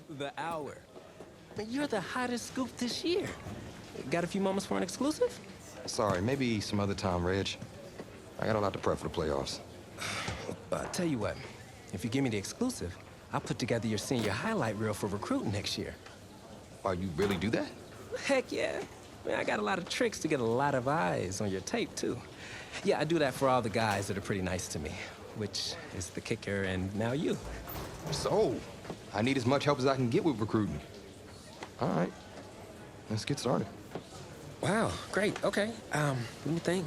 of the hour. Man, you're the hottest scoop this year. Got a few moments for an exclusive? Sorry, maybe some other time, Reg. I got a lot to prep for the playoffs. Tell you what, if you give me the exclusive, I'll put together your senior highlight reel for recruiting next year. Oh, you really do that? Heck yeah. Man, I got a lot of tricks to get a lot of eyes on your tape, too. Yeah, I do that for all the guys that are pretty nice to me, which is the kicker and now you. So, I need as much help as I can get with recruiting. All right, let's get started. Wow, great, okay. Let me think.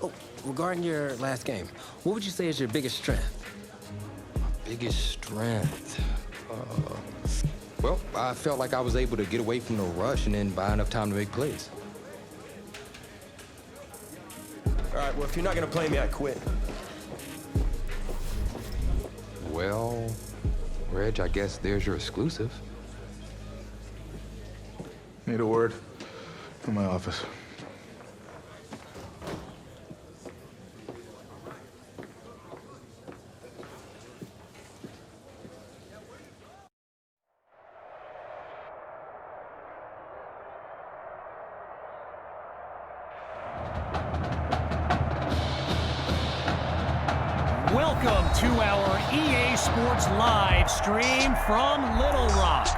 Oh, regarding your last game, what would you say is your biggest strength? Biggest strength? Well, I felt like I was able to get away from the rush and then buy enough time to make plays. All right, well, if you're not gonna play me, I quit. Well, Reg, I guess there's your exclusive. Need a word in my office. Welcome to our EA Sports live stream from Little Rock,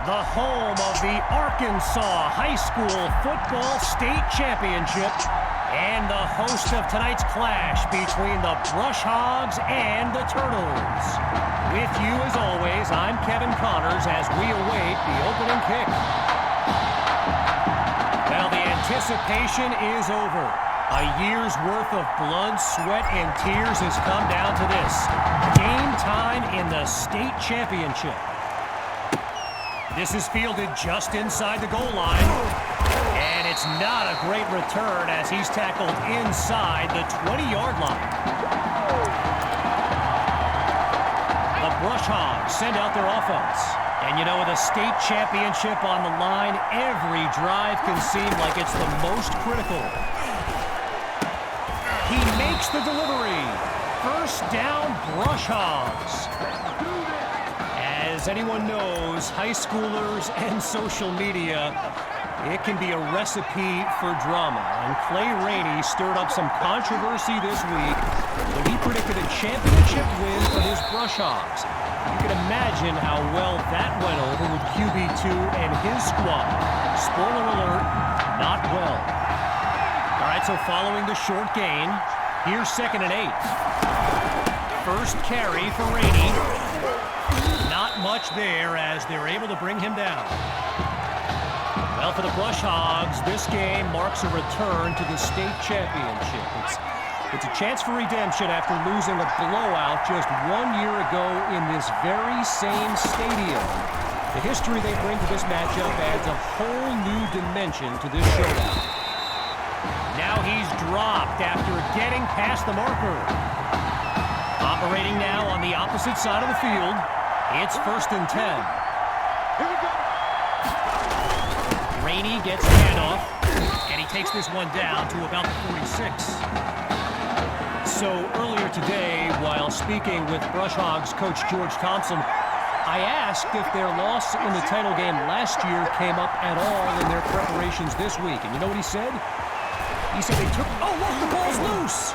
the home of the Arkansas High School Football State Championship and the host of tonight's clash between the Brush Hogs and the Turtles. With you as always, I'm Kevin Connors as we await the opening kick. Well, the anticipation is over. A year's worth of blood, sweat, and tears has come down to this. Game time in the state championship. This is fielded just inside the goal line. And it's not a great return as he's tackled inside the 20-yard line. The Brush Hogs send out their offense. And you know, with a state championship on the line, every drive can seem like it's the most critical. He makes the delivery. First down, Brush Hogs. As anyone knows, high schoolers and social media, it can be a recipe for drama. And Clay Rainey stirred up some controversy this week when he predicted a championship win for his Brush Hogs. You can imagine how well that went over with QB2 and his squad. Spoiler alert, not well. All right, so following the short gain, here's 2nd and 8. First carry for Rainey. Not much there as they're able to bring him down. Well, for the Brush Hogs, this game marks a return to the state championship. It's a chance for redemption after losing a blowout just 1 year ago in this very same stadium. The history they bring to this matchup adds a whole new dimension to this showdown. Now he's dropped after getting past the marker. Operating now on the opposite side of the field. It's 1st and 10. Rainey gets the handoff, and he takes this one down to about the 46. So earlier today, while speaking with Brush Hogs coach George Thompson, I asked if their loss in the title game last year came up at all in their preparations this week. And you know what he said? He said they took... Oh, look, the ball's loose!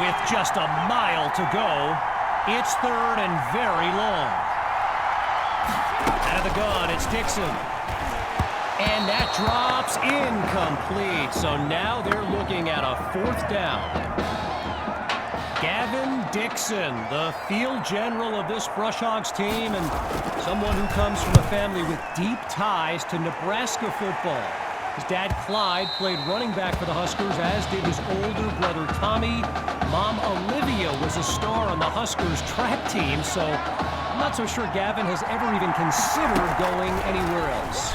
With just a mile to go, it's 3rd and very long. Out of the gun, it's Dixon. And that drops incomplete. So now they're looking at a 4th down. Gavin Dixon, the field general of this Brush Hogs team and someone who comes from a family with deep ties to Nebraska football. His dad, Clyde, played running back for the Huskers, as did his older brother, Tommy. Mom, Olivia, was a star on the Huskers track team, so I'm not so sure Gavin has ever even considered going anywhere else.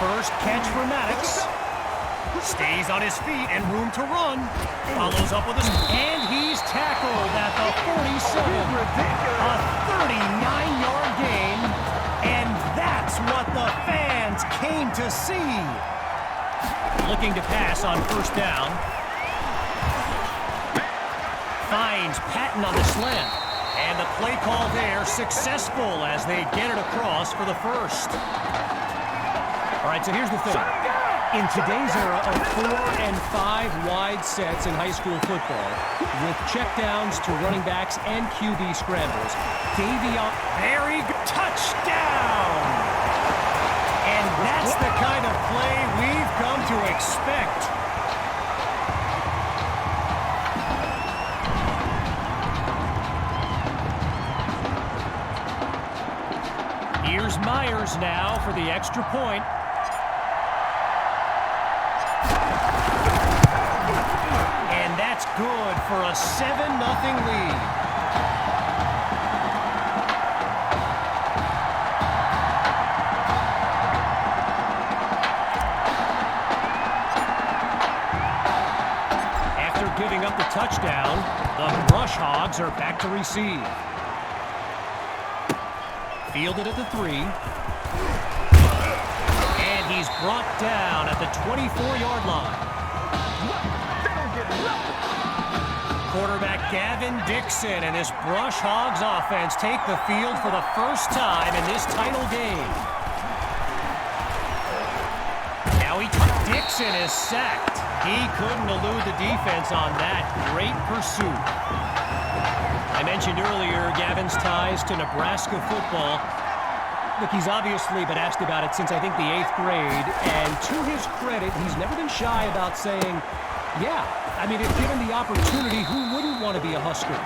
First catch for Maddox. Stays on his feet and room to run. Follows up with us, and he's tackled at the 47. A 39-yard gain, and that's what the fans came to see. Looking to pass on first down. Finds Patton on the slant. And the play call there successful as they get it across for the first. All right, so here's the thing. In today's era of 4 and 5 wide sets in high school football, with checkdowns to running backs and QB scrambles, Davion, very good touchdown! And that's the kind of play we've come to expect. Here's Myers now for the extra point. And that's good for a 7-0 lead. After giving up the touchdown, the Brush Hogs are back to receive. Fielded at the 3. And he's brought down at the 24-yard line. Quarterback Gavin Dixon and this Brush Hogs offense take the field for the first time in this title game. Now Dixon is sacked. He couldn't elude the defense on that great pursuit. I mentioned earlier Gavin's ties to Nebraska football. Look, he's obviously been asked about it since I think the 8th grade, and to his credit, he's never been shy about saying, yeah, I mean, if given the opportunity, who wouldn't want to be a Husker?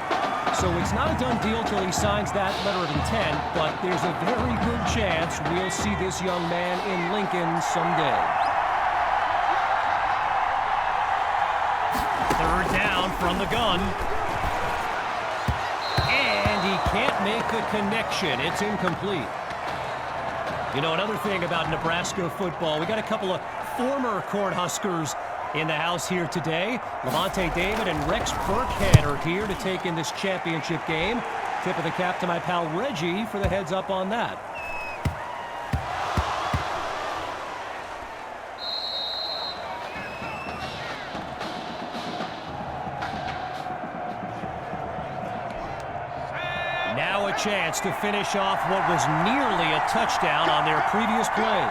So it's not a done deal till he signs that letter of intent, but there's a very good chance we'll see this young man in Lincoln someday. Third down from the gun. Can't make the connection. It's incomplete. You know, another thing about Nebraska football, we got a couple of former Cornhuskers in the house here today. Levante David and Rex Burkhead are here to take in this championship game. Tip of the cap to my pal Reggie for the heads up on that. Now a chance to finish off what was nearly a touchdown on their previous play.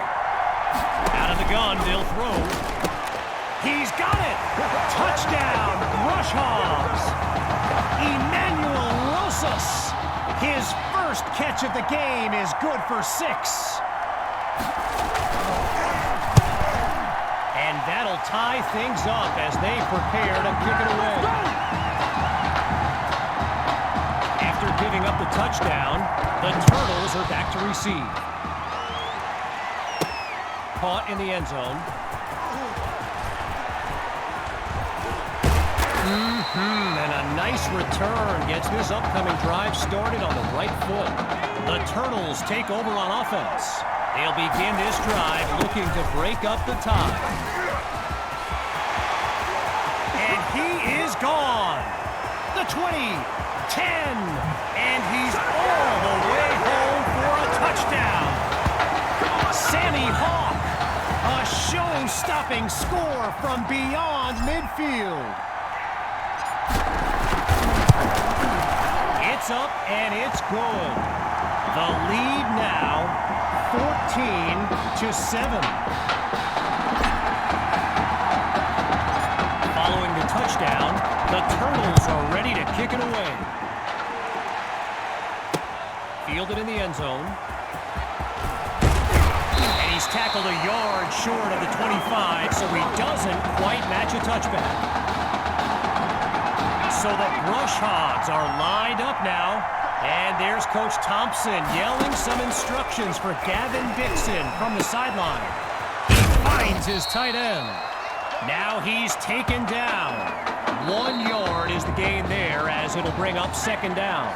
Out of the gun, they'll throw. He's got it! Touchdown, Brush Hogs! Emmanuel Rosas. His first catch of the game is good for 6. And that'll tie things up as they prepare to kick it away. After giving up the touchdown, the Turtles are back to receive. Caught in the end zone. And a nice return gets this upcoming drive started on the right foot. The Turtles take over on offense. They'll begin this drive looking to break up the tie. And he is gone. The 20, 10, and he's all the way home for a touchdown. Sammy Hawk, a show-stopping score from beyond midfield. It's up and it's good. The lead now 14-7. Following the touchdown, the Turtles are ready to kick it away. Fielded in the end zone. And he's tackled a yard short of the 25, so he doesn't quite match a touchback. So the Brush Hogs are lined up now. And there's Coach Thompson yelling some instructions for Gavin Dixon from the sideline. He finds his tight end. Now he's taken down. 1 yard is the gain there as it'll bring up second down.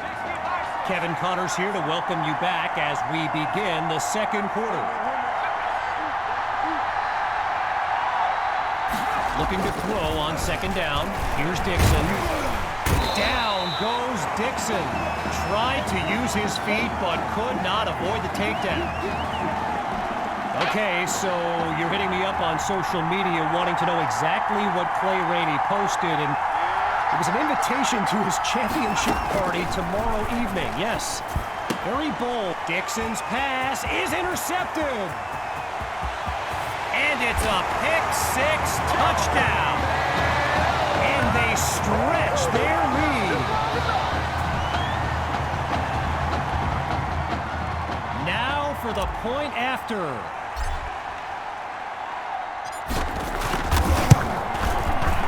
Kevin Connors here to welcome you back as we begin the second quarter. Looking to throw on second down. Here's Dixon. Down goes Dixon. Tried to use his feet, but could not avoid the takedown. Okay, so you're hitting me up on social media wanting to know exactly what Clay Rainey posted, and it was an invitation to his championship party tomorrow evening. Yes, very bold. Dixon's pass is intercepted. And it's a pick-6 touchdown. And they stretch their lead. Now for the point after.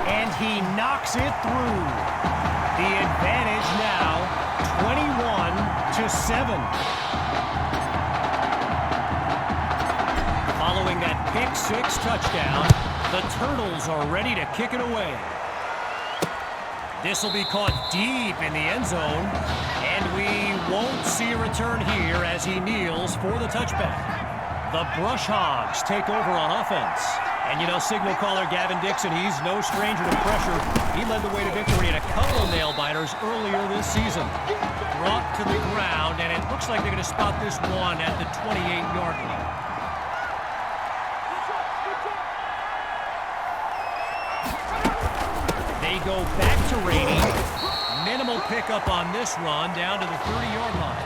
And he knocks it through. The advantage now 21-7. Following that pick-6 touchdown, the Turtles are ready to kick it away. This will be caught deep in the end zone, and we won't see a return here as he kneels for the touchback. The Brush Hogs take over on offense. And you know, signal caller Gavin Dixon, he's no stranger to pressure. He led the way to victory in a couple of nail-biters earlier this season. Brought to the ground, and it looks like they're going to spot this one at the 28-yard line. They go back to Rainey. Minimal pickup on this run down to the 30-yard line.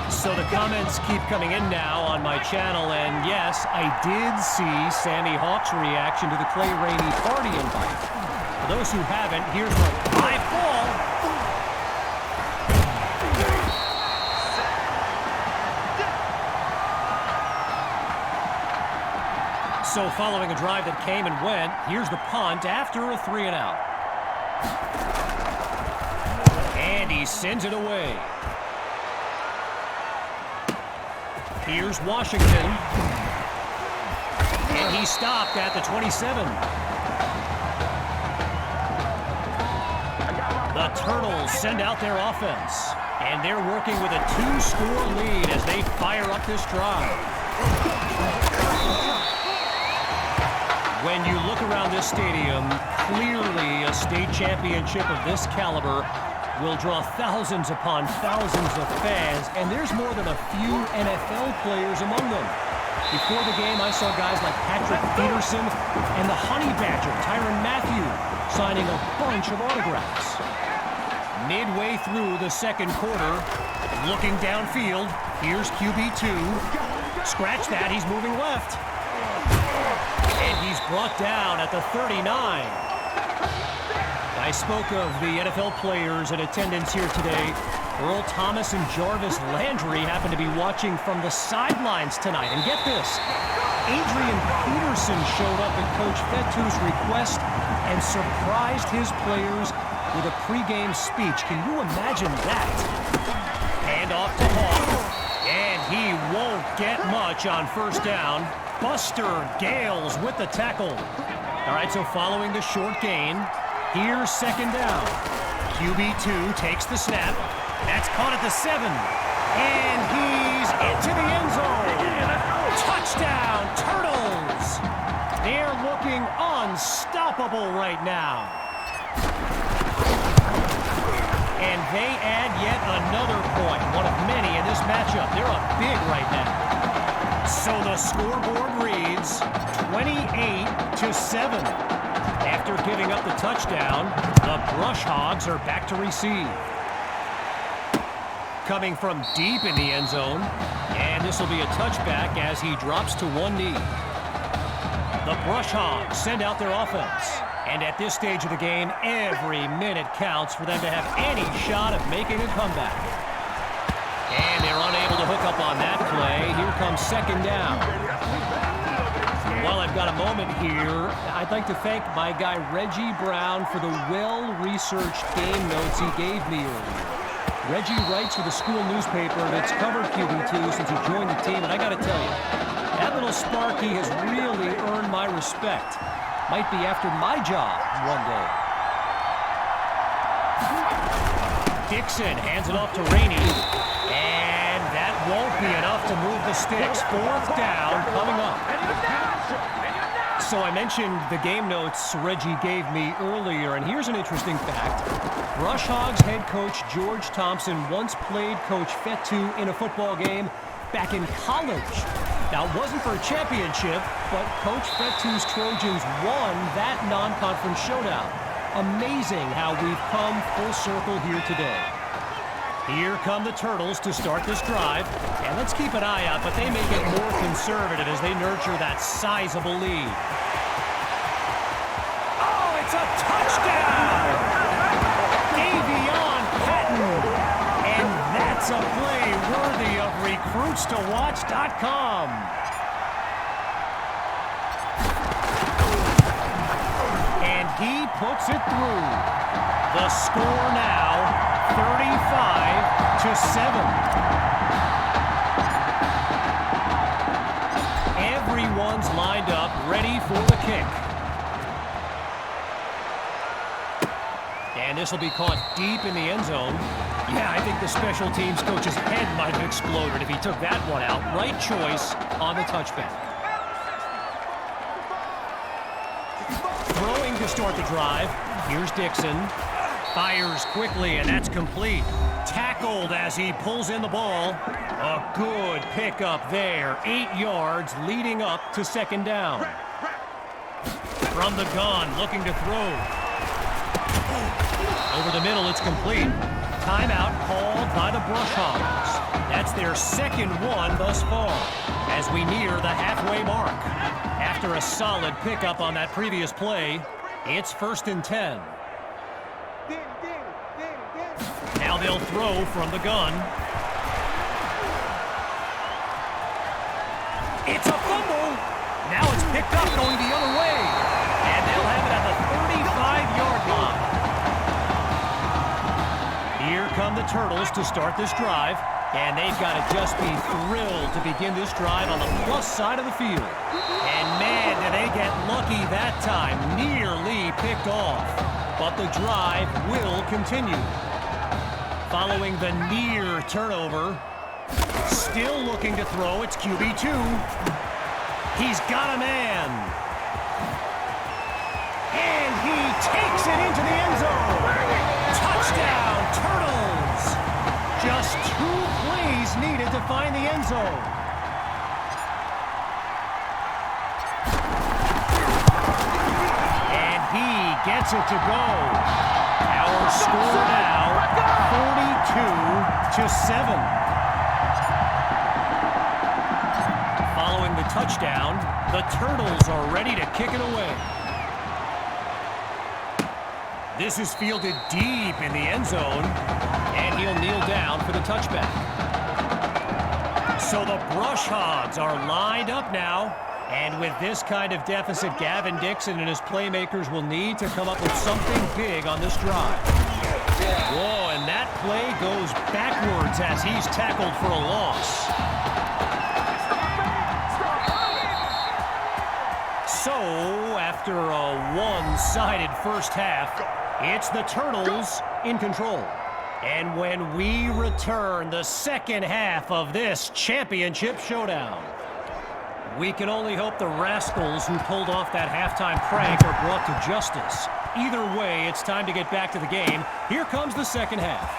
So the comments keep coming in now on my channel, and yes, I did see Sammy Hawk's reaction to the Clay Rainey party invite. For those who haven't, here's what live ball. So following a drive that came and went, here's the punt after a 3-and-out. And he sends it away. Here's Washington. And he stopped at the 27. The Turtles send out their offense. And they're working with a 2-score lead as they fire up this drive. When you look around this stadium, clearly a state championship of this caliber will draw thousands upon thousands of fans, and there's more than a few NFL players among them. Before the game, I saw guys like Patrick Peterson and the Honey Badger, Tyrann Mathieu, signing a bunch of autographs. Midway through the second quarter, looking downfield, here's QB2. Scratch that, he's moving left. And he's brought down at the 39. I spoke of the NFL players in attendance here today. Earl Thomas and Jarvis Landry happen to be watching from the sidelines tonight. And get this, Adrian Peterson showed up at Coach Fettu's request and surprised his players with a pregame speech. Can you imagine that? Hand off to Hawk, and he won't get much on first down. Buster Gales with the tackle. All right, so following the short gain, here's second down. QB2 takes the snap. That's caught at the 7. And he's into the end zone. Touchdown, Turtles. They're looking unstoppable right now. And they add yet another point, one of many in this matchup. They're up big right now. So the scoreboard reads 28-7. After giving up the touchdown, the Brush Hogs are back to receive. Coming from deep in the end zone, and this will be a touchback as he drops to one knee. The Brush Hogs send out their offense, and at this stage of the game, every minute counts for them to have any shot of making a comeback. And they're unable to hook up on that play. Here comes second down. While I've got a moment here, I'd like to thank my guy Reggie Brown for the well-researched game notes he gave me earlier. Reggie writes for the school newspaper that's covered QB2 since he joined the team, and I got to tell you, that little Sparky has really earned my respect. Might be after my job one day. Dixon hands it off to Rainey, and that won't be enough to move the sticks. Fourth down coming up. So I mentioned the game notes Reggie gave me earlier, and here's an interesting fact. Brush Hogs head coach George Thompson once played Coach Fettu in a football game back in college. Now, it wasn't for a championship, but Coach Fettu's Trojans won that non-conference showdown. Amazing how we've come full circle here today. Here come the Turtles to start this drive. And let's keep an eye out, but they may get more conservative as they nurture that sizable lead. Oh, it's a touchdown! Davion Patton. And that's a play worthy of recruitstowatch.com. And he puts it through. The score now, 35-7. Everyone's lined up, ready for the kick. And this will be caught deep in the end zone. Yeah, I think the special teams coach's head might have exploded if he took that one out. Right choice on the touchback. Throwing to start the drive. Here's Dixon. Fires quickly, and that's complete. Tackled as he pulls in the ball. A good pickup there. 8 yards leading up to second down. From the gun, looking to throw. Over the middle, it's complete. Timeout called by the Brush Hogs. That's their second one thus far as we near the halfway mark. After a solid pickup on that previous play, it's 1st and 10. Now they'll throw from the gun. It's a fumble. Now it's picked up going the other way. And they'll have it at the 35-yard line. Here come the Turtles to start this drive. And they've got to just be thrilled to begin this drive on the plus side of the field. And man, did they get lucky that time. Nearly picked off. But the drive will continue. Following the near turnover. Still looking to throw. It's QB2. He's got a man. And he takes it into the end zone. Touchdown, Turtles. Just 2 plays needed to find the end zone. And he gets it to go. Our score now, 42-7. Following the touchdown, the Turtles are ready to kick it away. This is fielded deep in the end zone, and he'll kneel down for the touchback. So the Brush Hogs are lined up now, and with this kind of deficit, Gavin Dixon and his playmakers will need to come up with something big on this drive. Whoa, and that play goes backwards as he's tackled for a loss. So, after a one-sided first half, it's the Turtles in control. And when we return the second half of this championship showdown, we can only hope the rascals who pulled off that halftime prank are brought to justice. Either way, it's time to get back to the game. Here comes the second half.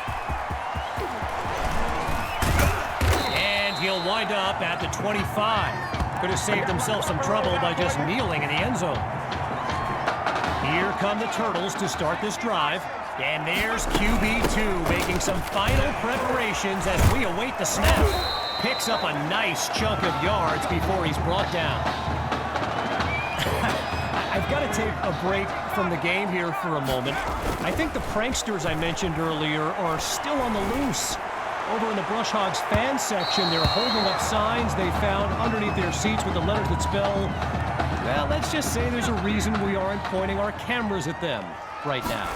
And he'll wind up at the 25. Could have saved himself some trouble by just kneeling in the end zone. Here come the Turtles to start this drive. And there's QB2 making some final preparations as we await the snap. Picks up a nice chunk of yards before he's brought down. I've got to take a break from the game here for a moment. I think the pranksters I mentioned earlier are still on the loose. Over in the Brush Hogs fan section, they're holding up signs they found underneath their seats with the letters that spell, well, let's just say there's a reason we aren't pointing our cameras at them right now.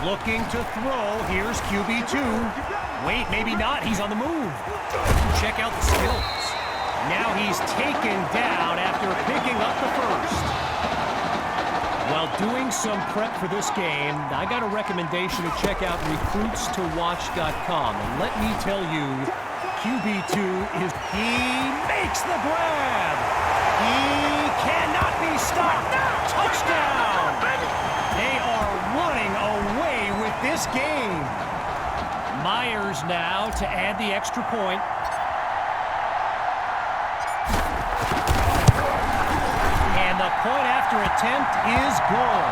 Looking to throw, here's QB2. Wait, maybe not, he's on the move. Check out the skills. Now he's taken down after picking up the first. While doing some prep for this game, I got a recommendation to check out recruitstowatch.com. And let me tell you, QB2 he makes the grab. He cannot be stopped. Touchdown. They are running away with this game. Myers now to add the extra point. after attempt is good.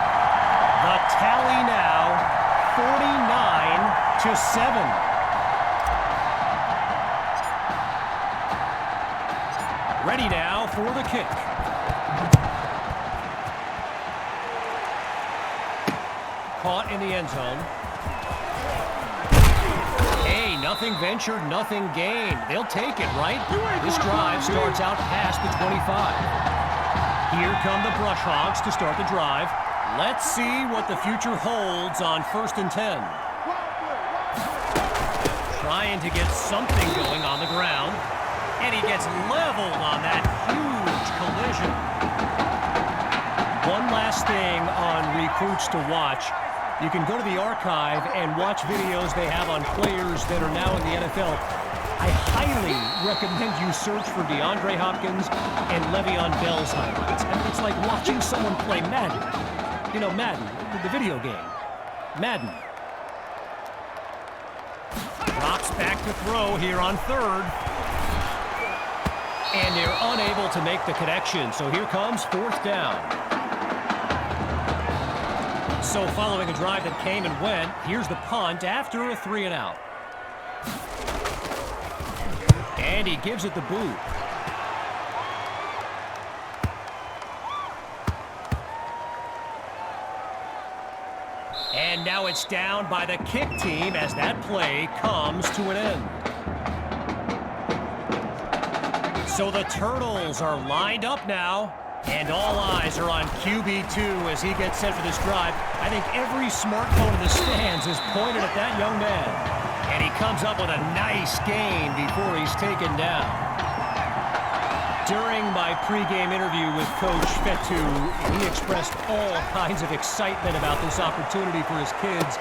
The tally now 49-7. Ready now for the kick. Caught in the end zone. Hey, nothing ventured, nothing gained. They'll take it, right? This drive starts out past the 25. Here come the Brush Hogs to start the drive. Let's see what the future holds on 1st and 10. Trying to get something going on the ground. And he gets leveled on that huge collision. One last thing on recruits to watch. You can go to the archive and watch videos they have on players that are now in the NFL. I highly recommend you search for DeAndre Hopkins and Le'Veon Bell's highlights. And it's like watching someone play Madden. You know, Madden, the video game. Madden. Drops back to throw here on 3rd. And they're unable to make the connection. So here comes 4th down. So following a drive that came and went, here's the punt after a 3-and-out. And he gives it the boot. And now it's down by the kick team as that play comes to an end. So the Turtles are lined up now. And all eyes are on QB2 as he gets set for this drive. I think every smartphone in the stands is pointed at that young man. And he comes up with a nice gain before he's taken down. During my pregame interview with Coach Fetu, he expressed all kinds of excitement about this opportunity for his kids.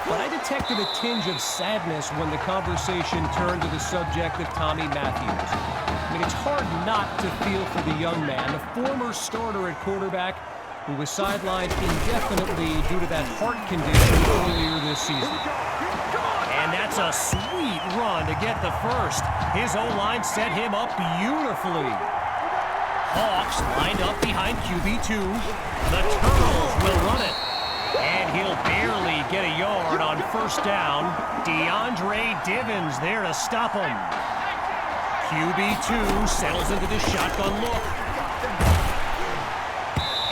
But I detected a tinge of sadness when the conversation turned to the subject of Tommy Matthews. I mean, it's hard not to feel for the young man, the former starter at quarterback who was sidelined indefinitely due to that heart condition earlier this season. And that's a sweet run to get the first. His O-line set him up beautifully. Hawks lined up behind QB2. The Turtles will run it. And he'll barely get a yard on 1st down. DeAndre Divins there to stop him. QB2 settles into this shotgun look.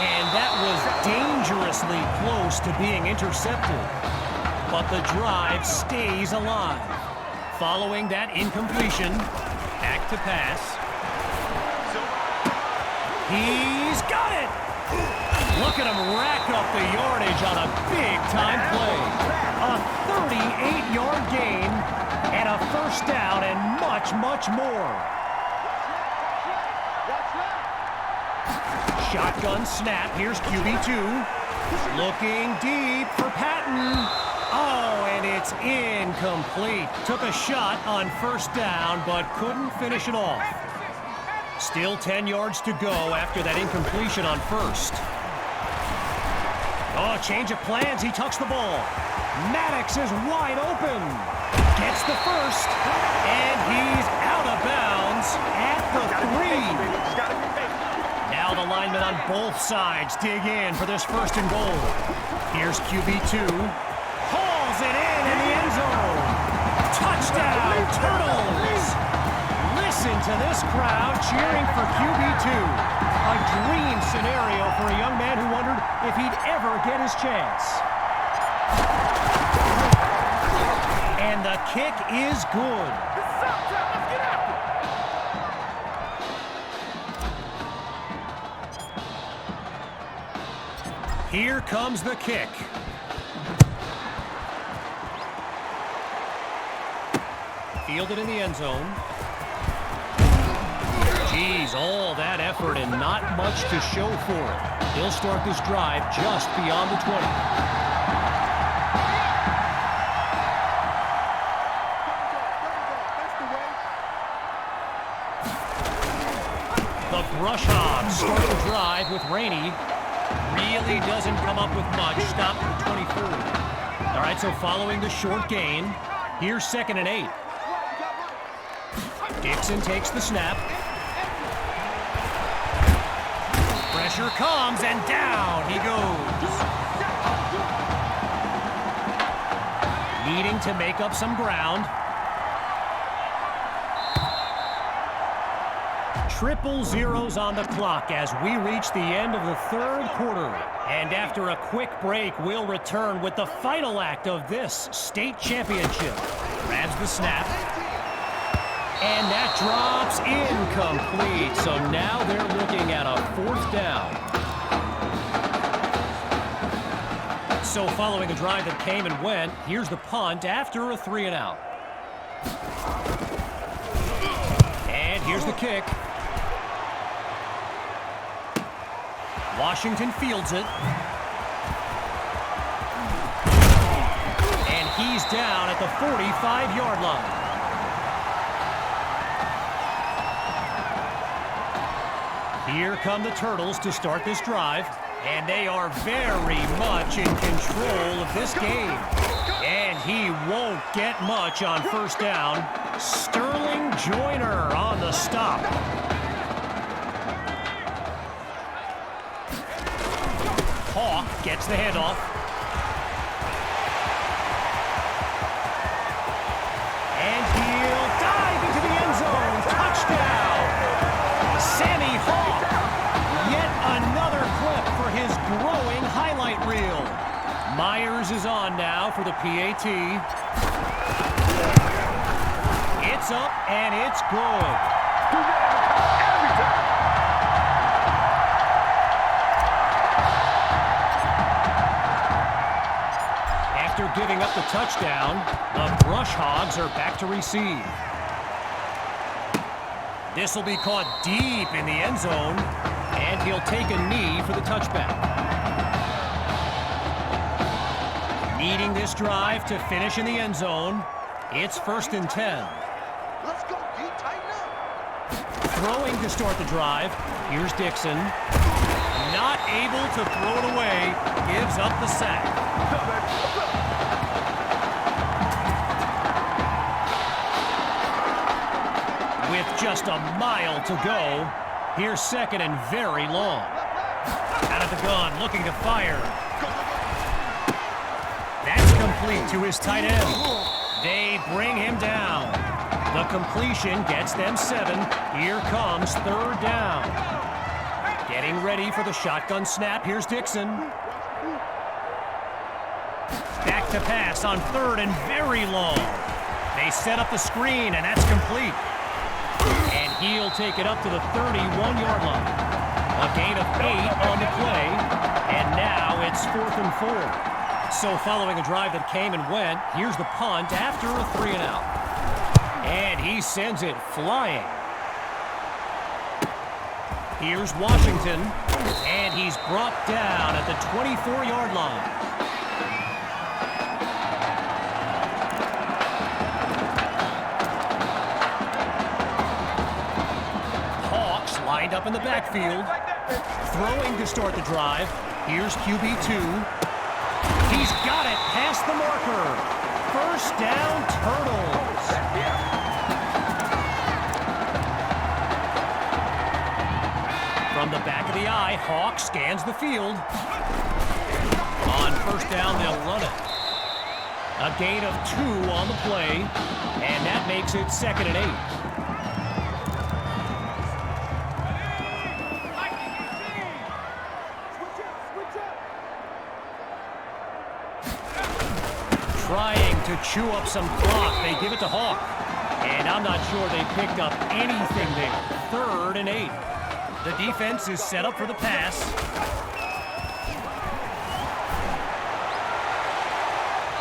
And that was dangerously close to being intercepted. But the drive stays alive. Following that incompletion, back to pass. He's got it! Look at him rack up the yardage on a big-time play. A 38-yard gain and a 1st down and much, much more. Shotgun snap. Here's QB2. Looking deep for Patton. Oh, and it's incomplete. Took a shot on 1st down, but couldn't finish it off. Still 10 yards to go after that incompletion on 1st. Oh, change of plans. He tucks the ball. Maddox is wide open. Gets the first. And he's out of bounds at the 3. Now the linemen on both sides dig in for this 1st and goal. Here's QB2. Hauls it in the end zone. Touchdown, Turtles. Listen to this crowd cheering for QB2. A dream scenario for a young man who wondered if he'd ever get his chance. And the kick is good. Here comes the kick. Fielded in the end zone. Geez, all that effort and not much to show for it. He'll start this drive just beyond the 20. The Brush Hogs start the drive with Rainey. Really doesn't come up with much. Stop at the 24. All right, so following the short gain, here's 2nd and 8. Dixon takes the snap. Pressure comes, and down he goes. Needing to make up some ground. Triple zeros on the clock as we reach the end of the third quarter. And after a quick break, we'll return with the final act of this state championship. Grabs the snap. And that drops incomplete. So now they're looking at a fourth down. So following a drive that came and went, here's the punt after a 3-and-out. And here's the kick. Washington fields it. And he's down at the 45-yard line. Here come the Turtles to start this drive. And they are very much in control of this game. And he won't get much on first down. Sterling Joyner on the stop. Hawk gets the handoff. And he'll dive into the end zone. Touchdown! Sammy Hawk. Yet another clip for his growing highlight reel. Myers is on now for the PAT. It's up and it's good. After giving up the touchdown, the Brush Hogs are back to receive. This will be caught deep in the end zone, and he'll take a knee for the touchback. Needing this drive to finish in the end zone, it's 1st and 10. Let's go, D, tighten up. Throwing to start the drive, here's Dixon. Not able to throw it away, gives up the sack. With just a mile to go, here's 2nd and very long. Out of the gun, looking to fire. That's complete to his tight end. They bring him down. The completion gets them 7. Here comes 3rd down. Getting ready for the shotgun snap. Here's Dixon. Back to pass on 3rd and very long. They set up the screen, and that's complete. And he'll take it up to the 31-yard line. A gain of 8 on the play, and now it's 4th and 4. So following a drive that came and went, here's the punt after a 3-and-out. And he sends it flying. Here's Washington, and he's brought down at the 24-yard line. Hawks lined up in the backfield. Throwing to start the drive. Here's QB2. He's got it past the marker. 1st down, Turtles. From the back of the eye, Hawk scans the field. On 1st down, they'll run it. A gain of 2 on the play, and that makes it 2nd and 8. Trying to chew up some clock. They give it to Hawk. And I'm not sure they picked up anything there. 3rd and 8. The defense is set up for the pass.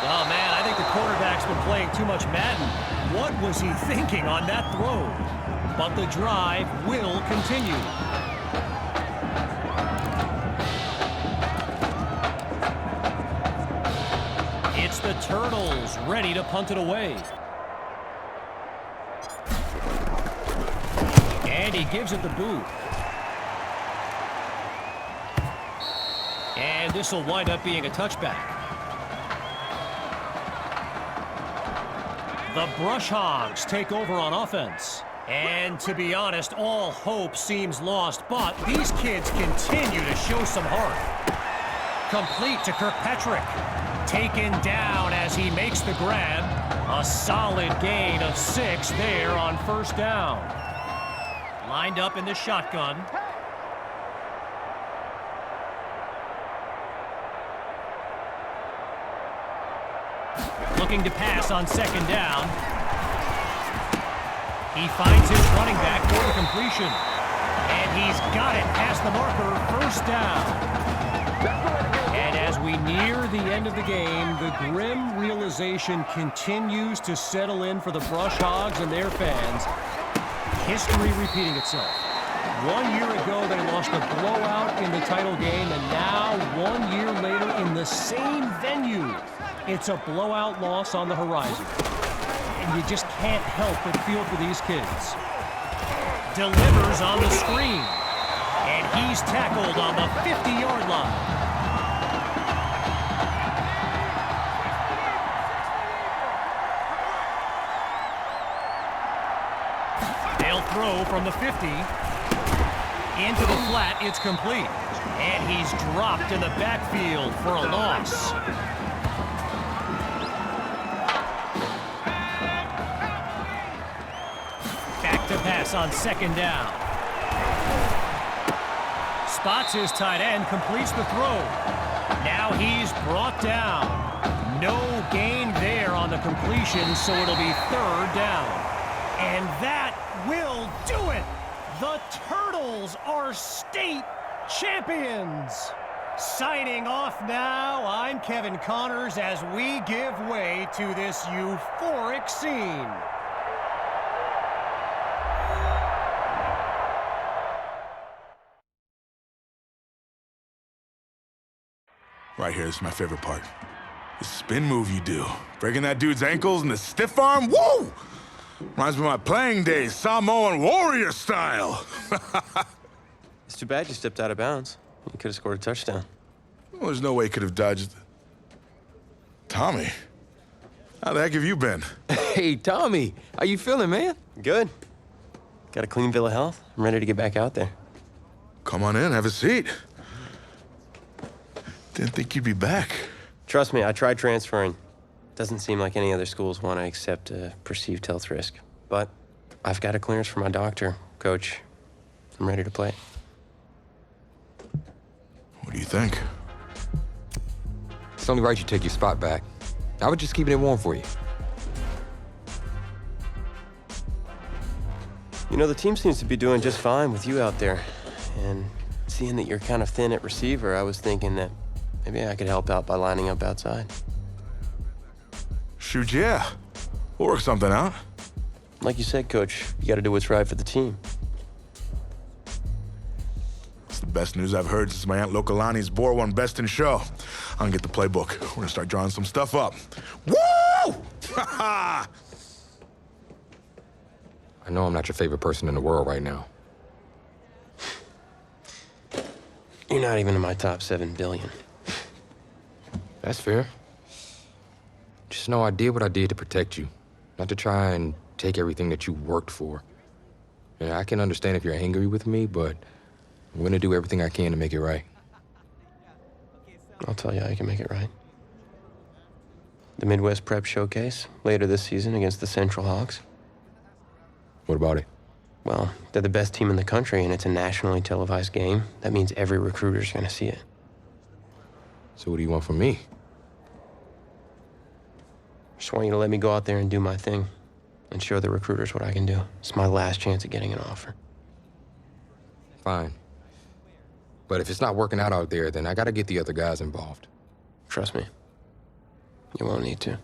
Oh, man, I think the quarterback's been playing too much Madden. What was he thinking on that throw? But the drive will continue. It's the Turtles ready to punt it away. And he gives it the boot. And this will wind up being a touchback. The Brush Hogs take over on offense. And to be honest, all hope seems lost, but these kids continue to show some heart. Complete to Kirkpatrick. Taken down as he makes the grab. A solid gain of 6 there on first down. Lined up in the shotgun. Looking to pass on second down. He finds his running back for the completion. And he's got it past the marker, first down. And as we near the end of the game, the grim realization continues to settle in for the Brush Hogs and their fans. History repeating itself. 1 year ago, they lost a blowout in the title game, and now, 1 year later, in the same venue, it's a blowout loss on the horizon. And you just can't help but feel for these kids. Delivers on the screen. And he's tackled on the 50-yard line. They'll throw from the 50. Into the flat, it's complete. And he's dropped in the backfield for a loss. Back to pass on second down. Spots his tight end, completes the throw. Now he's brought down. No gain there on the completion, so it'll be third down. And that will do it. The Turtles are state champions. Signing off now, I'm Kevin Connors as we give way to this euphoric scene. Right here, this is my favorite part. The spin move you do. Breaking that dude's ankles and the stiff arm, woo! Reminds me of my playing days, Samoan warrior style. It's too bad you stepped out of bounds. You could have scored a touchdown. Well, there's no way he could have dodged. Tommy, how the heck have you been? Hey, Tommy, how you feeling, man? Good. Got a clean bill of health. I'm ready to get back out there. Come on in, have a seat. Didn't think you'd be back. Trust me, I tried transferring. Doesn't seem like any other schools want to accept a perceived health risk. But I've got a clearance from my doctor, Coach. I'm ready to play. What do you think? It's only right you take your spot back. I was just keeping it warm for you. You know, the team seems to be doing just fine with you out there. And seeing that you're kind of thin at receiver, I was thinking that maybe I could help out by lining up outside. Shoot, yeah. We'll work something out. Like you said, Coach, you got to do what's right for the team. It's the best news I've heard since my Aunt Lokalani's Boar won Best in Show. I'm gonna get the playbook. We're gonna start drawing some stuff up. Woo! I know I'm not your favorite person in the world right now. You're not even in my top 7 billion. That's fair. Just know I did what I did to protect you, not to try and take everything that you worked for. And I can understand if you're angry with me, but I'm gonna do everything I can to make it right. I'll tell you how you can make it right. The Midwest Prep Showcase, later this season against the Central Hawks. What about it? Well, they're the best team in the country, and it's a nationally televised game. That means every recruiter's gonna see it. So what do you want from me? Just want you to let me go out there and do my thing and show the recruiters what I can do. It's my last chance at getting an offer. Fine. But if it's not working out there, then I gotta get the other guys involved. Trust me, you won't need to.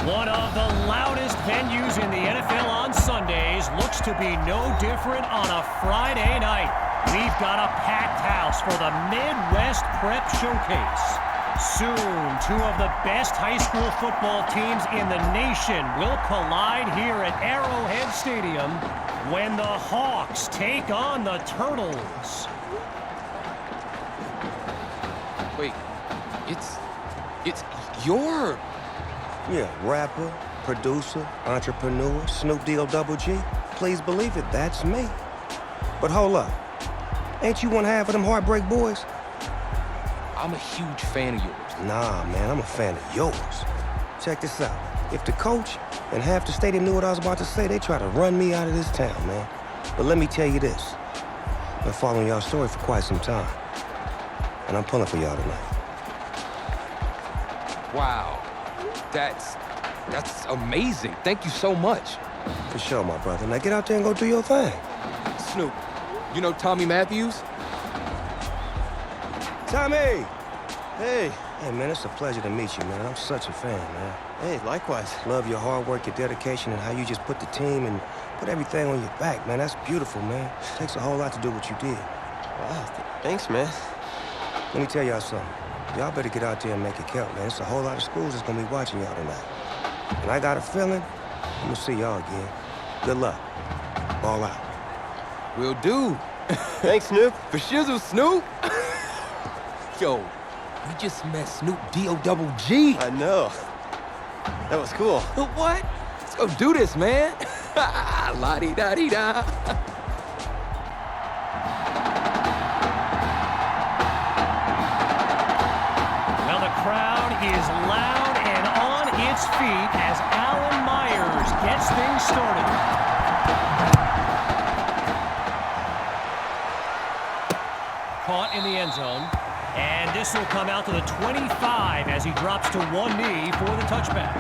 One of the loudest venues in the NFL on Sundays looks to be no different on a Friday night. We've got a packed house for the Midwest Prep Showcase. Soon, two of the best high school football teams in the nation will collide here at Arrowhead Stadium when the Hawks take on the Turtles. Wait, it's your... Yeah, rapper, producer, entrepreneur, Snoop Deal Double G. Please believe it, that's me. But hold up. Ain't you one half of them Heartbreak Boys? I'm a huge fan of yours. Nah, man, I'm a fan of yours. Check this out. If the coach and half the stadium knew what I was about to say, they try to run me out of this town, man. But let me tell you this. I've been following y'all's story for quite some time. And I'm pulling for y'all tonight. Wow. That's amazing. Thank you so much. For sure, my brother. Now get out there and go do your thing. Snoop, you know Tommy Matthews? Tommy! Hey. Hey, man, it's a pleasure to meet you, man. I'm such a fan, man. Hey, likewise. Love your hard work, your dedication, and how you just put the team and put everything on your back, man. That's beautiful, man. Takes a whole lot to do what you did. Wow, thanks, man. Let me tell y'all something. Y'all better get out there and make it count, man. It's a whole lot of schools that's gonna be watching y'all tonight. And I got a feeling I'm gonna see y'all again. Good luck. Ball out. Will do. Thanks, Snoop. For shizzle, Snoop. Yo, we just met Snoop D-O-double-G. I know. That was cool. What? Let's go do this, man. La-di-da-di-da. Well, the crowd is loud and on its feet as Alan Myers gets things started. Caught in the end zone. And this will come out to the 25 as he drops to one knee for the touchback.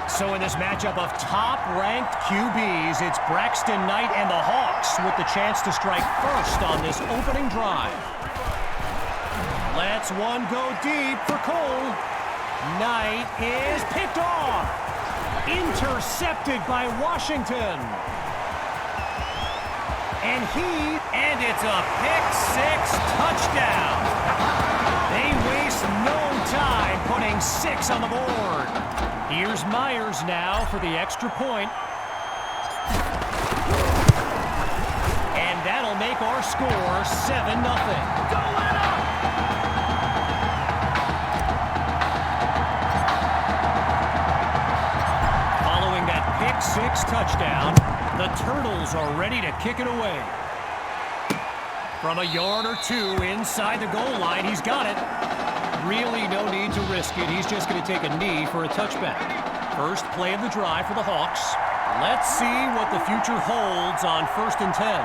So in this matchup of top-ranked QBs, it's Braxton Knight and the Hawks with the chance to strike first on this opening drive. Lets one go deep for Cole. Knight is picked off. Intercepted by Washington. And it's a pick-six touchdown. They waste no time putting 6 on the board. Here's Myers now for the extra point. And that'll make our score 7-0. Following that pick-six touchdown, the Turtles are ready to kick it away. From a yard or two inside the goal line, he's got it. Really no need to risk it. He's just going to take a knee for a touchback. First play of the drive for the Hawks. Let's see what the future holds on 1st and 10.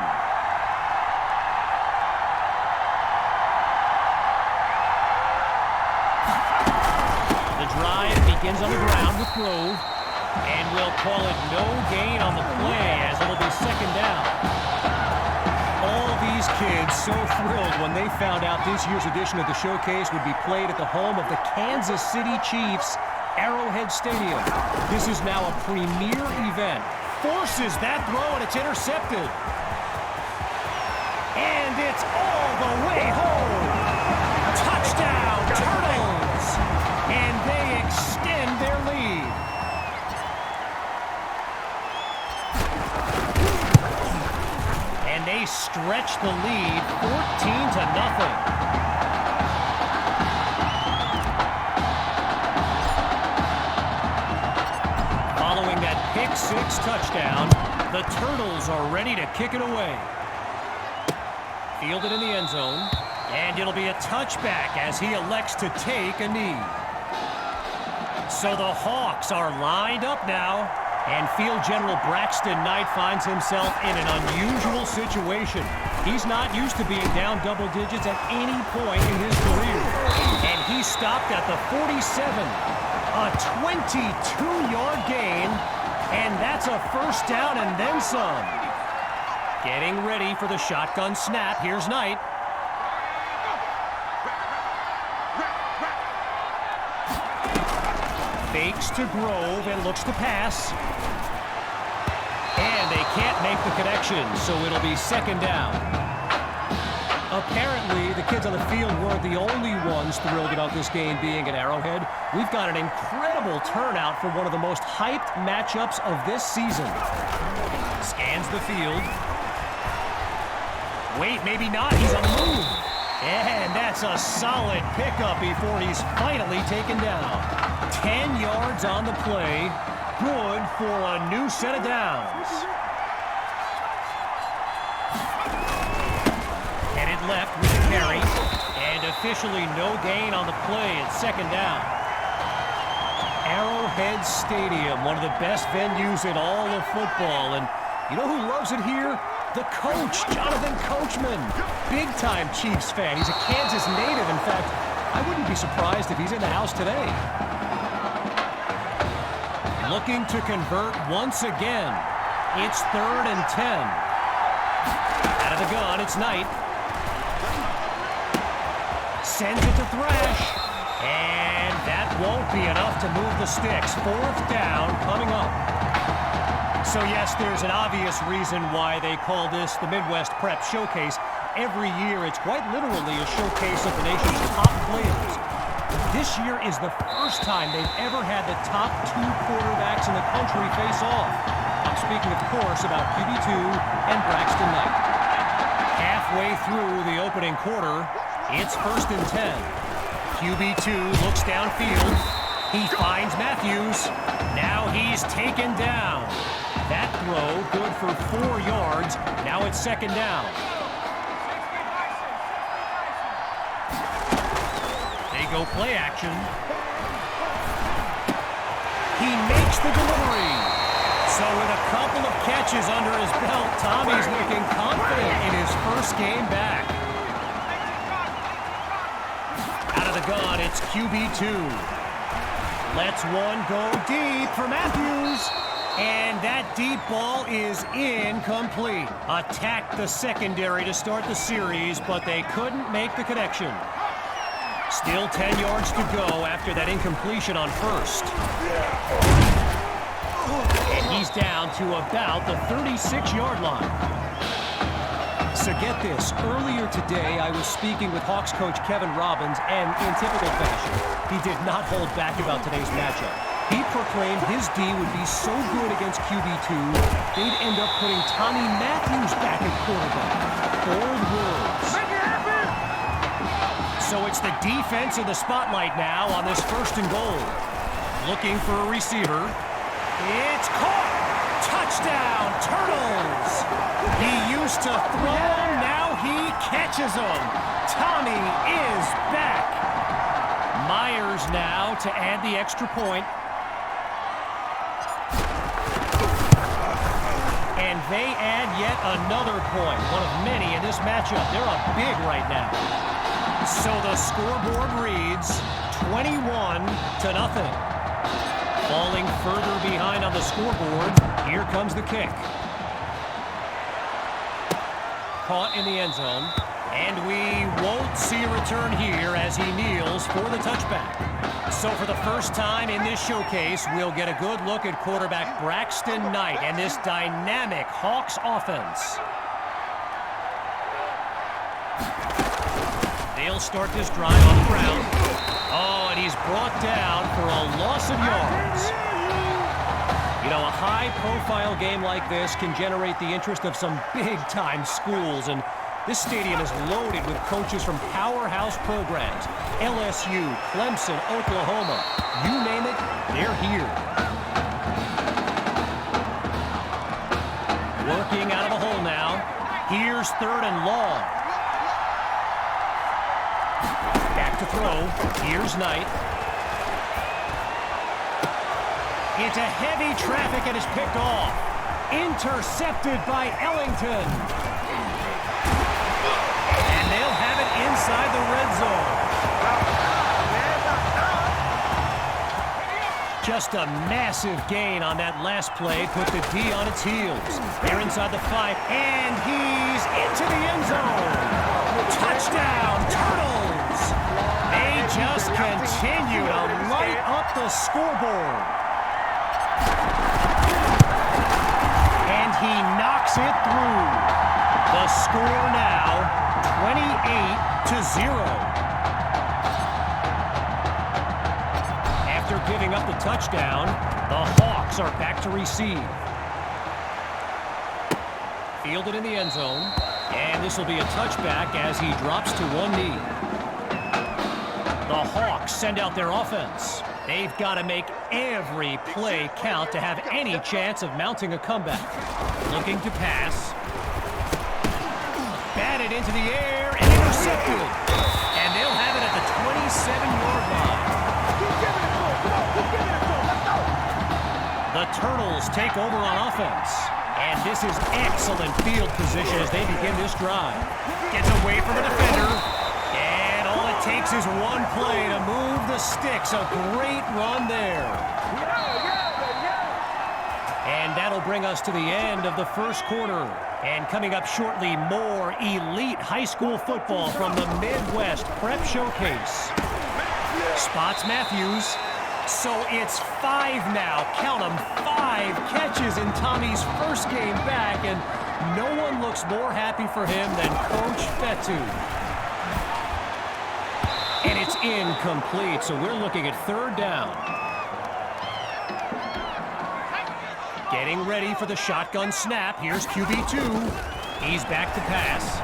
The drive begins on the ground with Grove. And we'll call it no gain on the play as it'll be 2nd down. All these kids so thrilled when they found out this year's edition of the showcase would be played at the home of the Kansas City Chiefs, Arrowhead Stadium. This is now a premier event. Forces that throw and it's intercepted. And it's all the way home. Touchdown, Turtles! And they extend their lead. And they stretch the lead 14-0. Following that pick-six touchdown, the Turtles are ready to kick it away. Fielded in the end zone, and it'll be a touchback as he elects to take a knee. So the Hawks are lined up now, and Field General Braxton Knight finds himself in an unusual situation. He's not used to being down double digits at any point in his career. And he stopped at the 47. A 22-yard gain, and that's a 1st down and then some. Getting ready for the shotgun snap. Here's Knight. Fakes to Grove and looks to pass. And they can't make the connection, so it'll be 2nd down. A Apparently, the kids on the field weren't the only ones thrilled about this game being at Arrowhead. We've got an incredible turnout for one of the most hyped matchups of this season. Scans the field. Wait, maybe not. He's on the move. And that's a solid pickup before he's finally taken down. 10 yards on the play. Good for a new set of downs. Headed left with the carry. And officially no gain on the play at second down. Arrowhead Stadium, one of the best venues in all of football. And you know who loves it here? The coach, Jonathan Coachman. Big-time Chiefs fan. He's a Kansas native. In fact, I wouldn't be surprised if he's in the house today. Looking to convert once again. It's 3rd and 10. Out of the gun, it's Knight. Sends it to Thrash. And that won't be enough to move the sticks. 4th down coming up. So yes, there's an obvious reason why they call this the Midwest Prep Showcase. Every year, it's quite literally a showcase of the nation's top players. This year is the first time they've ever had the top 2 quarterbacks in the country face off. I'm speaking, of course, about QB2 and Braxton Knight. Halfway through the opening quarter, it's 1st and 10. QB2 looks downfield. He finds Matthews. Now he's taken down. That throw good for 4 yards. Now it's 2nd down. They go play action. He makes the delivery. So with a couple of catches under his belt, Tommy's looking confident in his first game back. Out of the gun, it's QB2. Lets one go deep for Matthews. And that deep ball is incomplete. Attacked the secondary to start the series, but they couldn't make the connection. Still 10 yards to go after that incompletion on 1st. And he's down to about the 36-yard line. So get this, earlier today I was speaking with Hawks coach Kevin Robbins, and in typical fashion, he did not hold back about today's matchup. He proclaimed his D would be so good against QB2, they'd end up putting Tommy Matthews back at quarterback. Bold words. Make it happen! So it's the defense in the spotlight now on this 1st and goal. Looking for a receiver. It's caught! Touchdown, Turtles! He used to throw them, now he catches them. Tommy is back. Myers now to add the extra point. And they add yet another point, one of many in this matchup. They're up big right now. So the scoreboard reads 21-0. Falling further behind on the scoreboard, here comes the kick. Caught in the end zone, and we won't see a return here as he kneels for the touchback. So for the first time in this showcase, we'll get a good look at quarterback Braxton Knight and this dynamic Hawks offense. They'll start this drive on the ground. Oh, and he's brought down for a loss of yards. You know, a high-profile game like this can generate the interest of some big-time schools, and this stadium is loaded with coaches from powerhouse programs. LSU, Clemson, Oklahoma, you name it, they're here. Working out of the hole now. Here's 3rd and long. Back to throw. Here's Knight. Into heavy traffic and is picked off. Intercepted by Ellington. And they'll have it inside the red zone. Just a massive gain on that last play. Put the D on its heels. They're inside the 5, and he's into the end zone. Touchdown, Turtles! They just continue to light up the scoreboard. And he knocks it through. The score now, 28-0. After giving up the touchdown, the Hawks are back to receive. Fielded in the end zone, and this will be a touchback as he drops to one knee. The Hawks send out their offense. They've got to make every play count to have any chance of mounting a comeback. Looking to pass. Batted into the air and intercepted. And they'll have it at the 27-yard line. The Turtles take over on offense. And this is excellent field position as they begin this drive. Gets away from a defender. And all it takes is one play to move the sticks. A great run there. And that'll bring us to the end of the first quarter. And coming up shortly, more elite high school football from the Midwest Prep Showcase. Spots Matthews. So it's 5 now. Count them, 5 catches in Tommy's first game back, and no one looks more happy for him than Coach Fetu. And it's incomplete, so we're looking at 3rd down. Getting ready for the shotgun snap. Here's QB2. He's back to pass.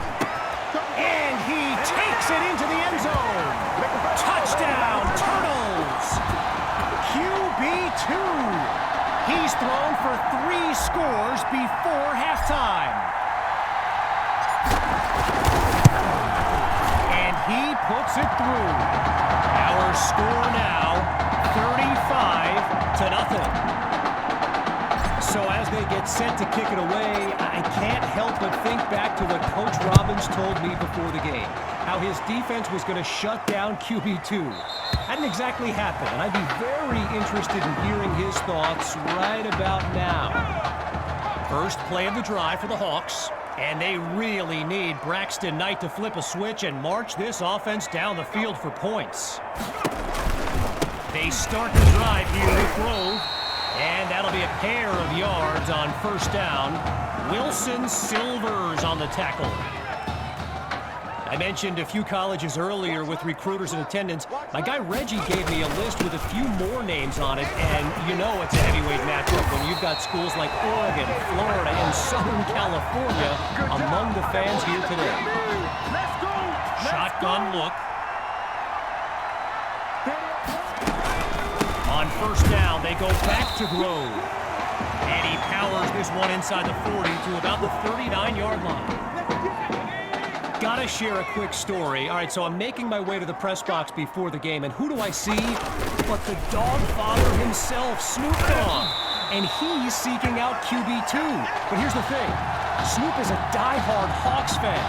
And he takes it into the end zone. Touchdown, Turtles! QB2. He's thrown for 3 scores before halftime. And he puts it through. Our score now, 35-0. So as they get set to kick it away, I can't help but think back to what Coach Robbins told me before the game. How his defense was going to shut down QB2. Hadn't exactly happened, and I'd be very interested in hearing his thoughts right about now. First play of the drive for the Hawks, and they really need Braxton Knight to flip a switch and march this offense down the field for points. They start the drive here with Grove, and that'll be a pair of yards on 1st down. Wilson Silvers on the tackle. I mentioned a few colleges earlier with recruiters in attendance. My guy Reggie gave me a list with a few more names on it, and you know it's a heavyweight matchup when you've got schools like Oregon, Florida, and Southern California among the fans here today. Shotgun look. On 1st down, they go back to Grove. And he powers this one inside the 40 to about the 39-yard line. Gotta share a quick story. All right, so I'm making my way to the press box before the game, and who do I see but the dog father himself, Snoop Dogg. And he's seeking out QB2. But here's the thing. Snoop is a diehard Hawks fan,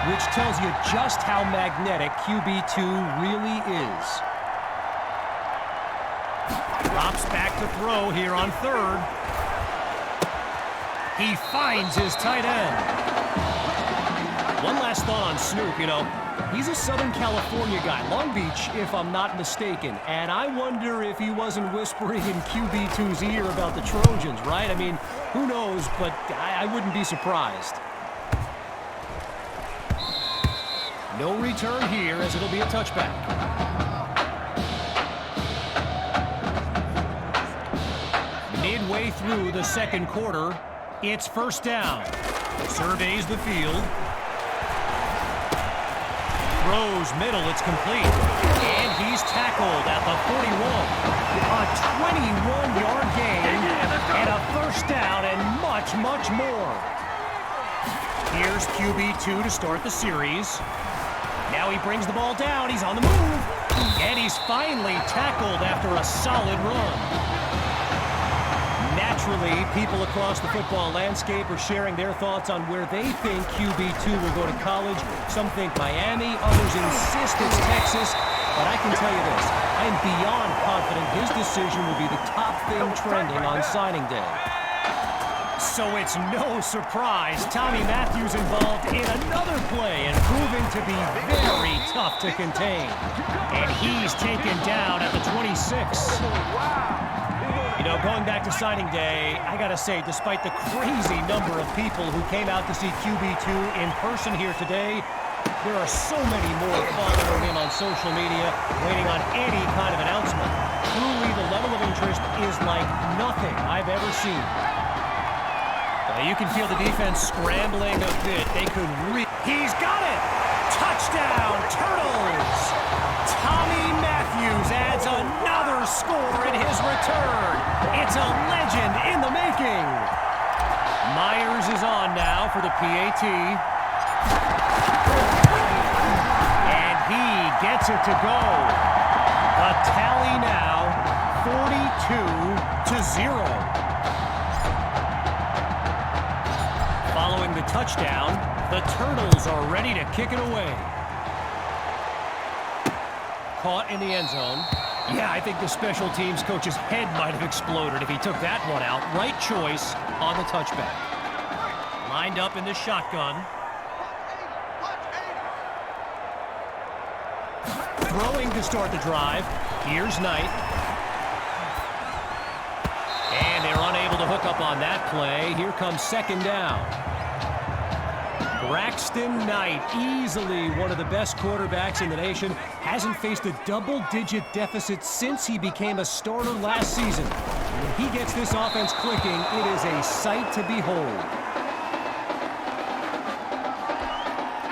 which tells you just how magnetic QB2 really is. Drops back to throw here on 3rd. He finds his tight end. One last thought on Snoop, you know, he's a Southern California guy, Long Beach, if I'm not mistaken, and I wonder if he wasn't whispering in QB2's ear about the Trojans, right? I mean, who knows, but I wouldn't be surprised. No return here, as it'll be a touchback. Midway through the 2nd quarter, it's 1st down. Surveys the field. Throws middle, it's complete. And he's tackled at the 41. A 21-yard gain and a 1st down and much, much more. Here's QB2 to start the series. Now he brings the ball down, he's on the move. And he's finally tackled after a solid run. Naturally, people across the football landscape are sharing their thoughts on where they think QB2 will go to college. Some think Miami, others insist it's Texas. But I can tell you this, I am beyond confident his decision will be the top thing trending on signing day. So it's no surprise Tommy Matthews involved in another play and proving to be very tough to contain. And he's taken down at the 26. You know, going back to signing day, I gotta say, despite the crazy number of people who came out to see QB2 in person here today, There are so many more following him on social media, waiting on any kind of announcement. Truly, the level of interest is like nothing I've ever seen. You can feel the defense scrambling a bit. They could He's got it! Touchdown, Turtles! Tommy Matthews adds another score in his return. It's a legend in the making. Myers is on now for the PAT. And he gets it to go. The tally now, 42-0. Following the touchdown, the Turtles are ready to kick it away. Caught in the end zone. Yeah, I think the special teams coach's head might have exploded if he took that one out. Right choice on the touchback. Lined up in the shotgun. Throwing to start the drive. Here's Knight. And they're unable to hook up on that play. Here comes second down. Braxton Knight, easily one of the best quarterbacks in the nation, hasn't faced a double-digit deficit since he became a starter last season. When he gets this offense clicking, it is a sight to behold.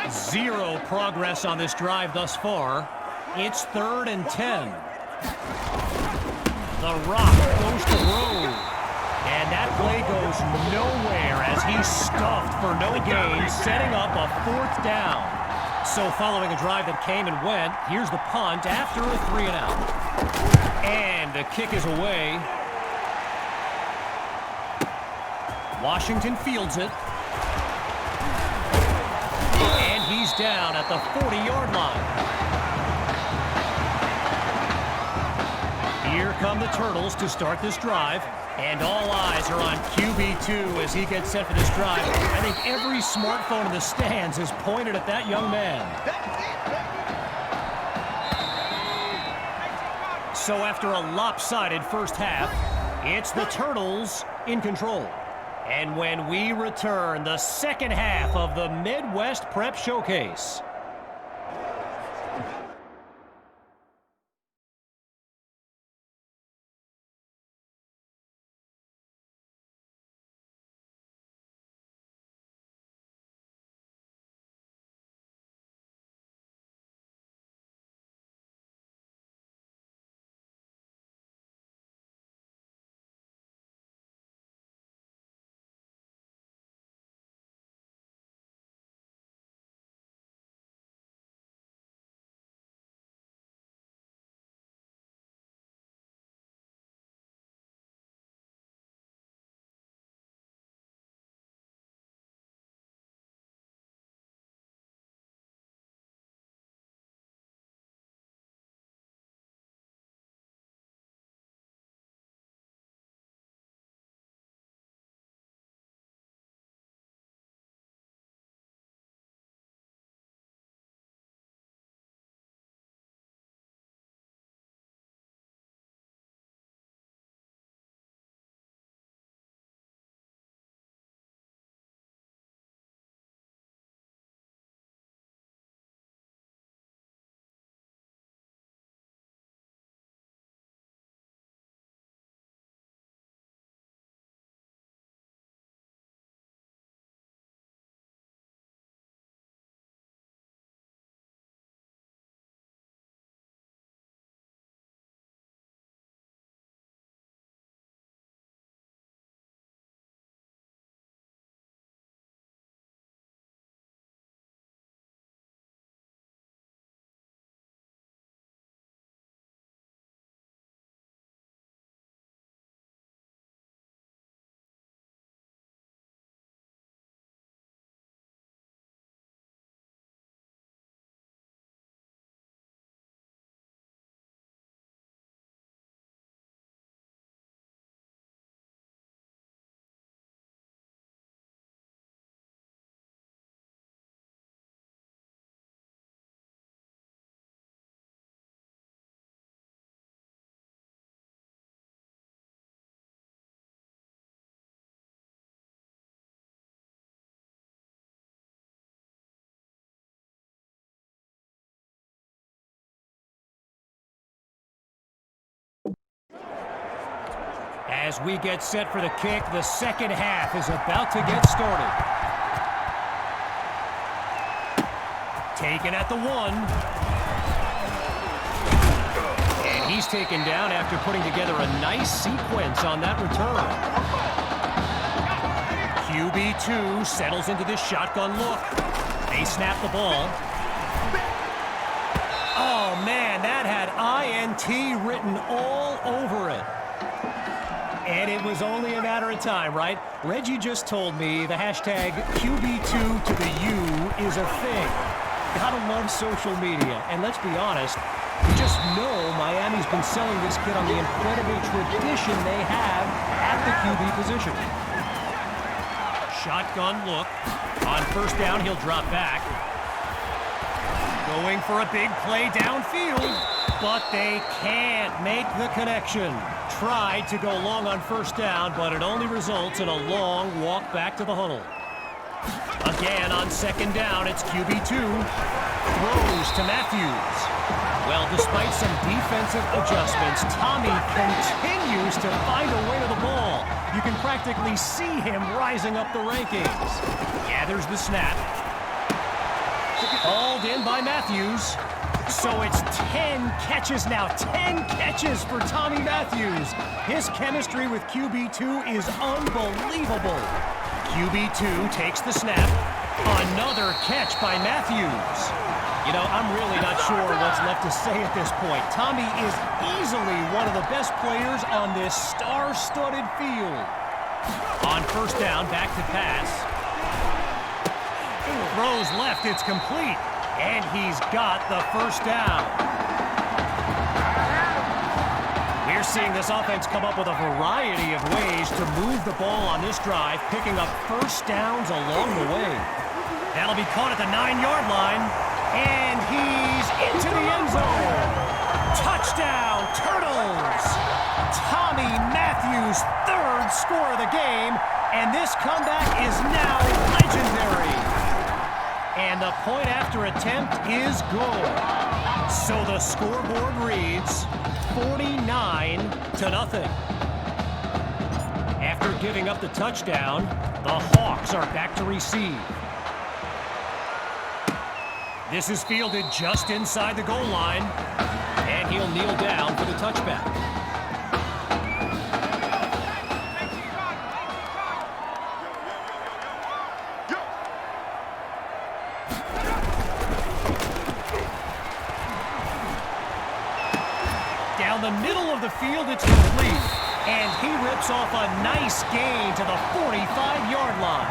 Zero progress on this drive thus far. It's 3rd and 10. The Rock goes to Rowe. And that play goes nowhere as he's stuffed for no gain, setting up a 4th down. So following a drive that came and went, here's the punt after a 3-and-out. And the kick is away. Washington fields it. And he's down at the 40-yard line. Here come the Turtles to start this drive. And all eyes are on QB2 as he gets set for this drive. I think every smartphone in the stands is pointed at that young man. So after a lopsided first half, it's the Turtles in control. And when we return, the second half of the Midwest Prep Showcase. As we get set for the kick, the second half is about to get started. Taken at the 1. And he's taken down after putting together a nice sequence on that return. QB2 settles into this shotgun look. They snap the ball. Oh, man, that had INT written all over it. And it was only a matter of time, right? Reggie just told me the hashtag QB2 to the U is a thing. Gotta love social media. And let's be honest, you just know Miami's been selling this kid on the incredible tradition they have at the QB position. Shotgun look. On first down, he'll drop back. Going for a big play downfield, but they can't make the connection. Tried to go long on first down, but it only results in a long walk back to the huddle. Again on second down, it's QB2. Throws to Matthews. Well, despite some defensive adjustments, Tommy continues to find a way to the ball. You can practically see him rising up the rankings. Gathers the snap. Hauled in by Matthews. So it's 10 catches now. 10 catches for Tommy Matthews. His chemistry with QB2 is unbelievable. QB2 takes the snap. Another catch by Matthews. You know, I'm really not sure what's left to say at this point. Tommy is easily one of the best players on this star-studded field. On first down, back to pass. Throws left, it's complete. And he's got the first down. We're seeing this offense come up with a variety of ways to move the ball on this drive, picking up first downs along the way. That'll be caught at the 9-yard line. And he's into the end zone. Touchdown, Turtles! Tommy Matthews' third score of the game, and this comeback is now legendary. And the point after attempt is good. So the scoreboard reads 49-0. After giving up the touchdown, the Hawks are back to receive. This is fielded just inside the goal line, and he'll kneel down for the touchback. Down the middle of the field, it's complete, and he rips off a nice gain to the 45-yard line.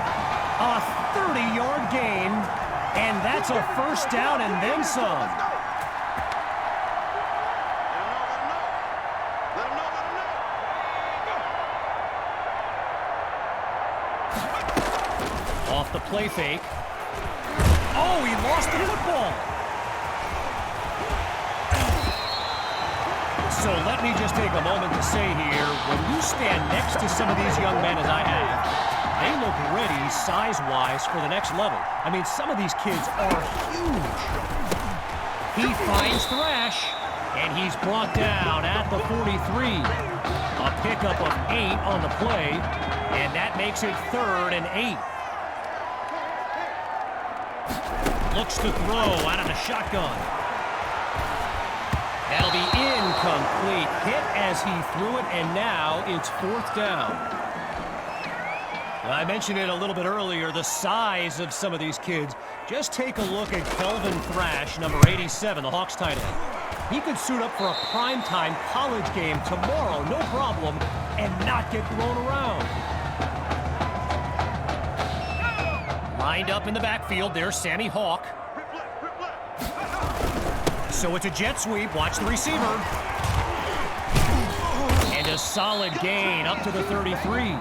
A 30-yard gain. And that's a first down and then some. Off the play fake. Oh, he lost the football. So let me just take a moment to say here, when you stand next to some of these young men as I have, they look ready, size-wise, for the next level. I mean, some of these kids are huge. He finds Tstashe, and he's brought down at the 43. A pickup of 8 on the play, and that makes it 3rd and 8. Looks to throw out of the shotgun. That'll be incomplete. Hit as he threw it, and now it's 4th down. I mentioned it a little bit earlier, the size of some of these kids. Just take a look at Kelvin Tstashe, number 87, the Hawks tight end. He could suit up for a primetime college game tomorrow, no problem, and not get thrown around. Lined up in the backfield, there's Sammy Hawk. So it's a jet sweep, watch the receiver. And a solid gain up to the 33.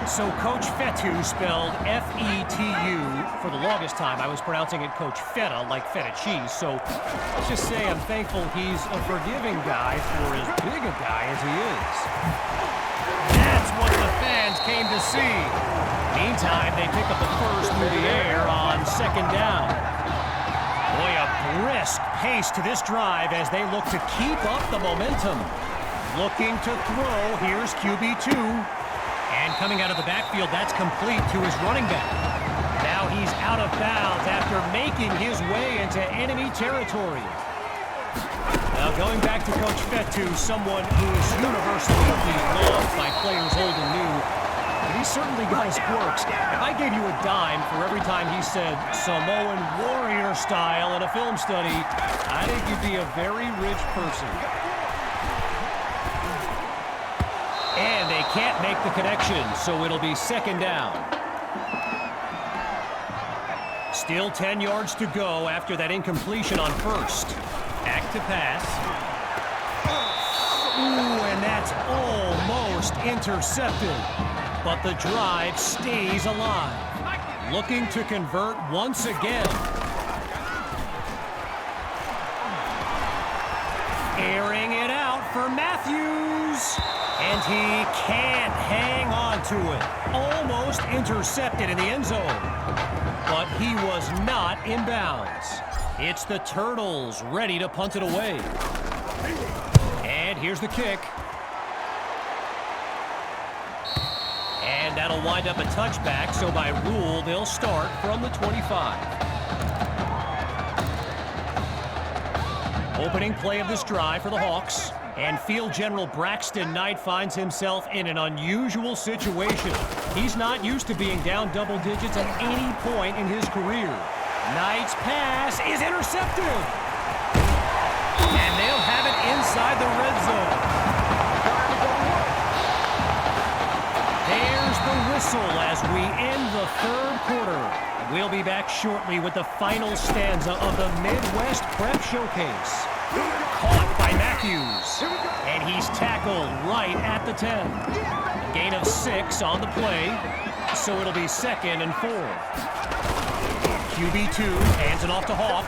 So Coach Fetu, spelled F-E-T-U, for the longest time I was pronouncing it Coach Feta, like feta cheese. So let's just say I'm thankful he's a forgiving guy for as big a guy as he is. That's what the fans came to see. Meantime, they pick up the first through the air on second down. Boy, a brisk pace to this drive as they look to keep up the momentum. Looking to throw. Here's QB2. And coming out of the backfield, that's complete to his running back. Now he's out of bounds after making his way into enemy territory. Now going back to Coach Fetu, someone who is universally beloved by players old and new. But he certainly got his quirks. If I gave you a dime for every time he said Samoan warrior style in a film study, I think you'd be a very rich person. And they can't make the connection, so it'll be second down. Still 10 yards to go after that incompletion on first. Back to pass. Ooh, and that's almost intercepted. But the drive stays alive. Looking to convert once again. Airing it out for Matthews. And he can't hang on to it. Almost intercepted in the end zone. But he was not in bounds. It's the Turtles ready to punt it away. And here's the kick. And that'll wind up a touchback, so by rule, they'll start from the 25. Opening play of this drive for the Hawks. And Field General Braxton Knight finds himself in an unusual situation. He's not used to being down double digits at any point in his career. Knight's pass is intercepted. And they'll have it inside the red zone. There's the whistle as we end the third quarter. We'll be back shortly with the final stanza of the Midwest Prep Showcase. Caught by Matthews. And he's tackled right at the 10. A gain of 6 on the play, so it'll be 2nd and 4. QB2 hands it off to Hawk,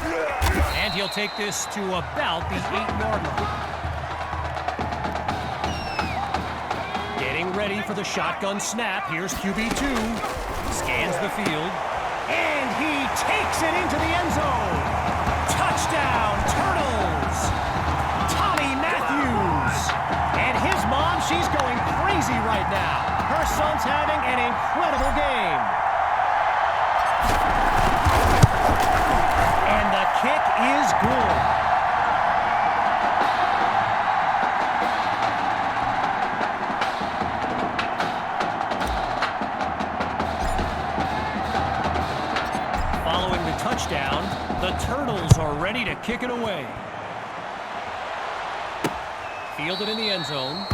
and he'll take this to about the 8-yard line. Getting ready for the shotgun snap. Here's QB2. Scans the field, and he takes it into the end zone. Touchdown, Turtles! Tommy Matthews! And his mom, she's going crazy right now. Her son's having an incredible game. And the kick is good. Following the touchdown, the Turtles are ready to kick it away. Fielded in the end zone,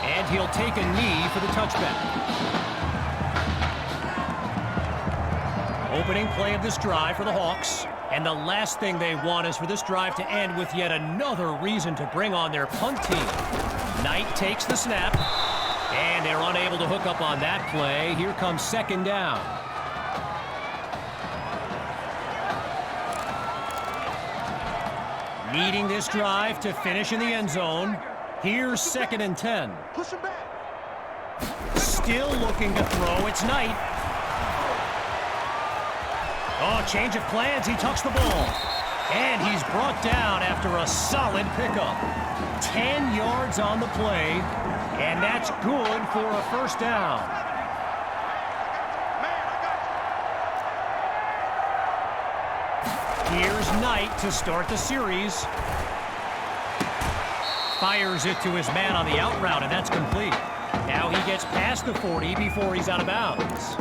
and he'll take a knee for the touchback. Opening play of this drive for the Hawks, and the last thing they want is for this drive to end with yet another reason to bring on their punt team. Knight takes the snap, and they're unable to hook up on that play. Here comes second down. Needing this drive to finish in the end zone. Here's 2nd and 10. Push him back. Still looking to throw. It's Knight. Oh, change of plans. He tucks the ball. And he's brought down after a solid pickup. 10 yards on the play. And that's good for a first down. Here's Knight to start the series. Fires it to his man on the out route, and that's complete. Now he gets past the 40 before he's out of bounds.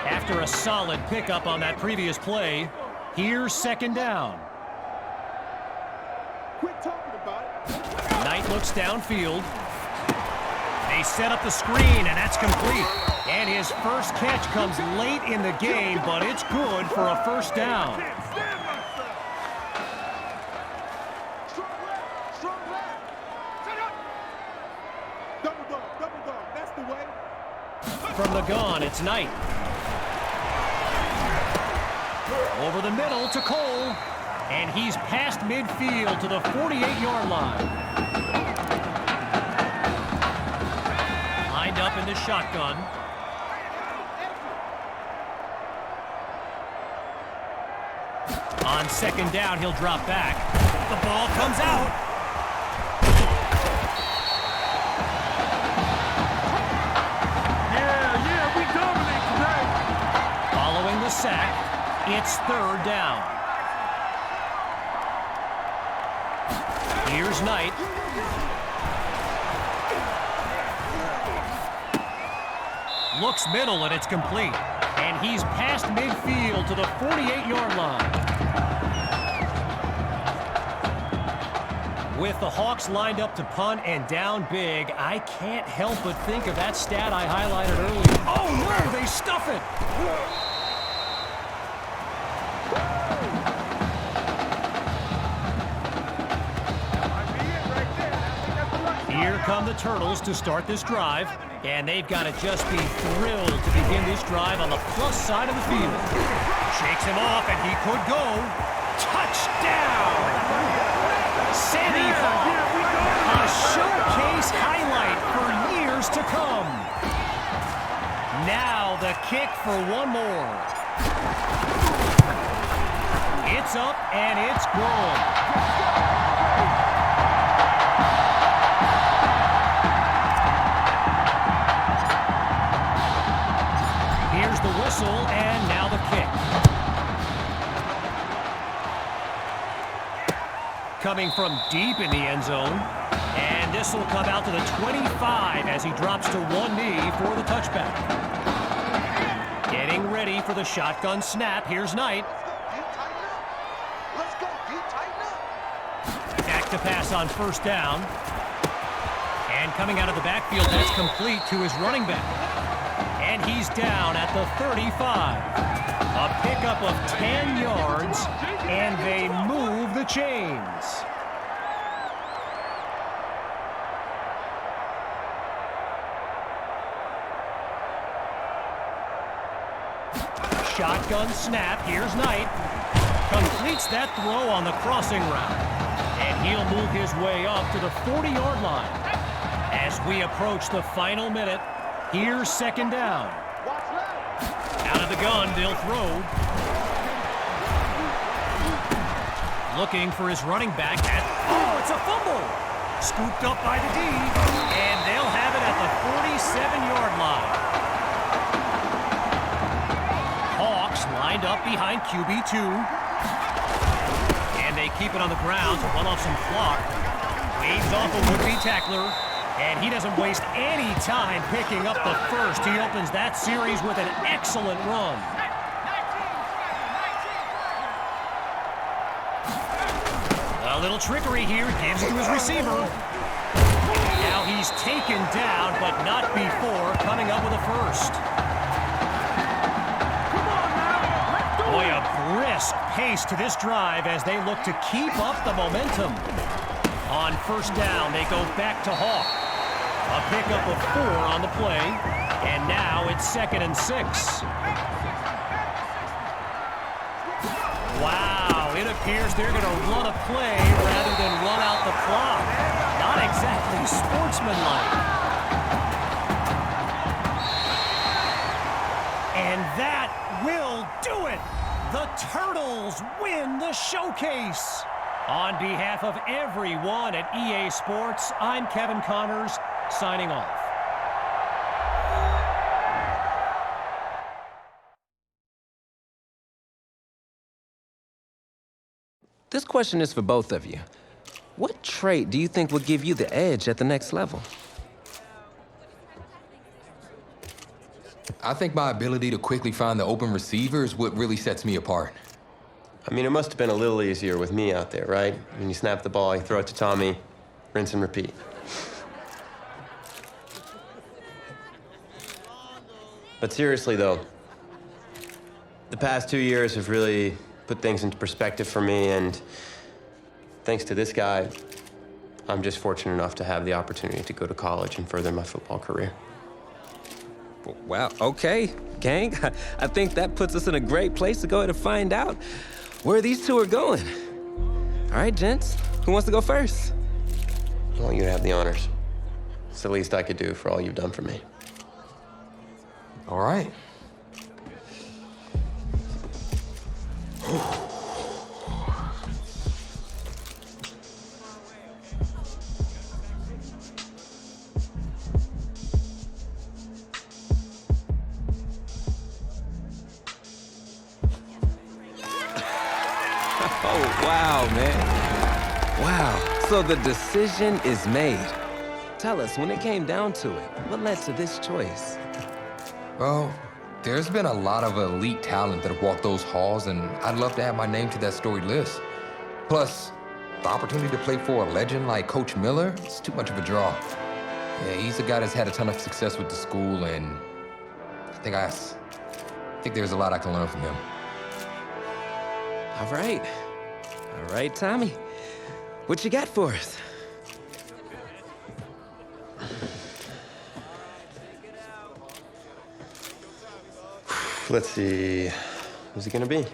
After a solid pickup on that previous play, here's second down. Quit talking about it. Knight looks downfield. They set up the screen, and that's complete. And his first catch comes late in the game, but it's good for a first down. Strong left. Set up. Double dog, that's the way. From the gun, it's Knight. Over the middle to Cole. And he's past midfield to the 48-yard line. Lined up in the shotgun. On second down, he'll drop back. The ball comes out. It's third down. Here's Knight. Looks middle, and it's complete. And he's past midfield to the 48-yard line. With the Hawks lined up to punt and down big, I can't help but think of that stat I highlighted earlier. Oh, no, they stuff it! Here come the Turtles to start this drive, and they've got to just be thrilled to begin this drive on the plus side of the field. Shakes him off, and he could go. Touchdown! Sammy Hall, a showcase highlight for years to come. Now the kick for one more. It's up, and it's good. Here's the whistle, and now the kick. Coming from deep in the end zone, and this will come out to the 25 as he drops to one knee for the touchback. Getting ready for the shotgun snap. Here's Knight. Back to pass on first down. And coming out of the backfield, that's complete to his running back. And he's down at the 35. A pickup of 10 yards, and they move the chains. Shotgun snap. Here's Knight. Completes that throw on the crossing route. And he'll move his way up to the 40-yard line. As we approach the final minute, here's second down. Out of the gun, they'll throw. Looking for his running back. Oh, it's a fumble! Scooped up by the D, and they'll have it at the 47-yard line. Hawks lined up behind QB2. And they keep it on the ground to run off some clock. Waves off a would-be tackler. And he doesn't waste any time picking up the first. He opens that series with an excellent run. A little trickery here, gives it to his receiver. Now he's taken down, but not before coming up with a first. Boy, a brisk pace to this drive as they look to keep up the momentum. On first down, they go back to Hawk. A pickup of 4 on the play, and now it's 2nd and 6. Wow, it appears they're going to run a play rather than run out the clock. Not exactly sportsmanlike. And that will do it. The Turtles win the showcase. On behalf of everyone at EA Sports, I'm Kevin Connors, signing off. This question is for both of you. What trait do you think will give you the edge at the next level? I think my ability to quickly find the open receiver is what really sets me apart. I mean, it must have been a little easier with me out there, right? When you snap the ball, you throw it to Tommy, rinse and repeat. But seriously, though, the past 2 years have really put things into perspective for me, and thanks to this guy, I'm just fortunate enough to have the opportunity to go to college and further my football career. Well, okay, gang. I think that puts us in a great place to go ahead and find out where these two are going. All right, gents, who wants to go first? I want you to have the honors. It's the least I could do for all you've done for me. All right. So the decision is made. Tell us, when it came down to it, what led to this choice? Well, there's been a lot of elite talent that have walked those halls, and I'd love to add my name to that storied list. Plus, the opportunity to play for a legend like Coach Miller, it's too much of a draw. Yeah, he's a guy that's had a ton of success with the school, and I think there's a lot I can learn from him. All right. All right, Tommy. What you got for us? Let's see. Who's it gonna be?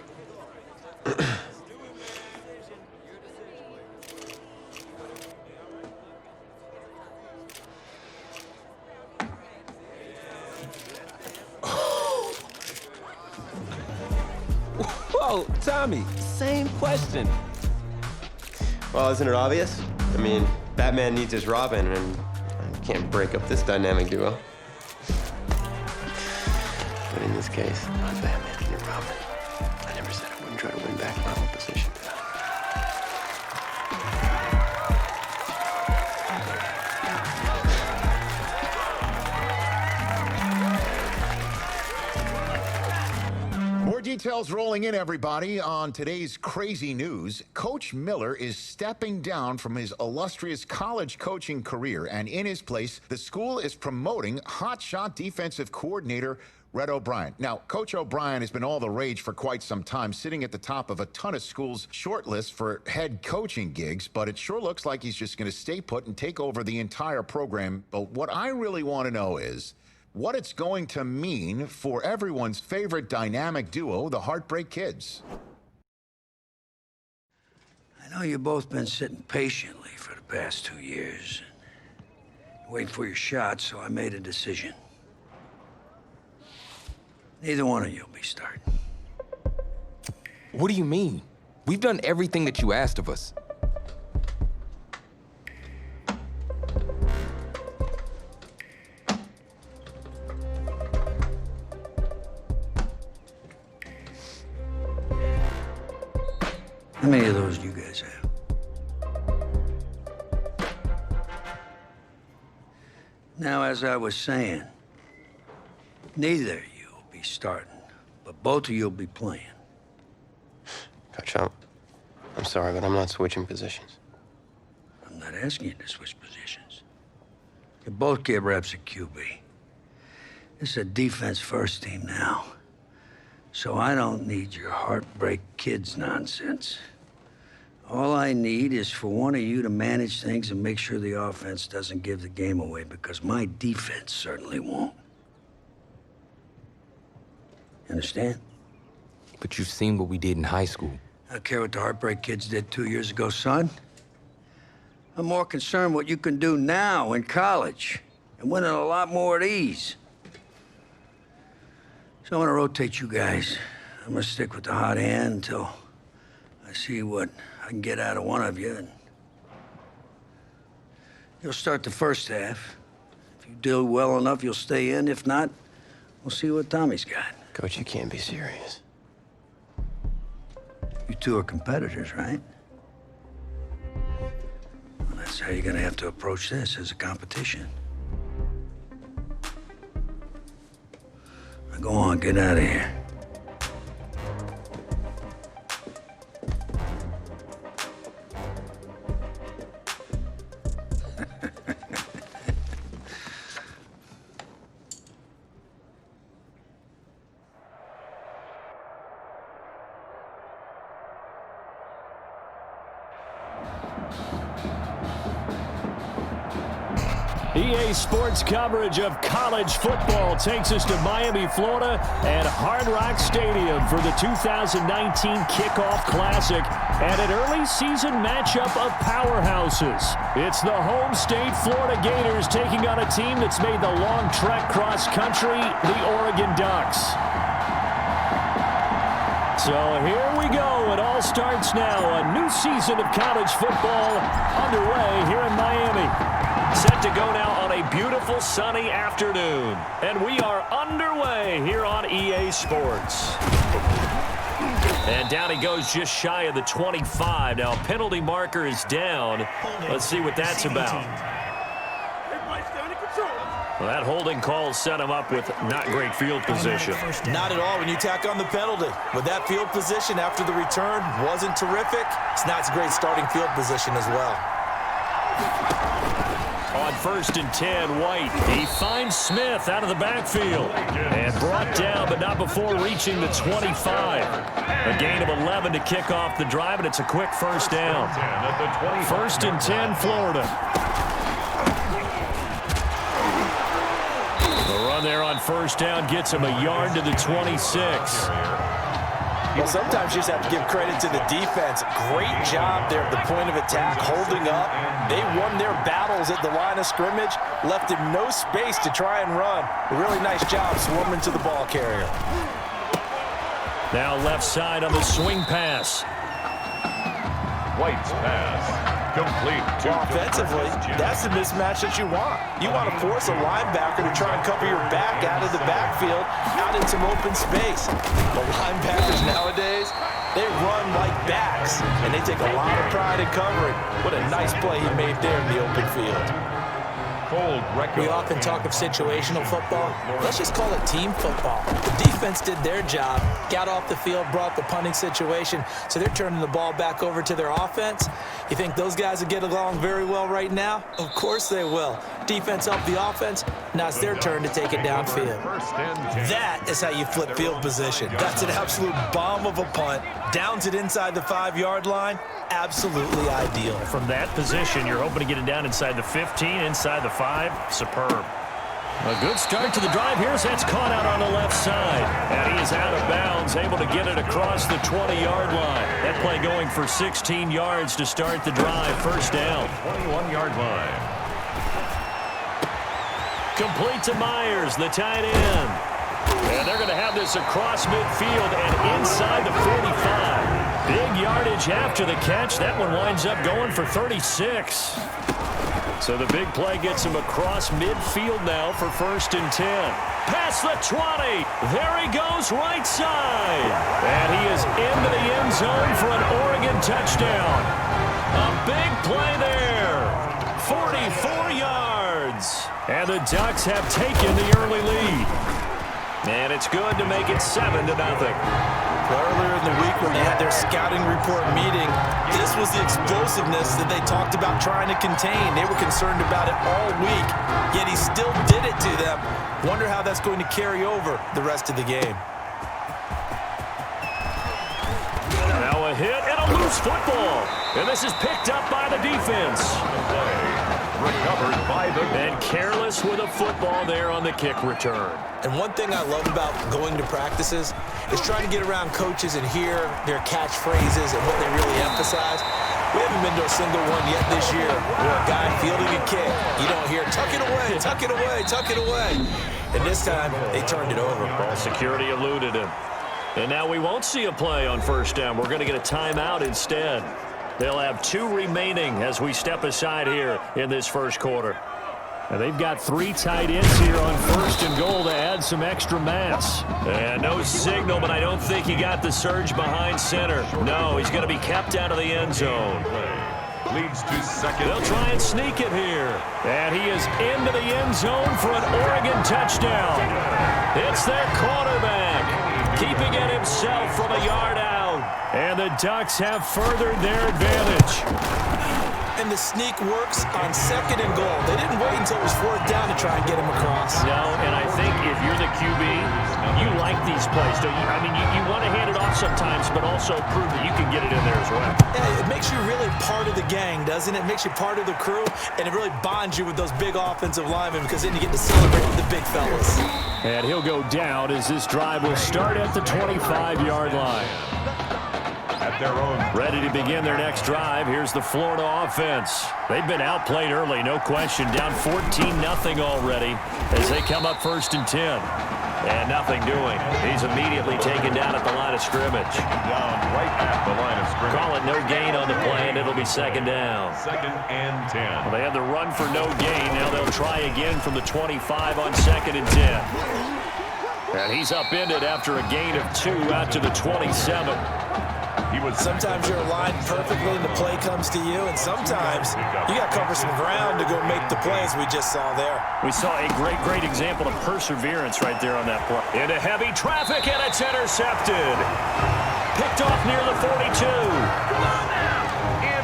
Whoa, Tommy, same question. Well, isn't it obvious? I mean, Batman needs his Robin, and I can't break up this dynamic duo. But in this case, I'm Batman and you're Robin. I never said I wouldn't try to win back my own position. More details rolling in, everybody. On today's crazy news, Coach Miller is stepping down from his illustrious college coaching career, and in his place, the school is promoting hotshot defensive coordinator Red O'Brien. Now, Coach O'Brien has been all the rage for quite some time, sitting at the top of a ton of schools' short lists for head coaching gigs, but it sure looks like he's just going to stay put and take over the entire program. But what I really want to know is what it's going to mean for everyone's favorite dynamic duo, the Heartbreak Kids. I know you've both been sitting patiently for the past 2 years, waiting for your shot, so I made a decision. Neither one of you will be starting. What do you mean? We've done everything that you asked of us. How many of those do you guys have? Now, as I was saying, neither of you will be starting, but both of you will be playing. Coach, I'm sorry, but I'm not switching positions. I'm not asking you to switch positions. You both get reps at QB. This is a defense-first team now, so I don't need your Heartbreak Kids nonsense. All I need is for one of you to manage things and make sure the offense doesn't give the game away, because my defense certainly won't. Understand? But you've seen what we did in high school. I don't care what the Heartbreak Kids did 2 years ago, son. I'm more concerned what you can do now in college and winning a lot more at ease. So I'm gonna rotate you guys. I'm gonna stick with the hot hand until I see what I can get out of one of you. And you'll start the first half. If you do well enough, you'll stay in. If not, we'll see what Tommy's got. Coach, you can't be serious. You two are competitors, right? Well, that's how you're gonna have to approach this, as a competition. Now go on, get out of here. EA Sports coverage of college football takes us to Miami, Florida at Hard Rock Stadium for the 2019 Kickoff Classic and an early season matchup of powerhouses. It's the home state Florida Gators taking on a team that's made the long trek cross country, the Oregon Ducks. So here we go. It all starts now. A new season of college football underway here in Miami. Set to go now on a beautiful sunny afternoon. And we are underway here on EA Sports. And down he goes just shy of the 25. Now, penalty marker is down. Let's see what that's about. Well, that holding call set him up with not great field position. Not at all when you tack on the penalty. With that field position after the return wasn't terrific, it's not a great starting field position as well. On 1st and 10, White. He finds Smith out of the backfield. And brought down, but not before reaching the 25. A gain of 11 to kick off the drive, and it's a quick first down. 1st and 10, Florida. The run there on 1st down gets him a yard to the 26. Well, sometimes you just have to give credit to the defense. Great job there at the point of attack, holding up. They won their battles at the line of scrimmage, left him no space to try and run. A really nice job swarming to the ball carrier. Now left side on the swing pass. White's pass. Complete. Well, offensively, that's the mismatch that you want. You want to force a linebacker to try and cover your back out of the backfield, out in some open space. The linebackers nowadays, they run like backs, and they take a lot of pride in covering. What a nice play he made there in the open field. We often talk of situational football. Let's just call it team football. The defense did their job, got off the field, brought the punting situation, so they're turning the ball back over to their offense. You think those guys will get along very well right now? Of course they will. Defense helped the offense. Now it's their turn to take it downfield. That is how you flip field position. That's an absolute bomb of a punt. Downs it inside the 5-yard line. Absolutely ideal. From that position, you're hoping to get it down inside the 15, inside the 5. Superb. A good start to the drive here as that's caught out on the left side. And he is out of bounds, able to get it across the 20-yard line. That play going for 16 yards to start the drive. 1st down. 21-yard line. Complete to Myers, the tight end. And they're going to have this across midfield and inside the 45. Big yardage after the catch. That one winds up going for 36. So the big play gets him across midfield now for 1st and 10. Past the 20. There he goes right side. And he is into the end zone for an Oregon touchdown. A big play there. 44 yards. And the Ducks have taken the early lead. And it's good to make it 7-0. Earlier in the week when they had their scouting report meeting, this was the explosiveness that they talked about trying to contain. They were concerned about it all week, yet he still did it to them. Wonder how that's going to carry over the rest of the game. Now a hit and a loose football. And this is picked up by the defense. Recovered by the... And careless with a football there on the kick return. And one thing I love about going to practices is trying to get around coaches and hear their catchphrases and what they really emphasize. We haven't been to a single one yet this year where a guy fielding a kick, you don't hear, tuck it away, tuck it away, tuck it away. And this time, they turned it over. Ball security eluded him. And now we won't see a play on 1st down. We're going to get a timeout instead. They'll have 2 remaining as we step aside here in this 1st quarter. And they've got 3 tight ends here on 1st and goal to add some extra mass. And no signal, but I don't think he got the surge behind center. No, he's going to be kept out of the end zone. Leads to 2nd. They'll try and sneak it here. And he is into the end zone for an Oregon touchdown. It's their quarterback, keeping it himself from a yard out. And the Ducks have furthered their advantage. And the sneak works on 2nd and goal. They didn't wait until it was 4th down to try and get him across. No, and I think if you're the QB, you like these plays, don't you? I mean, you want to hand it off sometimes, but also prove that you can get it in there as well. Yeah, it makes you really part of the gang, doesn't it? It makes you part of the crew, and it really bonds you with those big offensive linemen because then you get to celebrate with the big fellas. And he'll go down as this drive will start at the 25-yard line. At their own. Ready to begin their next drive. Here's the Florida offense. They've been outplayed early, no question. Down 14-0 already as they come up 1st and 10. And nothing doing. He's immediately taken down at the line of scrimmage. Down right at the line of scrimmage. Call it no gain on the play, and it'll be 2nd down. 2nd and 10. Well, they had the run for no gain. Now they'll try again from the 25 on 2nd and 10. And he's upended after a gain of 2 out to the 27. Sometimes you're aligned perfectly and the play comes to you, and sometimes you got to cover some ground to go make the plays we just saw there. We saw a great example of perseverance right there on that play. Into heavy traffic, and it's intercepted. Picked off near the 42.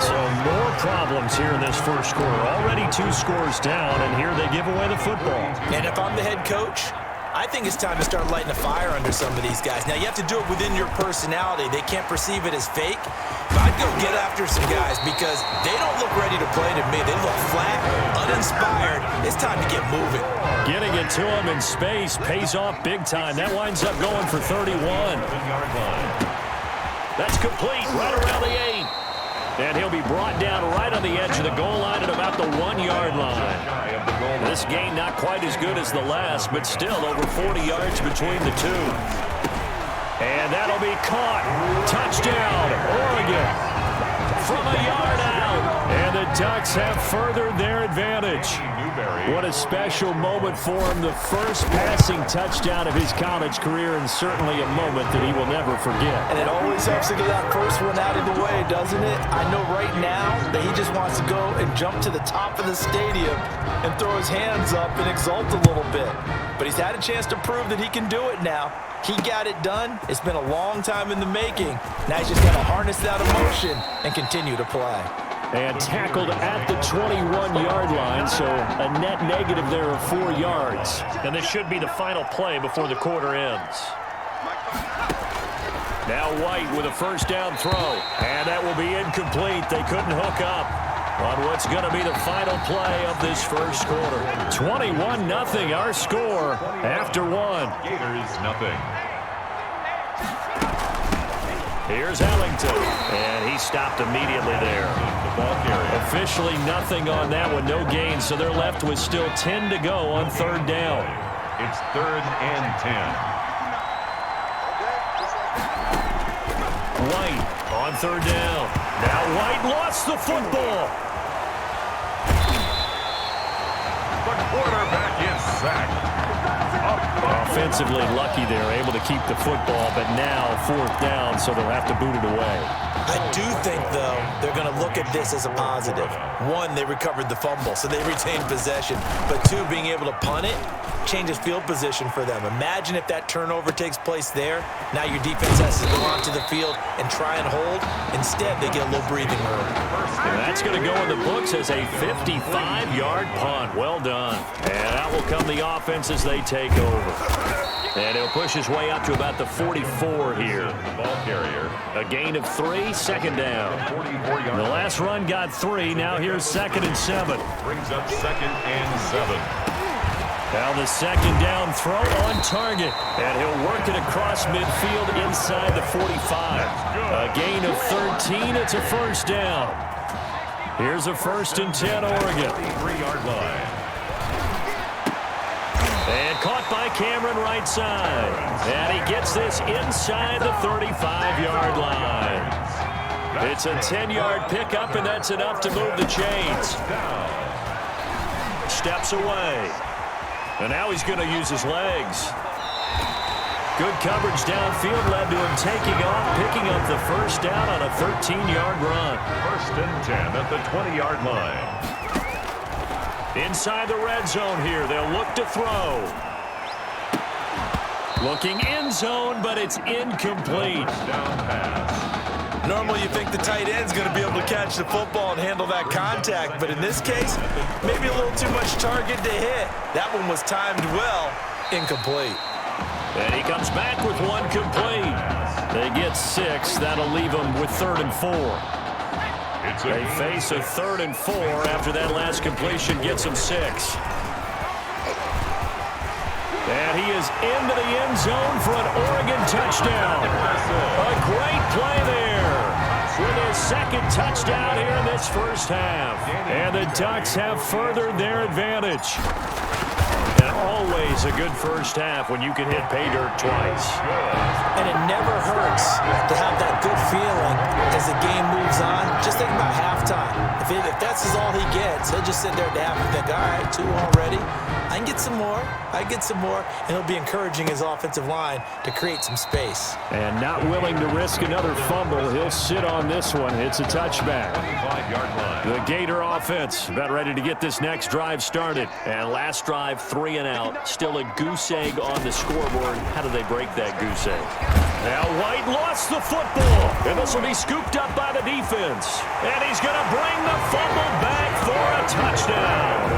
So more problems here in this first quarter. Already 2 scores down, and here they give away the football. And if I'm the head coach, I think it's time to start lighting a fire under some of these guys. Now, you have to do it within your personality. They can't perceive it as fake. But I'd go get after some guys because they don't look ready to play to me. They look flat, uninspired. It's time to get moving. Getting it to him in space pays off big time. That winds up going for 31. That's complete right around the 8. And he'll be brought down right on the edge of the goal line at about the 1-yard line. This gain not quite as good as the last, but still over 40 yards between the two. And that'll be caught. Touchdown, Oregon. From a yard out. And the Ducks have furthered their advantage. What a special moment for him. The first passing touchdown of his college career, and certainly a moment that he will never forget. And it always helps to get that first one out of the way, doesn't it? I know right now that he just wants to go and jump to the top of the stadium and throw his hands up and exult a little bit. But he's had a chance to prove that he can do it now. He got it done. It's been a long time in the making. Now he's just got to harness that emotion and continue to play. And tackled at the 21-yard line, so a net negative there of 4 yards. And this should be the final play before the quarter ends. Now White with a first down throw. And that will be incomplete. They couldn't hook up on what's going to be the final play of this first quarter. 21-0, our score after 1. Gators nothing. Here's Ellington, and he stopped immediately there. Officially nothing on that one, no gain, so they're left with still 10 to go on 3rd down. It's 3rd and 10. White on 3rd down. Now White lost the football. The quarterback is sacked. Offensively lucky they're able to keep the football, but now 4th down, so they'll have to boot it away. I do think, though, they're going to look at this as a positive. 1, they recovered the fumble, so they retained possession. But 2, being able to punt it changes field position for them. Imagine if that turnover takes place there. Now your defense has to go onto the field and try and hold. Instead, they get a little breathing room. And that's going to go in the books as a 55-yard punt. Well done. And out will come the offense as they take over. And he'll push his way up to about the 44 here. Ball carrier. A gain of 3, 2nd down. 44-yard. The last run got 3. Now here's 2nd and 7. Brings up 2nd and 7. Now the 2nd down throw on target. And he'll work it across midfield inside the 45. A gain of 13. It's a 1st down. Here's a 1st and 10, Oregon. 3-yard line. And caught by Cameron right side. And he gets this inside the 35-yard line. It's a 10-yard pickup, and that's enough to move the chains. Steps away. And now he's going to use his legs. Good coverage downfield led to him taking off, picking up the 1st down on a 13-yard run. 1st and 10 at the 20-yard line. Inside the red zone here, they'll look to throw. Looking end zone, but it's incomplete. Down pass. Normally you think the tight end's going to be able to catch the football and handle that contact, but in this case, maybe a little too much target to hit. That one was timed well, incomplete. And he comes back with 1 complete. They get 6. That'll leave them with 3rd and 4. They face a 3rd and 4 after that last completion gets them 6. And he is into the end zone for an Oregon touchdown. A great play there with his 2nd touchdown here in this first half. And the Ducks have furthered their advantage. And always a good first half when you can hit pay dirt twice. And it never hurts to have that good feeling as the game moves on. Just think about halftime. If that's all he gets, he'll just sit there at the half and think, all right, 2 already. I can get some more. And he'll be encouraging his offensive line to create some space. And not willing to risk another fumble. He'll sit on this one. It's a touchback. The Gator offense about ready to get this next drive started. And last drive, 3 and out. Still a goose egg on the scoreboard. How do they break that goose egg? Now White lost the football. And this will be scooped up by the defense. And he's going to bring the fumble back for a touchdown.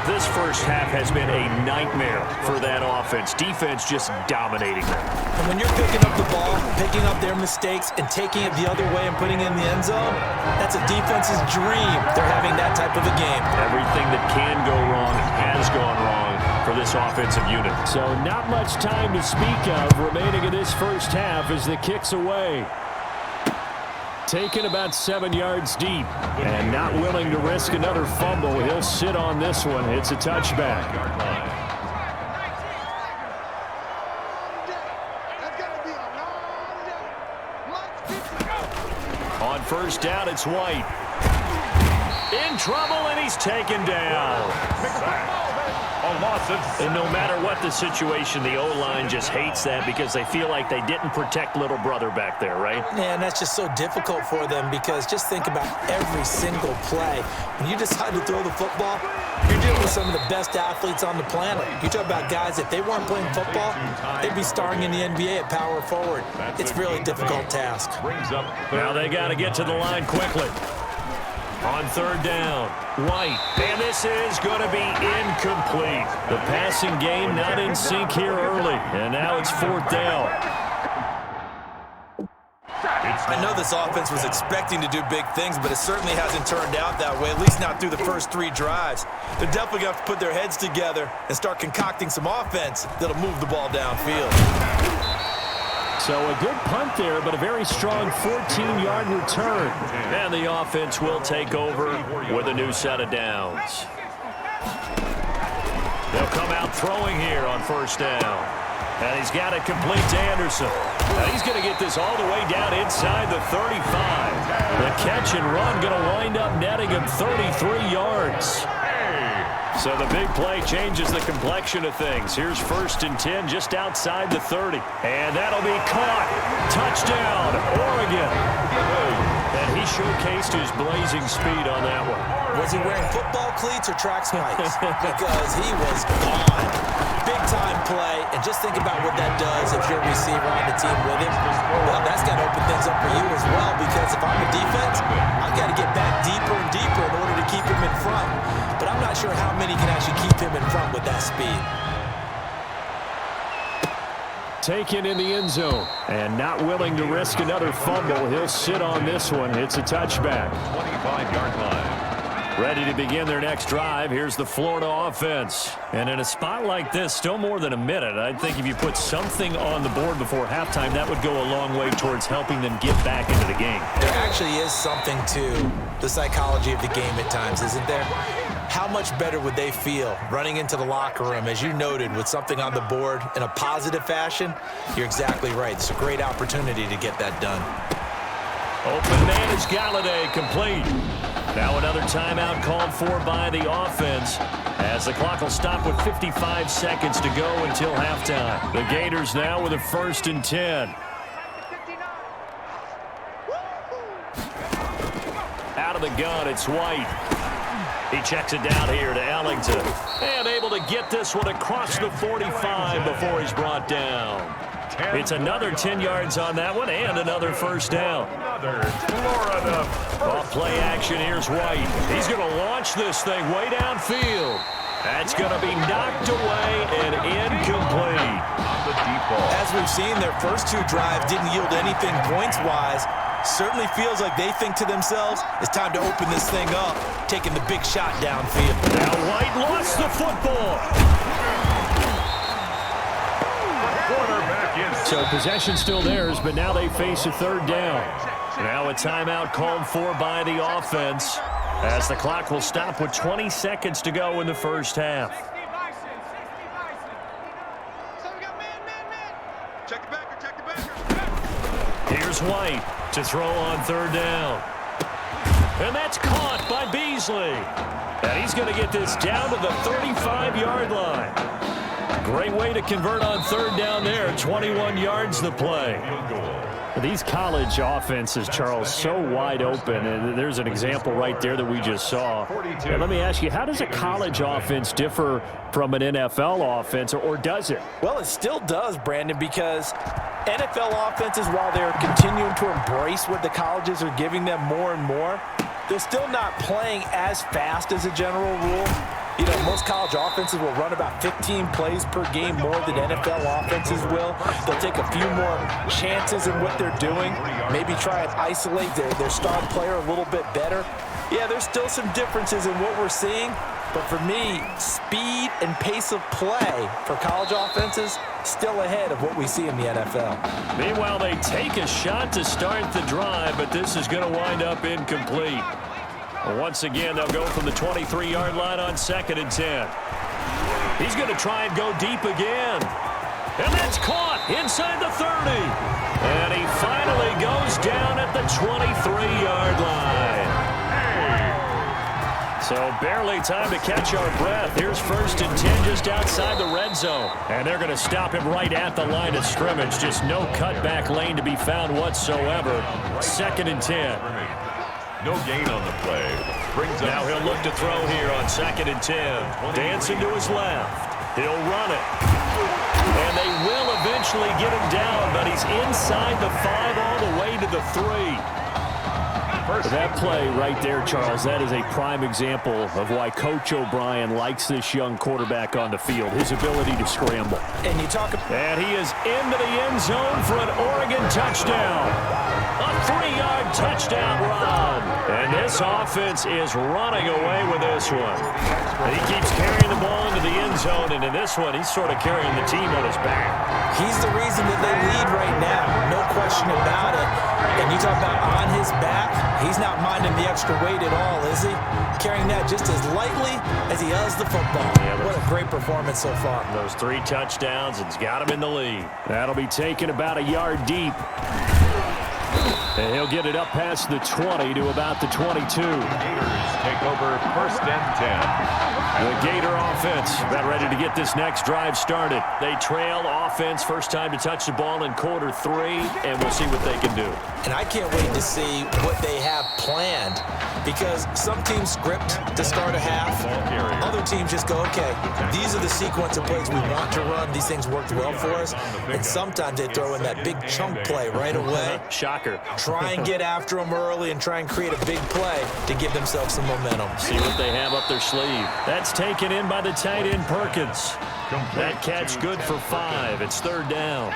This first half has been a nightmare for that offense. Defense just dominating them. And when you're picking up the ball, picking up their mistakes, and taking it the other way and putting it in the end zone, that's a defense's dream. They're having that type of a game. Everything that can go wrong has gone wrong for this offensive unit. So not much time to speak of remaining in this first half as the kick's away. Taken about 7 yards deep and not willing to risk another fumble. He'll sit on this one. It's a touchback. On first down, it's White. In trouble, and he's taken down. And no matter what the situation, the O-line just hates that because they feel like they didn't protect little brother back there, right? Yeah, and that's just so difficult for them because just think about every single play. When you decide to throw the football, you're dealing with some of the best athletes on the planet. You talk about guys, if they weren't playing football, they'd be starring in the NBA at power forward. It's a really difficult task. Now they got to get to the line quickly. On third down, White, and this is going to be incomplete. The passing game not in sync here early, and now it's fourth down. I know this offense was expecting to do big things, but it certainly hasn't turned out that way, at least not through the first 3 drives. They're definitely going to have to put their heads together and start concocting some offense that'll move the ball downfield. So a good punt there, but a very strong 14-yard return. And the offense will take over with a new set of downs. They'll come out throwing here on first down. And he's got it complete to Anderson. Now he's going to get this all the way down inside the 35. The catch and run going to wind up netting him 33 yards. So the big play changes the complexion of things. Here's 1st and 10 just outside the 30. And that'll be caught. Touchdown, Oregon. And he showcased his blazing speed on that one. Was he wearing football cleats or track spikes? Because he was gone. Big-time play. And just think about what that does if you're a receiver on the team with him. Well, that's got to open things up for you as well, because if I'm a defense, I've got to get back deeper and deeper in order to keep him in front. But I'm not sure how many can actually keep him in front with that speed. Taken in the end zone and not willing to risk another fumble. He'll sit on this one. It's a touchback. 25-yard line. Ready to begin their next drive. Here's the Florida offense. And in a spot like this, still more than a minute, I think if you put something on the board before halftime, that would go a long way towards helping them get back into the game. There actually is something to the psychology of the game at times, isn't there? How much better would they feel running into the locker room, as you noted, with something on the board in a positive fashion? You're exactly right. It's a great opportunity to get that done. Open man is Galladay, complete. Now another timeout called for by the offense as the clock will stop with 55 seconds to go until halftime. The Gators now with a 1st and 10. Out of the gun, it's White. He checks it down here to Ellington. And able to get this one across the 45 before he's brought down. It's another 10 yards on that one and another first down. Florida. Off play action, here's White. He's going to launch this thing way downfield. That's going to be knocked away and incomplete. As we've seen, their first 2 drives didn't yield anything points-wise. Certainly feels like they think to themselves, it's time to open this thing up, taking the big shot downfield. Now White lost the football. So possession still theirs, but now they face a 3rd down. Now a timeout called for by the offense As the clock will stop with 20 seconds to go in the first half. Here's White to throw on third down. And that's caught by Beasley. And he's going to get this down to the 35-yard line. Great way to convert on third down there. 21 yards the play. These college offenses, Charles, so wide open. And there's an example right there that we just saw. And let me ask you, how does a college offense differ from an NFL offense, or does it? Well, it still does, Brandon, because NFL offenses, while they're continuing to embrace what the colleges are giving them more and more, they're still not playing as fast as a general rule. You know, most college offenses will run about 15 plays per game more than NFL offenses will. They'll take a few more chances in what they're doing, maybe try and isolate their star player a little bit better. Yeah, there's still some differences in what we're seeing, but for me, speed and pace of play for college offenses still ahead of what we see in the NFL. Meanwhile, they take a shot to start the drive, but this is going to wind up incomplete. Once again, they'll go from the 23-yard line on 2nd and 10. He's going to try and go deep again. And that's caught inside the 30. And he finally goes down at the 23-yard line. So barely time to catch our breath. Here's 1st and 10 just outside the red zone. And they're going to stop him right at the line of scrimmage. Just no cutback lane to be found whatsoever. 2nd and 10. No gain on the play. Now he'll look to throw here on 2nd and 10. Dancing to his left. He'll run it. And they will eventually get him down, but he's inside the 5 all the way to the 3. That play right there, Charles, that is a prime example of why Coach O'Brien likes this young quarterback on the field, his ability to scramble. And you talk about... And he is into the end zone for an Oregon touchdown. A 3-yard touchdown run. And this offense is running away with this one. He keeps carrying the ball into the end zone, and in this one, he's sort of carrying the team on his back. He's the reason that they lead right now, no question about it. And you talk about on his back, he's not minding the extra weight at all, is he? Carrying that just as lightly as he does the football. Yeah, what a great performance so far. Those 3 touchdowns, it's got him in the lead. That'll be taken about a yard deep. And he'll get it up past the 20 to about the 22. Gators take over 1st and 10. The Gator offense about ready to get this next drive started. They trail offense, first time to touch the ball in quarter 3, and we'll see what they can do. And I can't wait to see what they have planned, because some teams script to start a half. Other teams just go, okay, these are the sequence of plays we want to run. These things worked well for us. And sometimes they throw in that big chunk play right away. Shocker. Try and get after them early and try and create a big play to give themselves some momentum. See what they have up their sleeve. That's taken in by the tight end Perkins. That catch good for 5. It's 3rd down.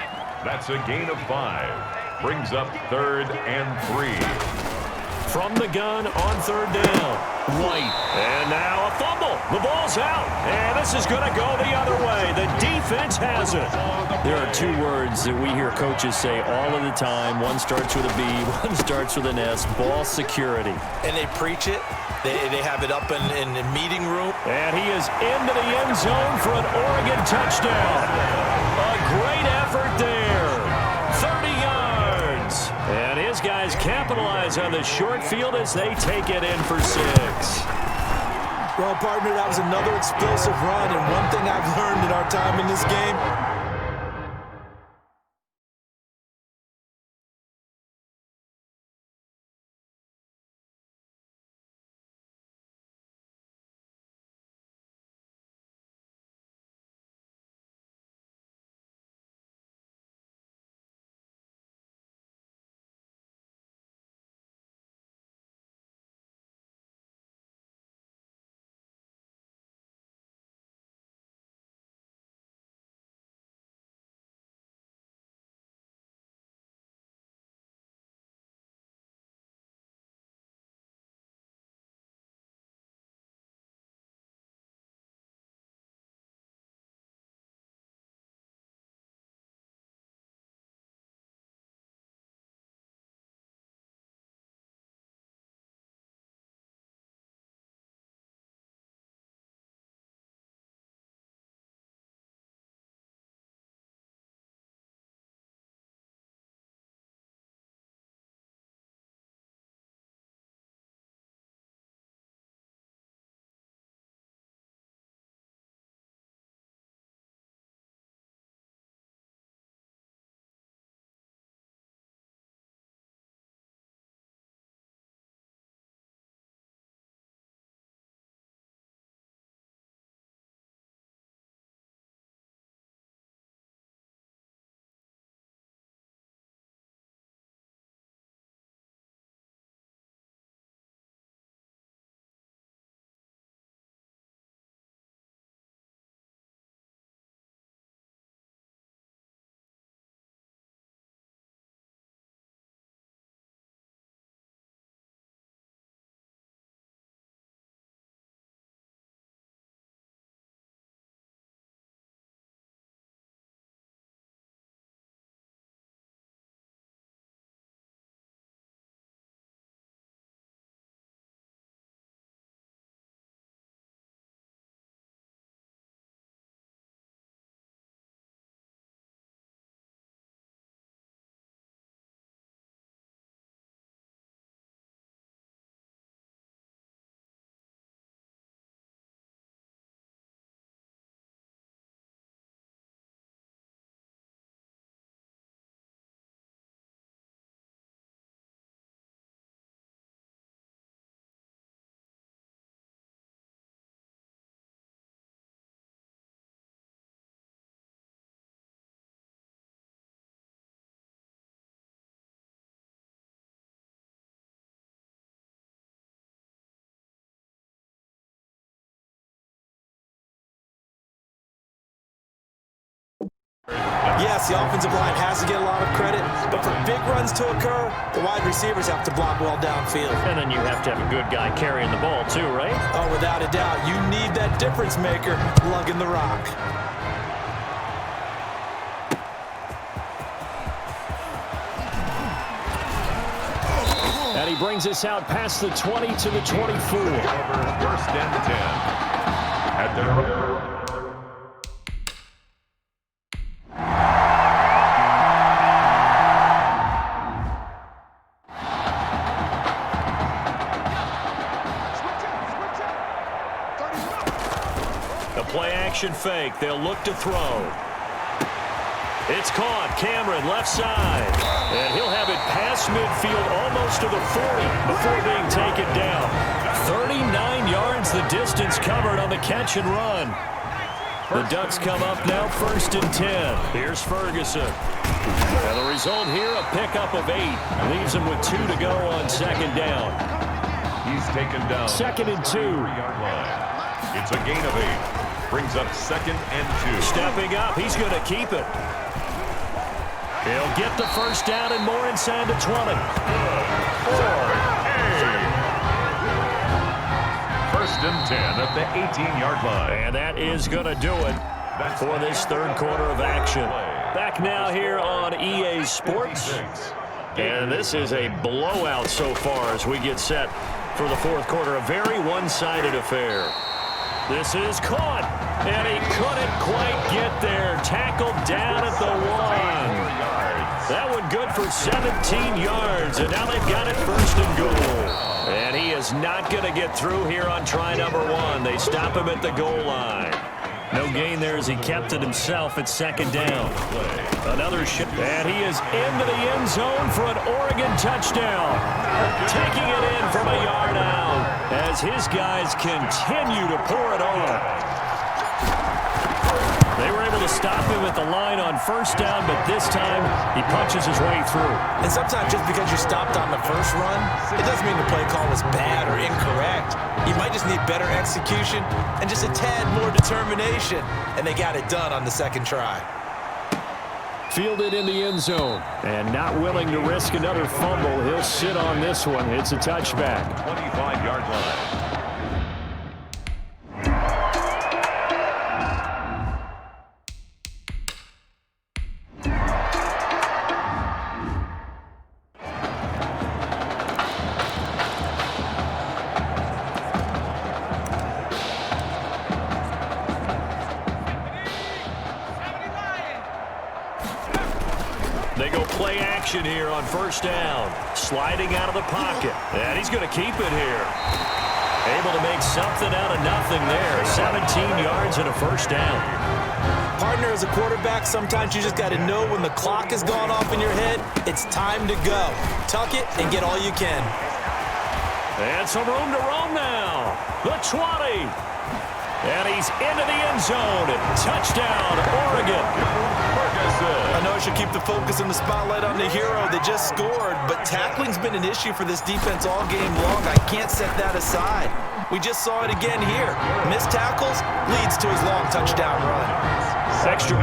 That's a gain of 5. Brings up 3rd and 3. From the gun on 3rd down. White. And now a fumble. The ball's out. And this is going to go the other way. The defense has it. There are 2 words that we hear coaches say all of the time. One starts with a B, one starts with an S. Ball security. And they preach it. They have it up in the meeting room. And he is into the end zone for an Oregon touchdown. A great effort there. 30 yards. And his guys capitalize on the short field as they take it in for 6. Well, partner, that was another explosive run. And one thing I've learned in our time in this game, Yes, the offensive line has to get a lot of credit, but for big runs to occur, the wide receivers have to block well downfield. And then you have to have a good guy carrying the ball too, right? Oh, without a doubt. You need that difference maker lugging the rock. And he brings us out past the 20 to the 24. First and 10. At the play-action fake. They'll look to throw. It's caught. Cameron, left side. And he'll have it past midfield almost to the 40 before being taken down. 39 yards the distance covered on the catch and run. The Ducks come up now 1st and 10. Here's Ferguson. And the result here, a pickup of 8. Leaves him with 2 to go on 2nd down. He's taken down. 2nd and 2. 3-yard line. It's a gain of 8. Brings up 2nd and 2. Stepping up, he's going to keep it. He'll get the 1st down and more inside the 20. First and 10 at the 18-yard line. And that is going to do it for this 3rd quarter of action. Back now here on EA Sports. And this is a blowout so far as we get set for the 4th quarter. A very one-sided affair. This is caught, and he couldn't quite get there. Tackled down at the 1. That one good for 17 yards, and now they've got it 1st and goal. And he is not going to get through here on try number 1. They stop him at the goal line. No gain there as he kept it himself at 2nd down. Another shot, and he is into the end zone for an Oregon touchdown. Taking it in from a yard out as his guys continue to pour it on. They were able to stop him at the line on 1st down, but this time he punches his way through. And sometimes just because you're stopped on the first run, it doesn't mean the play call was bad or incorrect. You might just need better execution and just a tad more determination, and they got it done on the 2nd try. Fielded in the end zone, and not willing to risk another fumble. He'll sit on this one. It's a touchback. 25-yard line. They go play action here on 1st down. Sliding out of the pocket. And he's going to keep it here. Able to make something out of nothing there. 17 yards and a 1st down. Partner, as a quarterback, sometimes you just got to know when the clock has gone off in your head, it's time to go. Tuck it and get all you can. And some room to roam now. The 20. And he's into the end zone. Touchdown, Oregon. I know I should keep the focus and the spotlight on the hero. They just scored, but tackling's been an issue for this defense all game long. I can't set that aside. We just saw it again here. Missed tackles leads to his long touchdown run. Extra.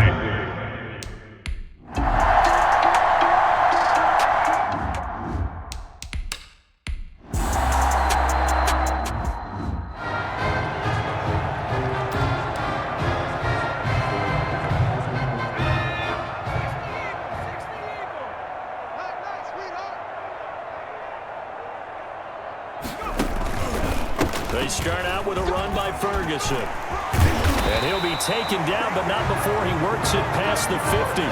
They start out with a run by Ferguson. And he'll be taken down, but not before he works it past the 50.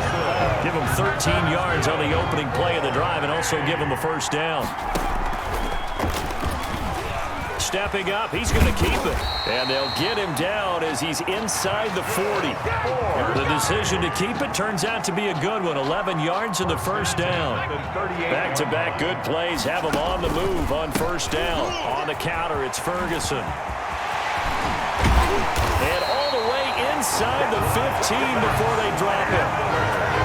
Give him 13 yards on the opening play of the drive and also give him a 1st down. Stepping up, he's going to keep it. And they'll get him down as he's inside the 40. The decision to keep it turns out to be a good one. 11 yards in the 1st down. Back-to-back good plays have him on the move on 1st down. On the counter, it's Ferguson. And all the way inside the 15 before they drop him.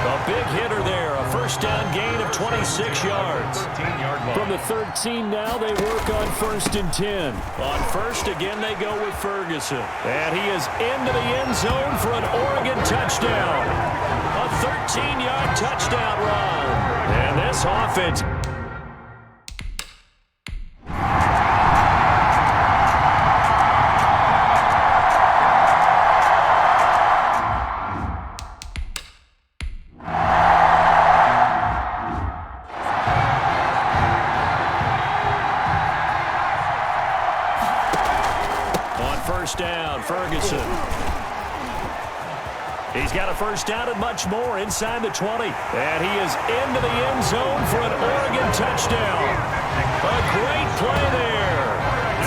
A big hitter there, a first down gain of 26 yards. 13-yard line. From the 13 now, they work on 1st and 10. On first, again, they go with Ferguson. And he is into the end zone for an Oregon touchdown. A 13-yard touchdown run. And this offense... down, Ferguson. He's got a first down and much more inside the 20. And he is into the end zone for an Oregon touchdown. A great play there.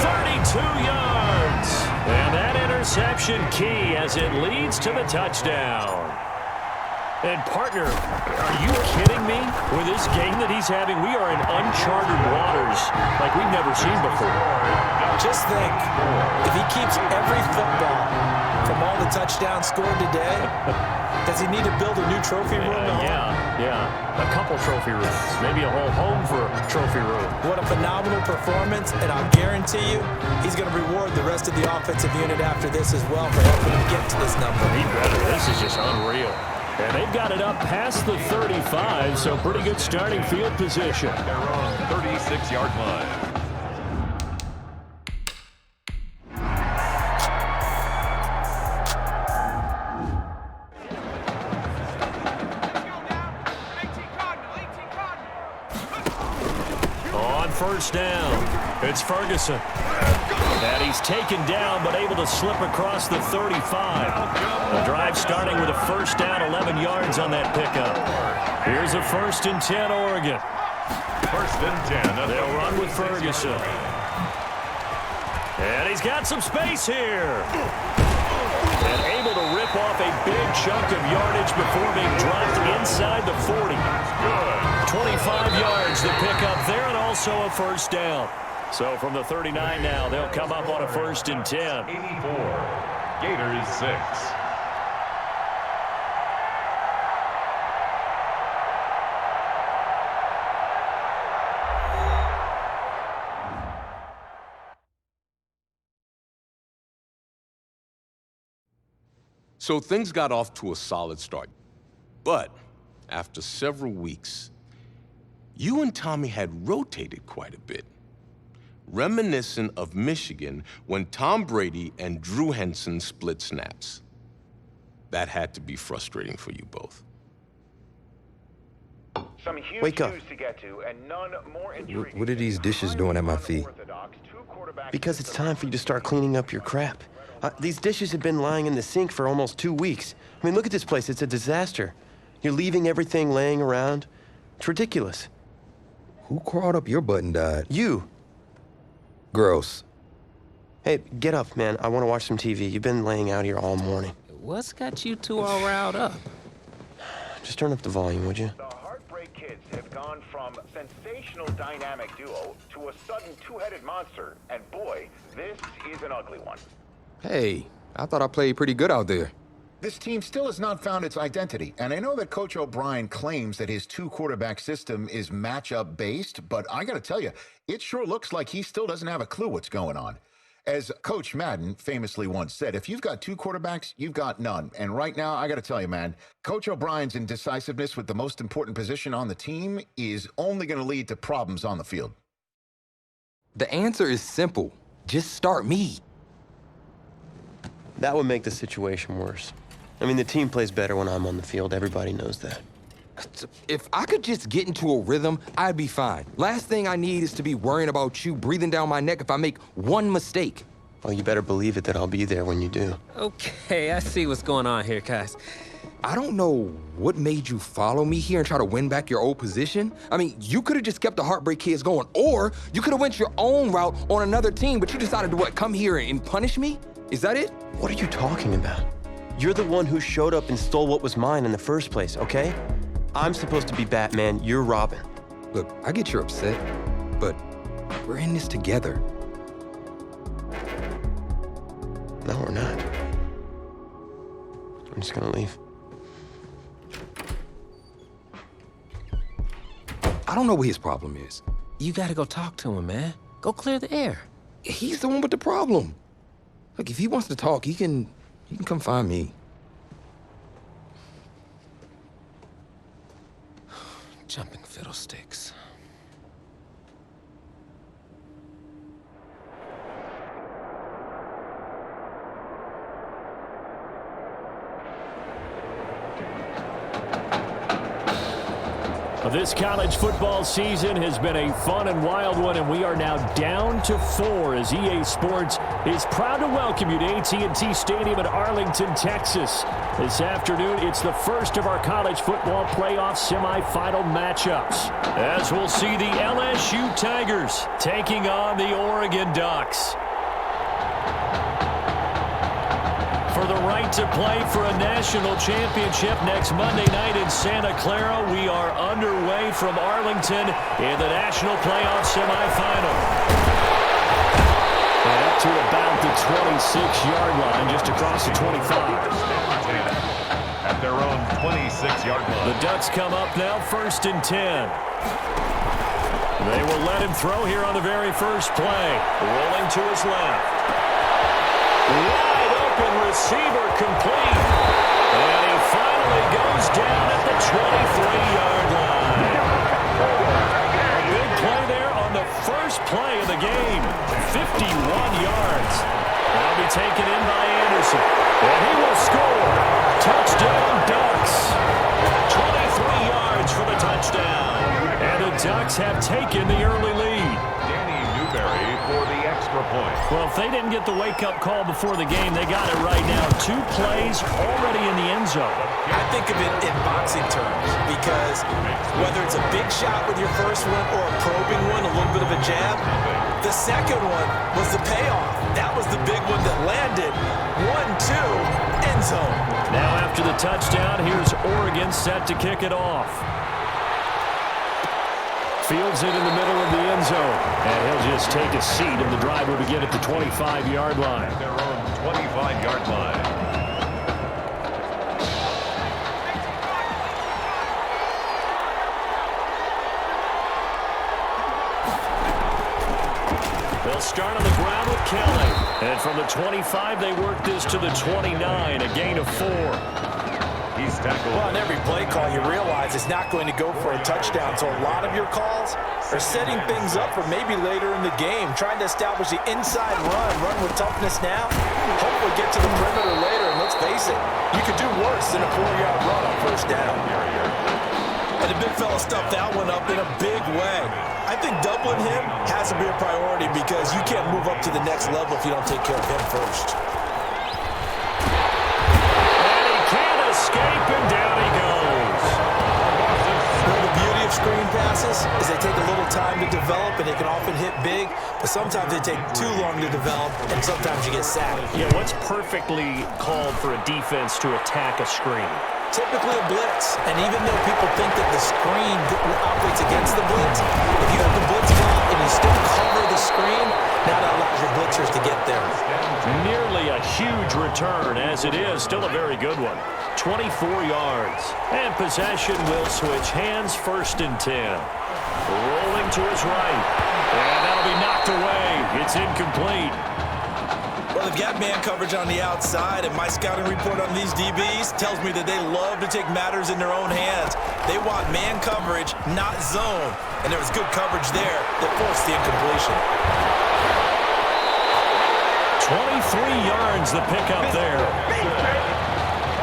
32 yards. And that interception key as it leads to the touchdown. And, partner, are you kidding me? With this game that he's having, we are in uncharted waters like we've never seen before. Just think, if he keeps every football from all the touchdowns scored today, does he need to build a new trophy room? Yeah. A couple trophy rooms. Maybe a whole home for a trophy room. What a phenomenal performance, and I'll guarantee you he's going to reward the rest of the offensive unit after this as well for helping him get to this number. He better. This is just unreal. And they've got it up past the 35, so pretty good starting field position. Their own 36-yard line. On first down, it's Ferguson. And he's taken down, but able to slip across the 35. The drive starting with a first down, 11 yards on that pickup. Here's a 1st and 10, Oregon. 1st and 10. They'll run with Ferguson. And he's got some space here. And able to rip off a big chunk of yardage before being dropped inside the 40. 25 yards the pickup there, and also a first down. So from the 39 now, they'll come up on a 1st and 10. 84. Gators 6. So things got off to a solid start. But after several weeks, you and Tommy had rotated quite a bit. Reminiscent of Michigan when Tom Brady and Drew Henson split snaps. That had to be frustrating for you both. Some huge Wake up. news to get to, and none more intriguing. What are these dishes doing at my feet? Because it's time for you to start cleaning up your crap. These dishes have been lying in the sink for almost 2 weeks. I mean, look at this place. It's a disaster. You're leaving everything laying around. It's ridiculous. Who crawled up your butt and died? You. Gross. Hey, get up, man. I want to watch some TV. You've been laying out here all morning. What's got you two all riled up? Just turn up the volume, would you? The Heartbreak Kids have gone from sensational dynamic duo to a sudden two-headed monster. And boy, this is an ugly one. Hey, I thought I played pretty good out there. This team still has not found its identity, and I know that Coach O'Brien claims that his two-quarterback system is matchup-based, but I gotta tell you, it sure looks like he still doesn't have a clue what's going on. As Coach Madden famously once said, if you've got two quarterbacks, you've got none. And right now, I gotta tell you, man, Coach O'Brien's indecisiveness with the most important position on the team is only gonna lead to problems on the field. The answer is simple. Just start me. That would make the situation worse. I mean, the team plays better when I'm on the field. Everybody knows that. If I could just get into a rhythm, I'd be fine. Last thing I need is to be worrying about you breathing down my neck if I make one mistake. Well, you better believe it that I'll be there when you do. Okay, I see what's going on here, guys. I don't know what made you follow me here and try to win back your old position. I mean, you could have just kept the Heartbreak Kids going, or you could have went your own route on another team, but you decided to what, come here and punish me? Is that it? What are you talking about? You're the one who showed up and stole what was mine in the first place, okay? I'm supposed to be Batman, you're Robin. Look, I get you're upset, but we're in this together. No, we're not. just gonna leave. I don't know what his problem is. You gotta go talk to him, man. Go clear the air. He's the one with the problem. Look, if he wants to talk, he can come find me. Jumping fiddlesticks. This college football season has been a fun and wild one, and we are now down to 4 as EA Sports is proud to welcome you to AT&T Stadium in Arlington, Texas. This afternoon, it's the first of our college football playoff semifinal matchups, as we'll see the LSU Tigers taking on the Oregon Ducks. For the right to play for a national championship next Monday night in Santa Clara, we are underway from Arlington in the national playoff semifinal. And up to about the 26-yard line, just across the 25. At their own 26-yard line. The Ducks come up now, 1st and 10. They will let him throw here on the very first play. Rolling to his left. Wide open receiver complete. And he finally goes down at the 23-yard line. A big play there on the first play of the game. 51 yards. That'll be taken in by Anderson. And he will score. Touchdown Ducks. 23 yards for the touchdown. And the Ducks have taken the early lead. For the extra point. Well, if they didn't get the wake-up call before the game, they got it right now. 2 plays already in the end zone. I think of it in boxing terms because whether it's a big shot with your first one or a probing one, a little bit of a jab, the second one was the payoff. That was the big one that landed. 1-2, end zone. Now after the touchdown, here's Oregon set to kick it off. Fields it in the middle of the end zone. And he'll just take a seat, and the drive will begin at the 25-yard line. Their own 25-yard line. They'll start on the ground with Kelly. And from the 25, they work this to the 29, a gain of 4. He's tackled. Well, on every play call, you realize it's not going to go for a touchdown. So a lot of your calls are setting things up for maybe later in the game, trying to establish the inside run with toughness now, hopefully get to the perimeter later. And let's face it, you could do worse than a 4-yard run on first down. And the big fella stuffed that one up in a big way. I think doubling him has to be a priority because you can't move up to the next level if you don't take care of him first. Escape, and down he goes. Well, the beauty of screen passes is they take a little time to develop, and they can often hit big, but sometimes they take too long to develop, and sometimes you get sacked. Yeah, what's perfectly called for a defense to attack a screen? Typically a blitz, and even though people think that the screen operates against the blitz, if you have the blitz block and you still cover the screen, now that allows your blitzers to get there. Nearly a huge return, as it is. Still a very good one. 24 yards. And possession will switch hands, 1st and 10. Rolling to his right. And that'll be knocked away. It's incomplete. Well, they've got man coverage on the outside, and my scouting report on these DBs tells me that they love to take matters in their own hands. They want man coverage, not zone. And there was good coverage there that forced the incompletion. 23 yards the pickup there.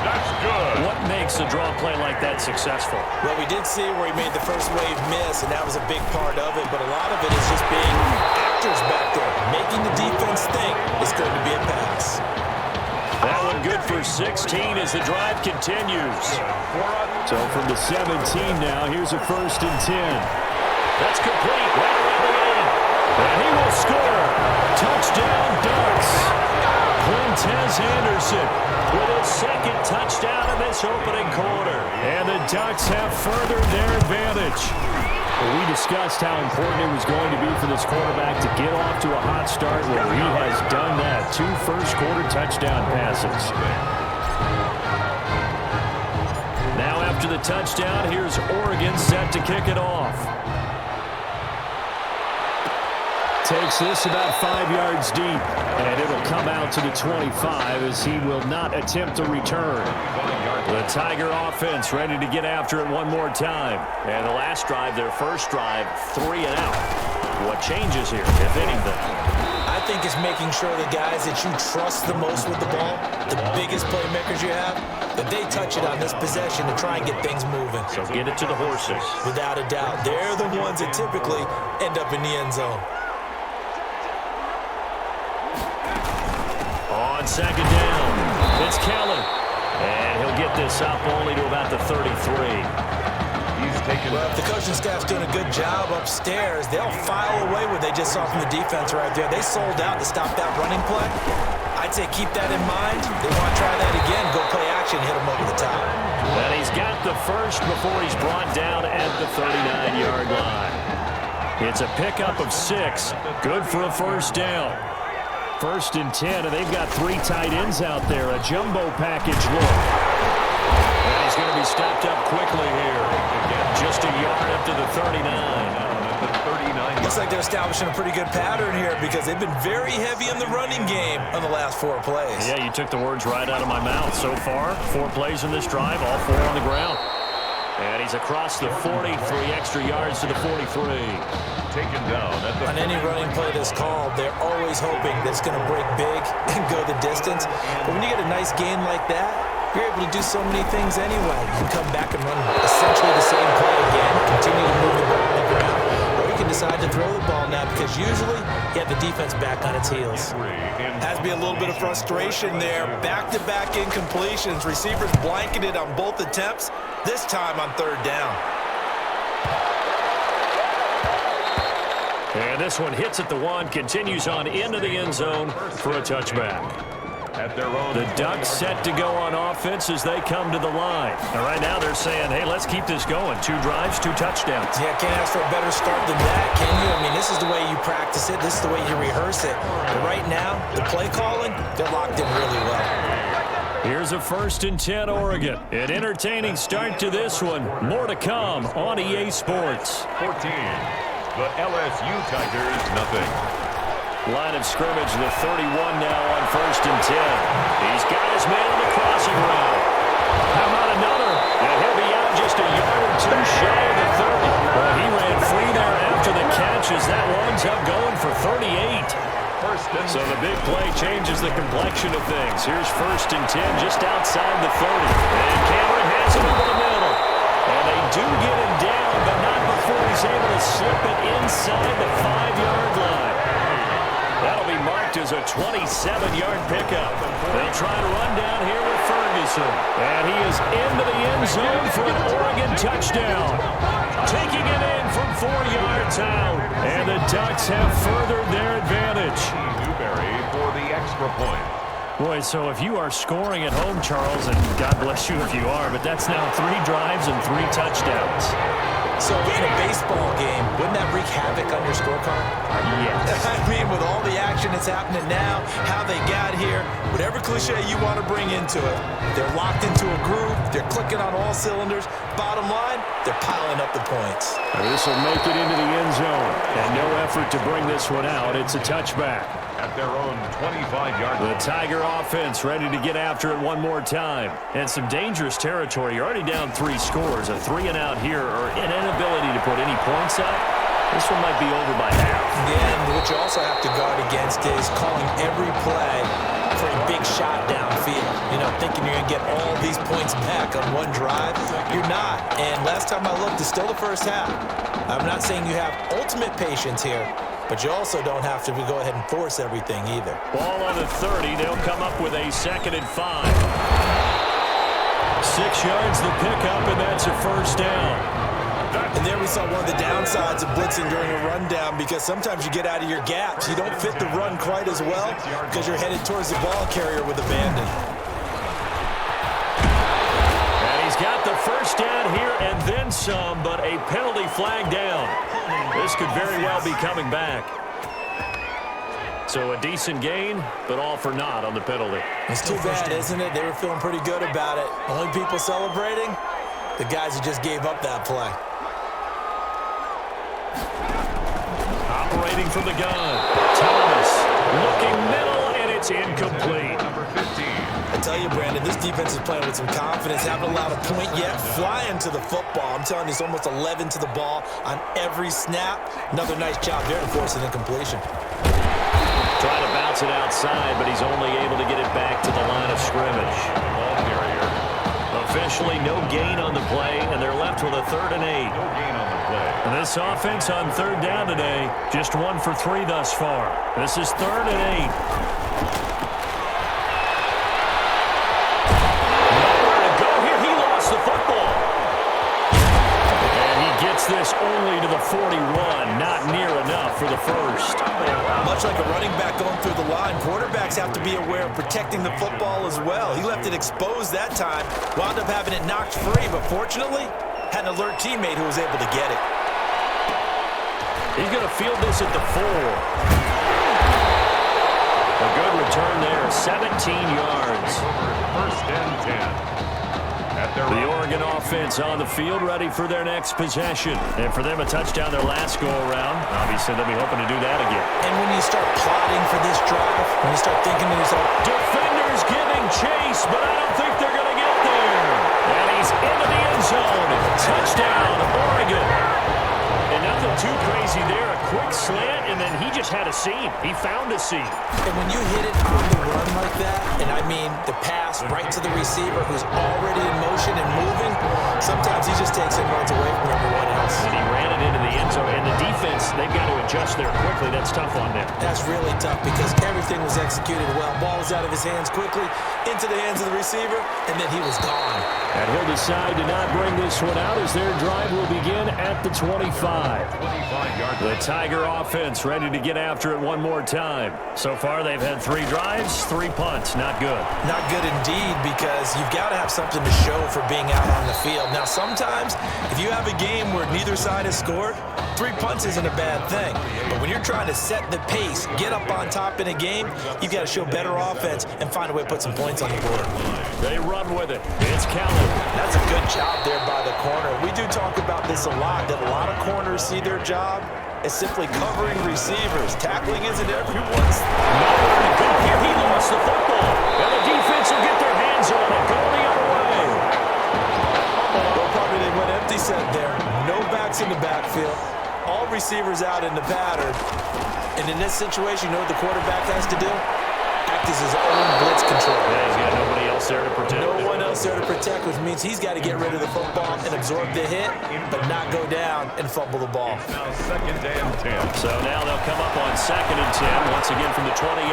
That's good. What makes a draw play like that successful? Well, we did see where he made the first wave miss, and that was a big part of it, but a lot of it is just being actors back there, making the defense think it's going to be a pass. That one good for 16 as the drive continues. So from the 17 now, here's a 1st and 10. That's complete, right around the end. And he will score. Touchdown, Ducks. Quintez Anderson with his 2nd touchdown in this opening quarter. And the Ducks have furthered their advantage. We discussed how important it was going to be for this quarterback to get off to a hot start. Well, he has done that. 2 first-quarter touchdown passes. after the touchdown. Here's Oregon set to kick it off. Takes this about 5 yards deep, and it'll come out to the 25 as he will not attempt to return. The Tiger offense ready to get after it one more time. And the last drive, their first drive, 3 and out. What changes here, if anything? I think it's making sure the guys that you trust the most with the ball, the biggest playmakers you have, that they touch it on this possession to try and get things moving. So get it to the horses. Without a doubt. They're the ones that typically end up in the end zone. On second down, it's Kelly. And he'll get this up only to about the 33. Well, if the coaching staff's doing a good job upstairs, they'll file away what they just saw from the defense right there. They sold out to stop that running play. I'd say keep that in mind. They want to try that again, go play action, hit them over the top. And he's got the first before he's brought down at the 39-yard line. It's a pickup of 6. Good for a first down. 1st and 10, and they've got 3 tight ends out there. A jumbo package look. And he's going to be stopped up quickly here. Just a yard up to the 39. Looks like they're establishing a pretty good pattern here because they've been very heavy in the running game on the last 4 plays. Yeah, you took the words right out of my mouth. So far, 4 plays in this drive, all 4 on the ground. And he's across the 40, 3 extra yards to the 43. Taken down at the on any running play that's called, they're always hoping that it's going to break big and go the distance. But when you get a nice gain like that, you're able to do so many things anyway. You can come back and run essentially the same play again, continue to move the ball on the ground, or you can decide to throw the ball now because usually you have the defense back on its heels. Has to be a little bit of frustration there. Back-to-back incompletions. Receivers blanketed on both attempts, this time on 3rd down. And this one hits at the 1, continues on into the end zone for a touchback. At their own the Ducks set to go on offense as they come to the line. And right now they're saying, hey, let's keep this going. 2 drives, 2 touchdowns. Yeah, can't ask for a better start than that, can you? I mean, this is the way you practice it. This is the way you rehearse it. But right now, the play calling, they're locked in really well. Here's a 1st and 10 Oregon. An entertaining start to this one. More to come on EA Sports. 14. The LSU Tigers, nothing. Line of scrimmage, the 31 now on 1st and 10. He's got his man on the crossing route. How about another? And he'll be out just a yard or 2 shy of the 30. Well, he ran free there after the catch as that winds up going for 38. So the big play changes the complexion of things. Here's 1st and 10 just outside the 30. And Cameron has it over the middle. And they do get him down, but not before he's able to slip it inside the 5-yard line. That'll be marked as a 27-yard pickup. They'll try to run down here with Ferguson. And he is into the end zone for an Oregon touchdown. Taking it in from 4 yards out. And the Ducks have furthered their advantage. Newberry for the extra point. Boy, so if you are scoring at home, Charles, and God bless you if you are, but that's now 3 drives and 3 touchdowns. So in a baseball game, wouldn't that wreak havoc on your scorecard? Yes. I mean, with all the action that's happening now, how they got here, whatever cliche you want to bring into it, they're locked into a groove, they're clicking on all cylinders. Bottom line, they're piling up the points. This will make it into the end zone, and no effort to bring this one out. It's a touchback. At their own 25-yard line. The Tiger offense ready to get after it one more time. And some dangerous territory. You're already down 3 scores. A 3 and out here, or an inability to put any points up. This one might be over by half. Yeah, and what you also have to guard against is calling every play for a big shot downfield. You know, thinking you're going to get all these points back on one drive. You're not. And last time I looked, it's still the first half. I'm not saying you have ultimate patience here, but you also don't have to go ahead and force everything either. Ball on the 30. They'll come up with a 2nd and 5. 6 yards the pickup, and that's a first down. And there we saw one of the downsides of blitzing during a rundown because sometimes you get out of your gaps. You don't fit the run quite as well because you're headed towards the ball carrier with abandon. And he's got the first down here and then some, but a penalty flag down. This could very well be coming back. So a decent gain, but all for naught on the penalty. It's too bad, isn't it? They were feeling pretty good about it. Only people celebrating, the guys who just gave up that play. Operating from the gun, Thomas looking middle, and it's incomplete. Number 15. I tell you, Brandon, this defense is playing with some confidence. Haven't allowed a point yet. Flying to the football. I'm telling you, it's almost 11 to the ball on every snap. Another nice job there to force an incompletion. Trying to bounce it outside, but he's only able to get it back to the line of scrimmage. Ball carrier. Officially no gain on the play, and they're left with a 3rd and 8. No gain on the play. And this offense on 3rd down today, just 1 for 3 thus far. This is 3rd and 8. This only to the 41, not near enough for the first. Much like a running back going through the line, quarterbacks have to be aware of protecting the football as well. He left it exposed that time, wound up having it knocked free, but fortunately, had an alert teammate who was able to get it. He's going to field this at the 4. A good return there, 17 yards. First and 10. The Oregon offense on the field, ready for their next possession. And for them, a touchdown their last go-around. Obviously, they'll be hoping to do that again. And when you start plotting for this drive, when you start thinking to yourself, defenders giving chase, but I don't think they're going to get there. And he's into the end zone. Touchdown, Oregon. And nothing too crazy there. A quick slant, and then he just had a seam. He found a seam. And when you hit it on the run like that, and I mean the pass right to the receiver who's already in motion and moving, sometimes he just takes it and runs away from everyone else. And he ran it into the end zone. And the defense, they've got to adjust there quickly. That's tough on them. That's really tough because everything was executed well. Ball was out of his hands quickly, into the hands of the receiver, and then he was gone. And he'll decide to not bring this one out as their drive will begin at the 25. The Tiger offense ready to get after it one more time. So far, they've had 3 drives, 3 punts. Not good. Not good indeed, because you've got to have something to show for being out on the field. Now, sometimes, if you have a game where neither side has scored, 3 punts isn't a bad thing. But when you're trying to set the pace, get up on top in a game, you've got to show better offense and find a way to put some points on the board. They run with it. It's Callan. That's a good job there by the corner. We do talk about this a lot, that a lot of corners see their job as simply covering receivers. Tackling isn't everyone's. Nowhere to go here. He lost the football. And the defense will get their hands on it. Go the other way. Well, probably they went empty set there. No backs in the backfield. All receivers out in the pattern. And in this situation, you know what the quarterback has to do? Act as his own blitz control. Yeah, he's got nobody else there to protect. No one else there to protect, which means he's got to get rid of the football and absorb the hit, but not go down and fumble the ball. Now 2nd and 10. So now they'll come up on 2nd and 10, once again from the 28.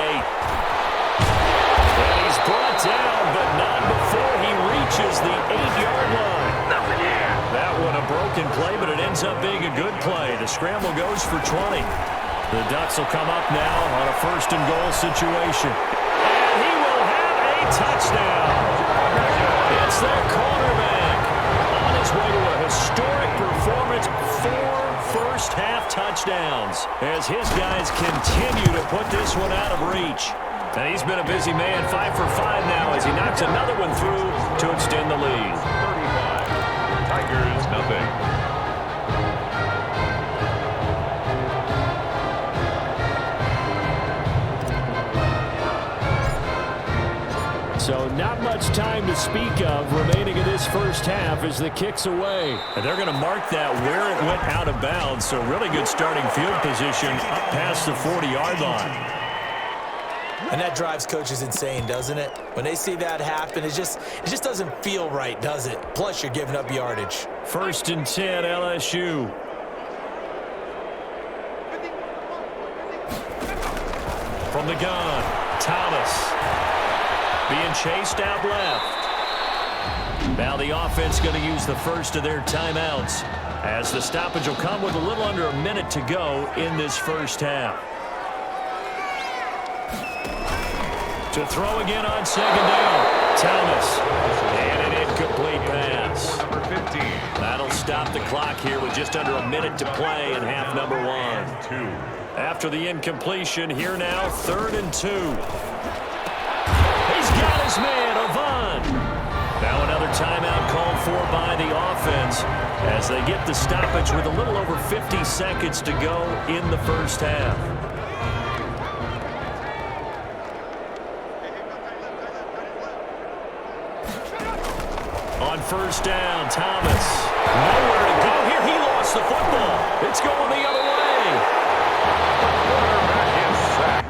And he's brought down, but not before he reaches the 8-yard line. Nothing here. That one a broken play, but it ends up being a good play. The scramble goes for 20. The Ducks will come up now on a 1st and goal situation. And he will have a touchdown. It's their cornerback on his way to a historic performance. 4 first-half touchdowns as his guys continue to put this one out of reach. And he's been a busy man, 5 for 5 now as he knocks another one through to extend the lead. 35. Tigers, nothing. So not much time to speak of remaining in this first half as the kick's away. And they're going to mark that where it went out of bounds. So really good starting field position up past the 40-yard line. And that drives coaches insane, doesn't it? When they see that happen, it just doesn't feel right, does it? Plus, you're giving up yardage. 1st and 10, LSU. From the gun, Thomas. Being chased out left. Now the offense going to use the first of their timeouts as the stoppage will come with a little under a minute to go in this first half. To throw again on 2nd down. Thomas. And an incomplete pass. Number 15. That'll stop the clock here with just under a minute to play in half number 1. After the incompletion, here now 3rd and 2. He's got his man, Avon. Now another timeout called for by the offense as they get the stoppage with a little over 50 seconds to go in the first half. On first down, Thomas. Nowhere to go here. He lost the football. It's going the other way. Quarterback is sacked.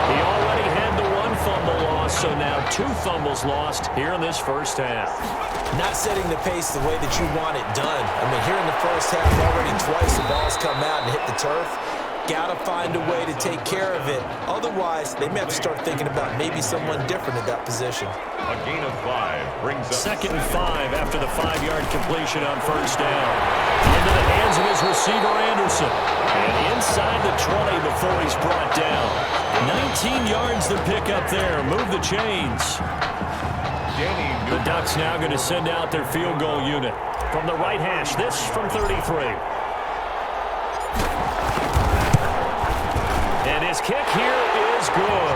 He already had the one fumble loss, so now 2 fumbles lost here in this first half. Not setting the pace the way that you want it done. I mean, here in the first half, already twice the ball's come out and hit the turf. Got to find a way to take care of it. Otherwise, they may have to start thinking about maybe someone different at that position. A gain of 5 brings up 2nd and 5 after the 5-yard completion on first down. Into the hands of his receiver, Anderson. And inside the 20 before he's brought down. 19 yards to pick up there. Move the chains. The Ducks now going to send out their field goal unit. From the right hash, this from 33. And his kick here is good.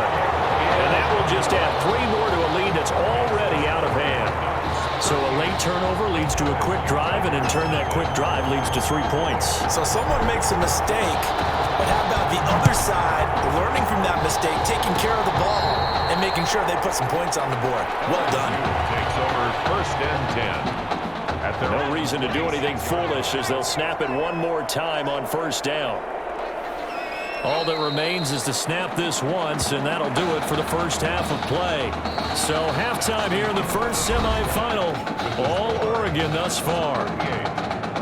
And that will just add 3 more to a lead that's already out of hand. So a late turnover leads to a quick drive, and in turn that quick drive leads to 3 points. So someone makes a mistake, but how about the other side, learning from that mistake, taking care of the ball, and making sure they put some points on the board. Well done. takes over 1st and 10. No reason to do anything foolish as they'll snap it one more time on first down. All that remains is to snap this once, and that'll do it for the first half of play. So halftime here in the first semifinal. All Oregon thus far.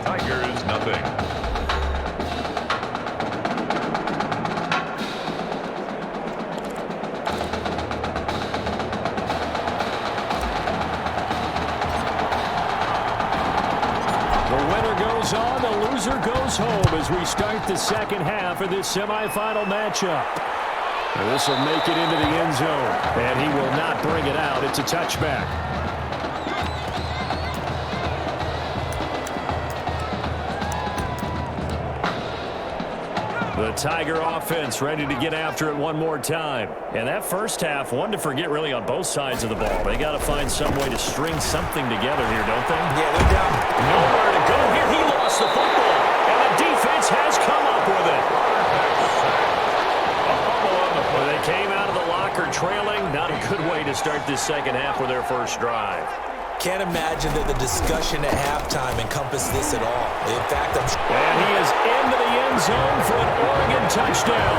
Tigers, nothing. On, the loser goes home as we start the second half of this semifinal matchup. This will make it into the end zone, and he will not bring it out. It's a touchback. The Tiger offense ready to get after it one more time. And that first half, one to forget really on both sides of the ball. They got to find some way to string something together here, don't they? Yeah, they're down. Nowhere to go here. He lost the football, and the defense has come up with it. Well, they came out of the locker trailing. Not a good way to start this second half with their first drive. Can't imagine that the discussion at halftime encompassed this at all. In fact, and he is into the end zone for an Oregon touchdown.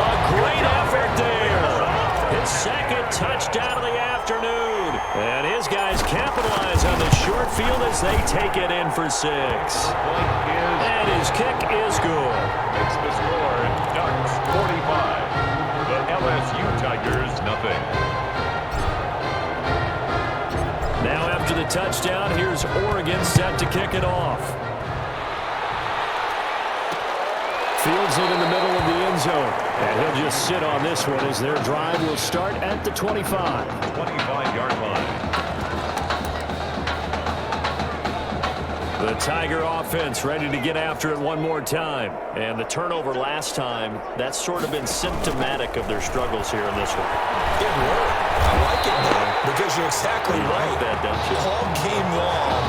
A great effort there. His 2nd touchdown of the afternoon. And his guys capitalize on the short field as they take it in for 6. And his kick is good. It's the score, Ducks 45. The LSU Tigers, nothing. Now after the touchdown, here's Oregon set to kick it off. Fields it in the middle of the end zone. And he'll just sit on this one as their drive will start at the 25. 25-yard line. The Tiger offense ready to get after it one more time. And the turnover last time, that's sort of been symptomatic of their struggles here in this one. It worked. I like it, though, because you're exactly right. That, don't you? All game long,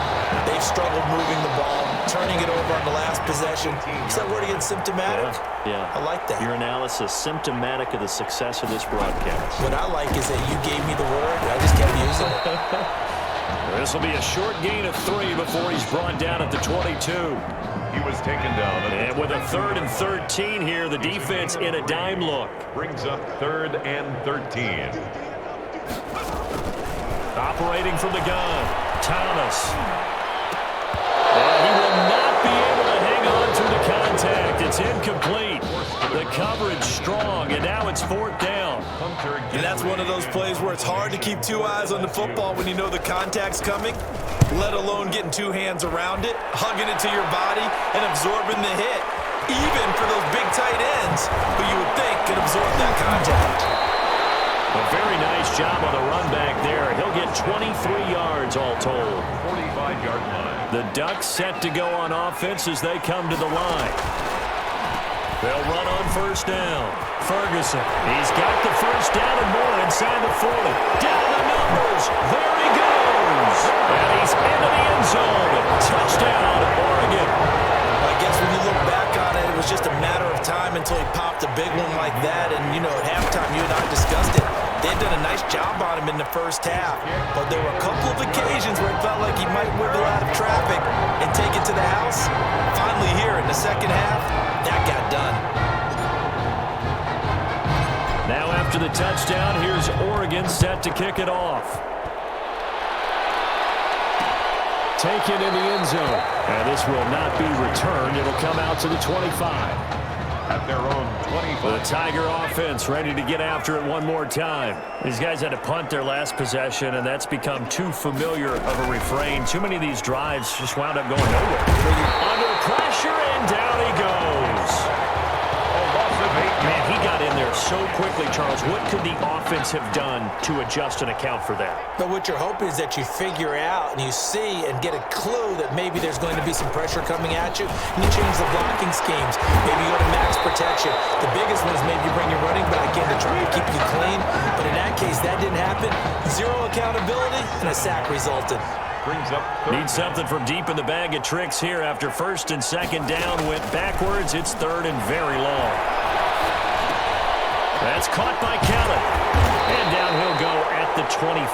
they've struggled moving the ball, turning it over on the last possession. Is that word again, symptomatic? Yeah. I like that. Your analysis, symptomatic of the success of this broadcast. What I like is that you gave me the word, and I just kept using it. This will be a short gain of 3 before he's brought down at the 22. He was taken down. And with a 3rd and 13 here, the defense in a dime look. Brings up 3rd and 13. Operating from the gun, Thomas. And he will not be able to hang on through the contact. It's incomplete. The coverage strong, and now it's 4th down. And that's one of those plays where it's hard to keep 2 eyes on the football when you know the contact's coming, let alone getting 2 hands around it, hugging it to your body, and absorbing the hit. Even for those big tight ends, who you would think could absorb that contact. A very nice job on the run back there. He'll get 23 yards all told. 45-yard line. The Ducks set to go on offense as they come to the line. They'll run on 1st down. Ferguson, he's got the 1st down and more inside the 40. Down the numbers. There he goes. And he's into the end zone. Touchdown, Oregon. I guess when you look back on it, it was just a matter of time until he popped a big one like that. And, you know, at halftime, you and I discussed it. They had done a nice job on him in the 1st half. But there were a couple of occasions where it felt like he might wiggle out of traffic and take it to the house. Finally here in the 2nd half, that got done. Now after the touchdown, here's Oregon set to kick it off. Taken in the end zone. And this will not be returned. It'll come out to the 25. At their own 25. The Tiger offense ready to get after it one more time. These guys had to punt their last possession, and that's become too familiar of a refrain. Too many of these drives just wound up going nowhere. Under pressure, and down he goes. Man, he got in there so quickly, Charles. What could the offense have done to adjust and account for that? But what you're hoping is that you figure out and you see and get a clue that maybe there's going to be some pressure coming at you, and you change the blocking schemes. Maybe you go to max protection. The biggest one is maybe you bring your running back in to try to keep you clean. But in that case, that didn't happen. 0 accountability, and a sack resulted. Need something from deep in the bag of tricks here after 1st and 2nd down. Went backwards. It's 3rd and very long. That's caught by Kellen. And down he'll go at the 25.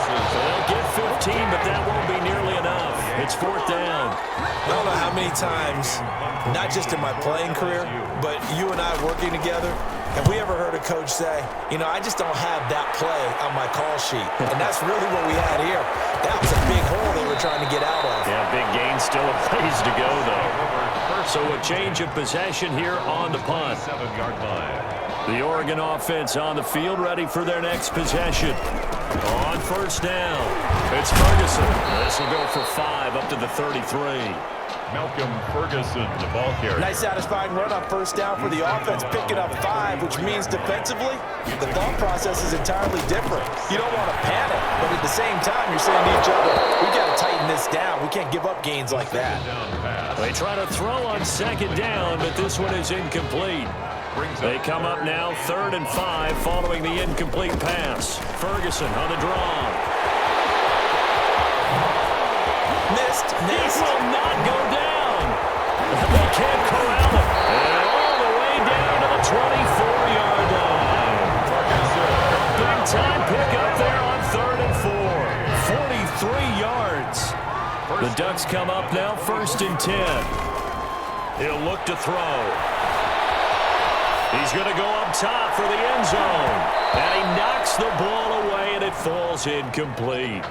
So they'll get 15, but that won't be nearly enough. It's 4th down. I don't know how many times, not just in my playing career, but you and I working together, have we ever heard a coach say, you know, I just don't have that play on my call sheet. And that's really what we had here. That was a big hole they were trying to get out of. Yeah, big gain, still a ways to go, though. So a change of possession here on the punt. 7-yard line. The Oregon offense on the field, ready for their next possession. On 1st down, it's Ferguson. This will go for 5 up to the 33. Malcolm Ferguson, the ball carrier. Nice satisfying run on 1st down for the offense, picking up 5, which means defensively, the thought process is entirely different. You don't want to panic, but at the same time, you're saying to each other, we got to tighten this down. We can't give up gains like that. They try to throw on 2nd down, but this one is incomplete. They come up now 3rd and 5 following the incomplete pass. Ferguson on the draw. Missed. He will not go down. They can't corral him. And all the way down to the 24-yard line. Big time pickup there on 3rd and 4. 43 yards. The Ducks come up now 1st and 10. He'll look to throw. He's going to go up top for the end zone. And he knocks the ball away, and it falls incomplete.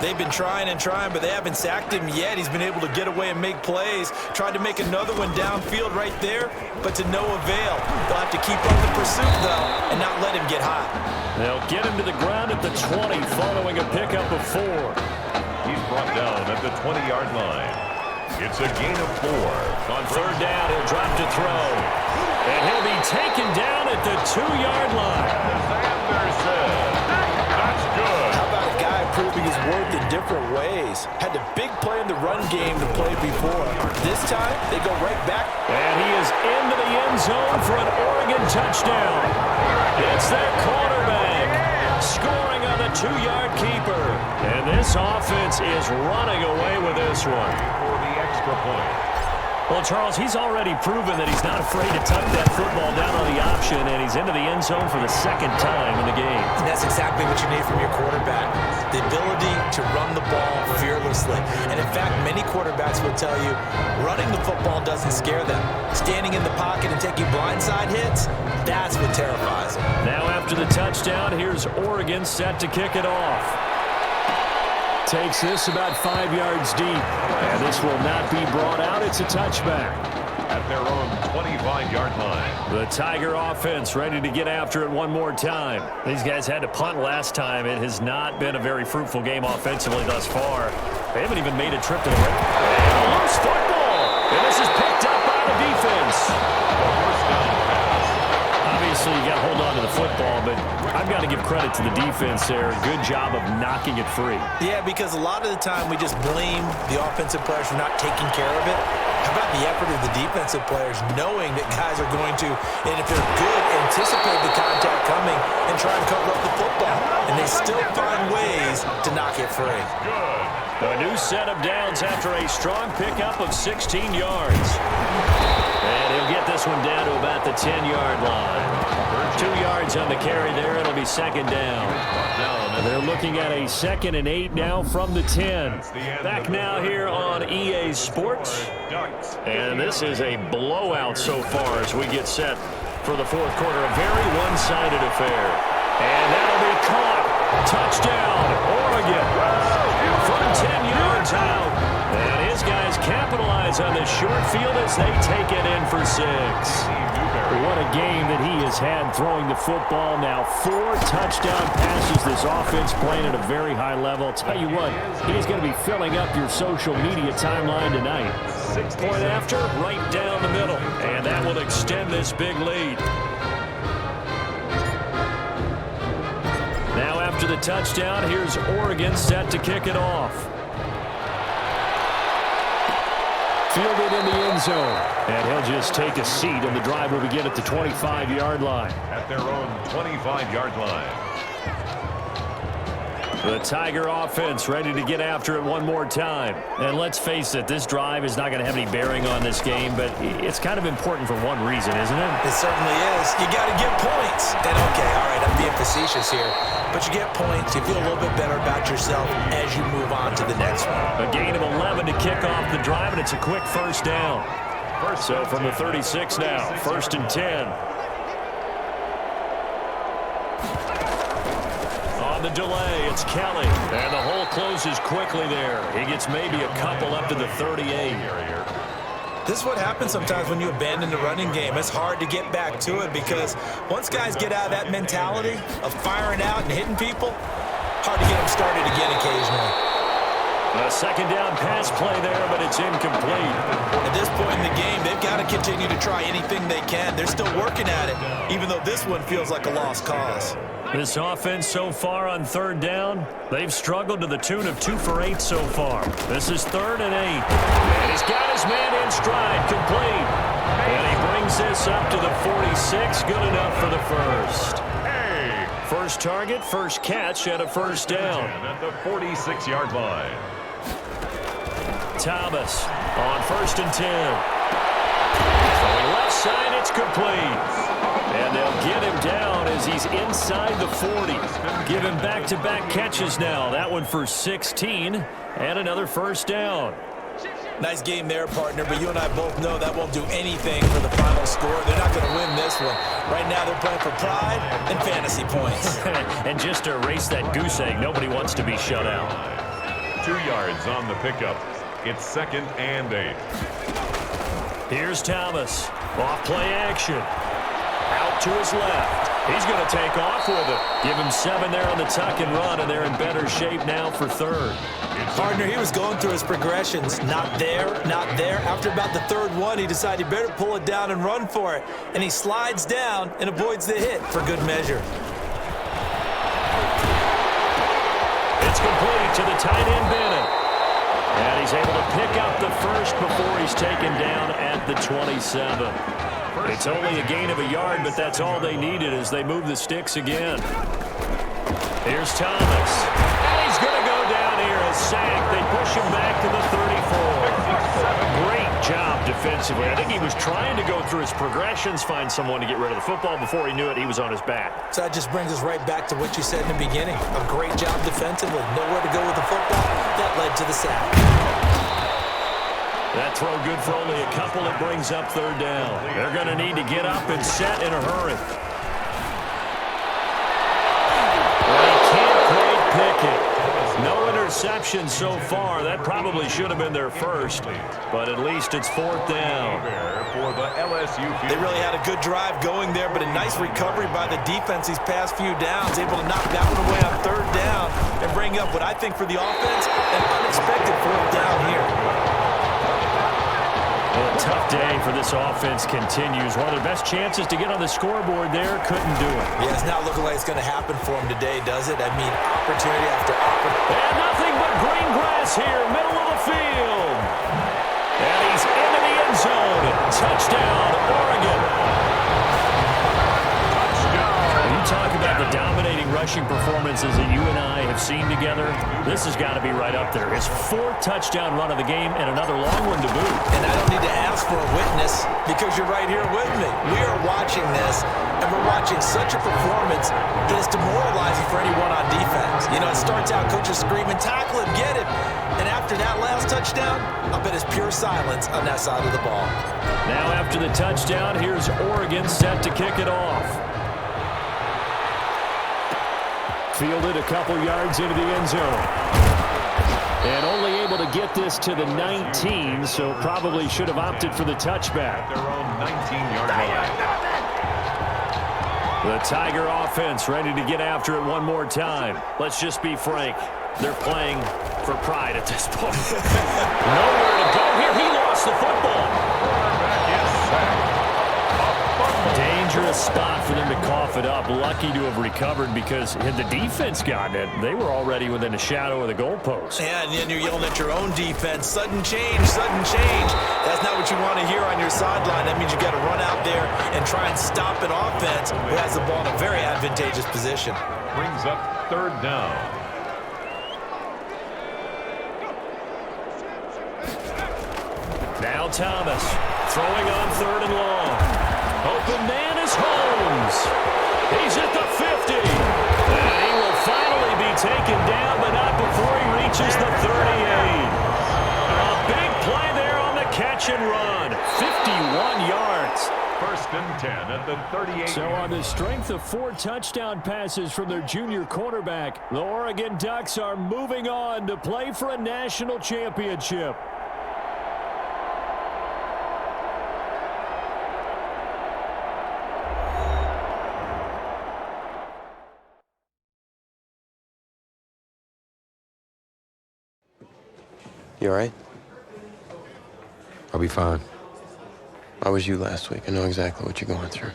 They've been trying and trying, but they haven't sacked him yet. He's been able to get away and make plays. Tried to make another one downfield right there, but to no avail. They'll have to keep up the pursuit, though, and not let him get hot. They'll get him to the ground at the 20 following a pickup of 4. He's brought down at the 20-yard line. It's a gain of 4. On 3rd down, he'll drop to throw. And he'll be taken down at the 2-yard line. Anderson. That's good. How about a guy proving his worth in different ways? plays. Had a big play in the run game to play before. This time, they go right back. And he is into the end zone for an Oregon touchdown. It's their quarterback scoring on the 2-yard keeper. And this offense is running away with this one. For the extra point. Well, Charles, he's already proven that he's not afraid to tuck that football down on the option, and he's into the end zone for the second time in the game. And that's exactly what you need from your quarterback, the ability to run the ball fearlessly. And in fact, many quarterbacks will tell you running the football doesn't scare them. Standing in the pocket and taking blindside hits, that's what terrifies them. Now after the touchdown, here's Oregon set to kick it off. Takes this about 5 yards deep. And this will not be brought out. It's a touchback. At their own 25-yard line. The Tiger offense ready to get after it one more time. These guys had to punt last time. It has not been a very fruitful game offensively thus far. They haven't even made a trip to the ring. And a loose football. And this is picked up by the defense. First down pass. Obviously, you got to hold on to the football, but I've got to give credit to the defense there. Good job of knocking it free. Yeah, because a lot of the time we just blame the offensive players for not taking care of it. How about the effort of the defensive players knowing that guys are going to, and if they're good, anticipate the contact coming and try and cover up the football. And they still find ways to knock it free. A new set of downs after a strong pickup of 16 yards. And he'll get this one down to about the 10-yard line. 2 yards on the carry there. It'll be second down. They're looking at a 2nd and 8 now from the 10. Back now here on EA Sports. And this is a blowout so far as we get set for the fourth quarter. A very one-sided affair. And that'll be caught. Touchdown, Oregon. From 10 yards out. And his guys capitalize on this short field as they take it in for 6. What a game that he has had throwing the football. Now 4 touchdown passes. This offense playing at a very high level. I'll tell you what, he's going to be filling up your social media timeline tonight. 6-point after, right down the middle. And that will extend this big lead. Now after the touchdown, here's Oregon set to kick it off. Fielded in the end zone. And he'll just take a seat, and the drive will begin at the 25-yard line. At their own 25-yard line. The Tiger offense ready to get after it one more time. And let's face it, this drive is not going to have any bearing on this game, but it's kind of important for one reason, isn't it? It certainly is. You got to get points. And okay, all right, I'm being facetious here, but you get points, you feel a little bit better about yourself as you move on to the next one. A gain of 11 to kick off the drive, and it's a quick first down. So from the 36 now, 1st and 10. On the delay, it's Kelly. And the hole closes quickly there. He gets maybe a couple up to the 38. This is what happens sometimes when you abandon the running game. It's hard to get back to it because once guys get out of that mentality of firing out and hitting people, hard to get them started again occasionally. A second down pass play there, but it's incomplete. At this point in the game, they've got to continue to try anything they can. They're still working at it, even though this one feels like a lost cause. This offense so far on 3rd down, they've struggled to the tune of 2 for 8 so far. This is 3rd and 8. And he's got his man in stride, complete. And he brings this up to the 46, good enough for the first. First target, first catch, and a first down. At the 46-yard line. Thomas on 1st and 10. Throwing left side, it's complete. And they'll get him down as he's inside the 40. Give him back-to-back catches now. That one for 16 and another first down. Nice game there, partner, but you and I both know that won't do anything for the final score. They're not going to win this one. Right now they're playing for pride and fantasy points. And just to erase that goose egg, nobody wants to be shut out. 2 yards on the pickup. It's 2nd and 8. Here's Thomas. Off play action. Out to his left. He's going to take off with it. Give him 7 there on the tuck and run, and they're in better shape now for 3rd. Partner, he was going through his progressions. Not there, not there. After about the 3rd one, he decided he better pull it down and run for it. And he slides down and avoids the hit for good measure. It's complete to the tight end, Bennett. And he's able to pick up the first before he's taken down at the 27. It's only a gain of a yard, but that's all they needed as they move the sticks again. Here's Thomas. And he's going to go down here as sacked. They push him back to the 34. Great job defensively. I think he was trying to go through his progressions, find someone to get rid of the football. Before he knew it, he was on his back. So that just brings us right back to what you said in the beginning. A great job defensively. Nowhere to go with the football. That led to the sack. That throw good for only a couple. It brings up third down. They're going to need to get up and set in a hurry. Well, he can't quite pick it. No interception so far. That probably should have been their first, but at least it's fourth down. They really had a good drive going there, but a nice recovery by the defense these past few downs, able to knock that one away on third down and bring up what I think for the offense, an unexpected fourth down here. Well, a tough day for this offense continues. One of their best chances to get on the scoreboard there, couldn't do it. Yeah, it's not looking like it's going to happen for them today, does it? I mean, opportunity after opportunity. And nothing but green grass here, middle of the field. And he's into the end zone. Touchdown, Oregon. When you talk about the dominating rushing performances that you and I have seen together, this has got to be right up there. His fourth touchdown run of the game and another long one to boot. And I don't need to ask for a witness because you're right here with me. We are watching this, and we're watching such a performance. It is demoralizing for anyone on defense. You know, it starts out, coaches screaming, tackle him, get him. And after that last touchdown, I bet it's pure silence on that side of the ball. Now after the touchdown, here's Oregon set to kick it off. Fielded a couple yards into the end zone. And only able to get this to the 19, so probably should have opted for the touchback. Their own 19-yard line. The Tiger offense ready to get after it one more time. Let's just be frank. They're playing for pride at this point. Nowhere to go here. He lost the football. Dangerous spot for them to cough it up. Lucky to have recovered because had the defense gotten it, they were already within a shadow of the goalpost. Yeah, and then you're yelling at your own defense. Sudden change, sudden change. That's not what you want to hear on your sideline. That means you got to run out there and try and stop an offense who has the ball in a very advantageous position. Brings up third down. Now Thomas throwing on third and long. Open man is Holmes. He's at the 50. And he will finally be taken down, but not before he reaches the 38. A big play there on the catch and run. 51 yards. First and 10 at the 38. So on the strength of 4 touchdown passes from their junior quarterback, the Oregon Ducks are moving on to play for a national championship. You all right? I'll be fine. How was you last week? I know exactly what you're going through.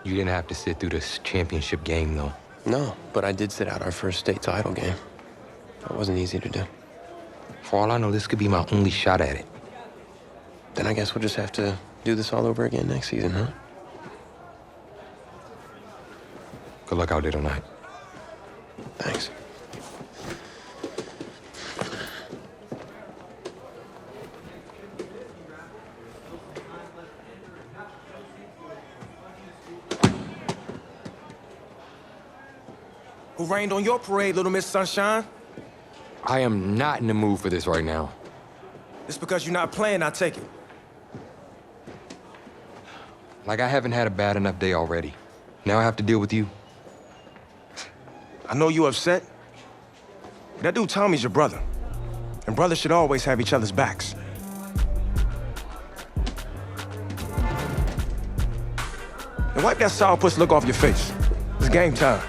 You didn't have to sit through this championship game, though. No, but I did sit out our first state title game. That wasn't easy to do. For all I know, this could be my only shot at it. Then I guess we'll just have to do this all over again next season, huh? Good luck out there tonight. Thanks. Who rained on your parade, Little Miss Sunshine? I am not in the mood for this right now. It's because you're not playing, I take it. Like I haven't had a bad enough day already. Now I have to deal with you. I know you upset. But that dude Tommy's your brother. And brothers should always have each other's backs. And wipe that sourpuss look off your face. It's game time.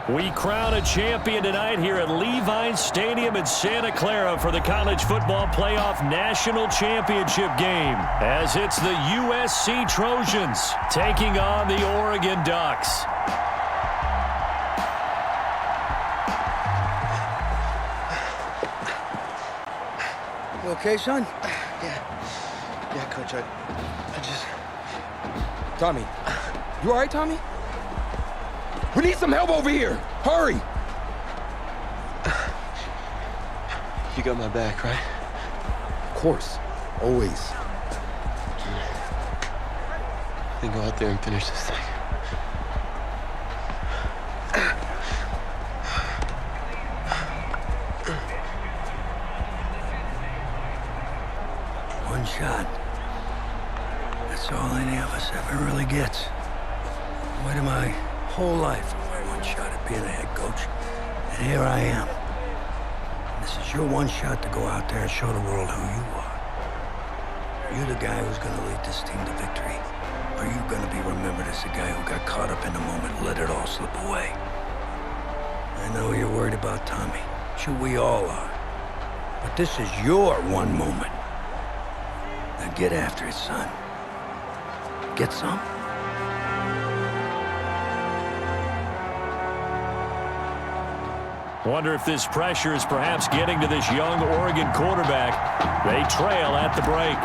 We crown a champion tonight here at Levi's Stadium in Santa Clara for the College Football Playoff National Championship game, as it's the USC Trojans taking on the Oregon Ducks. You okay, son? Yeah, Coach, I just... Tommy, you all right, Tommy? We need some help over here! Hurry! You got my back, right? Of course. Always. Then go out there and finish this thing. One shot. That's all any of us ever really gets. Waited my whole life for my one shot at being a head coach. And here I am. This is your one shot to go out there and show the world who you are. Are you the guy who's going to lead this team to victory? Or are you going to be remembered as the guy who got caught up in the moment and let it all slip away? I know you're worried about Tommy. Sure, we all are. But this is your one moment. Now get after it, son. Get some. Wonder if this pressure is perhaps getting to this young Oregon quarterback. They trail at the break.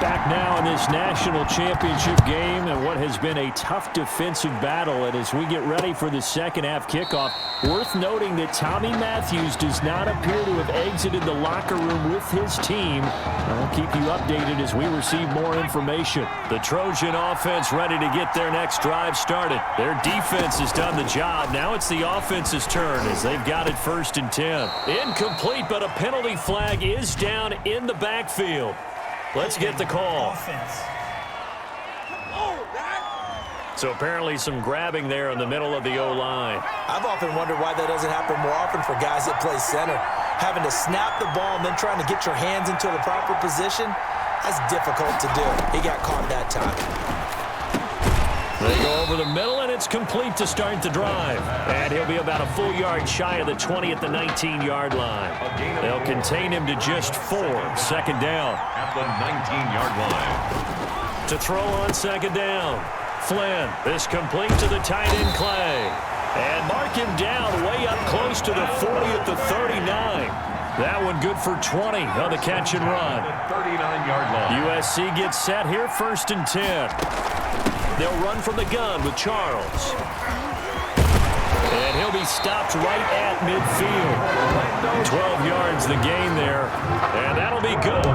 Back now in this national championship game and what has been a tough defensive battle. And as we get ready for the second half kickoff, worth noting that Tommy Matthews does not appear to have exited the locker room with his team. I'll keep you updated as we receive more information. The Trojan offense ready to get their next drive started. Their defense has done the job. Now it's the offense's turn as they've got it 1st and 10. Incomplete, but a penalty flag is down in the backfield. Let's get the call. So apparently some grabbing there in the middle of the O-line. I've often wondered why that doesn't happen more often for guys that play center. Having to snap the ball and then trying to get your hands into the proper position, that's difficult to do. He got caught that time. They go over the middle, and it's complete to start the drive. And he'll be about a full yard shy of the 20 at the 19-yard line. They'll contain him to just 4, 2nd down. At the 19-yard line. To throw on 2nd down. Flynn, this complete to the tight end Clay. And mark him down way up close to the 40 at the 39. That one good for 20 on the catch and run. 39-yard line. USC gets set here, 1st and 10. They'll run from the gun with Charles. And he'll be stopped right at midfield. 12 yards the gain there. And that'll be good.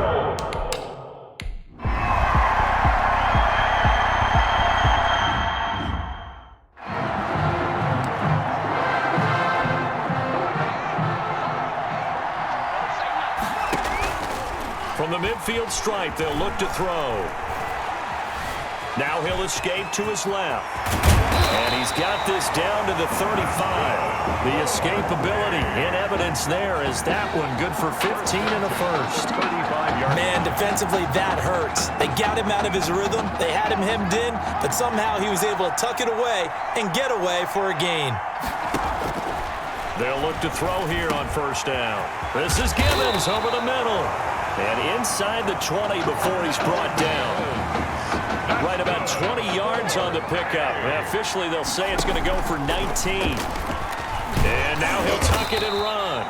From the midfield stripe, they'll look to throw. Now he'll escape to his left. And he's got this down to the 35. The escapability in evidence there is that one good for 15 and a first. 35-yard. Man, defensively, that hurts. They got him out of his rhythm. They had him hemmed in, but somehow he was able to tuck it away and get away for a gain. They'll look to throw here on 1st down. This is Gibbons over the middle. And inside the 20 before he's brought down. Right about 20 yards on the pickup. Officially, they'll say it's going to go for 19. And now he'll tuck it and run.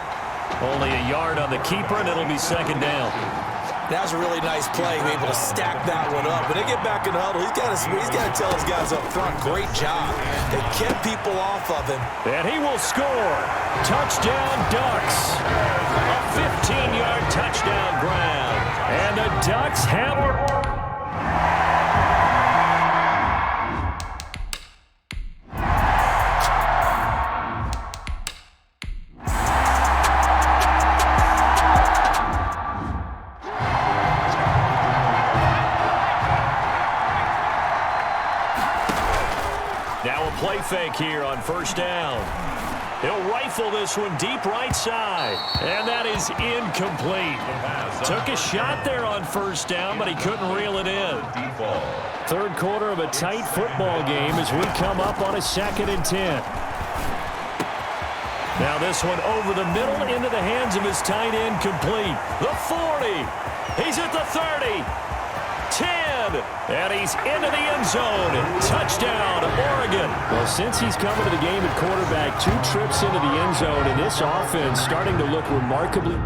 Only a yard on the keeper, and it'll be 2nd down. That was a really nice play, be able to stack that one up. When they get back in the huddle, he's got to tell his guys up front, great job. They kept people off of him. And he will score. Touchdown, Ducks. A 15-yard touchdown grab. And the Ducks have it. Play fake here on 1st down. He'll rifle this one deep right side. And that is incomplete. Took a shot there on 1st down, but he couldn't reel it in. Third quarter of a tight football game as we come up on a 2nd and 10. Now this one over the middle into the hands of his tight end, complete. The 40. He's at the 30. 10. And he's into the end zone. Touchdown, Oregon. Well, since he's coming to the game at quarterback, 2 trips into the end zone, and this offense starting to look remarkably...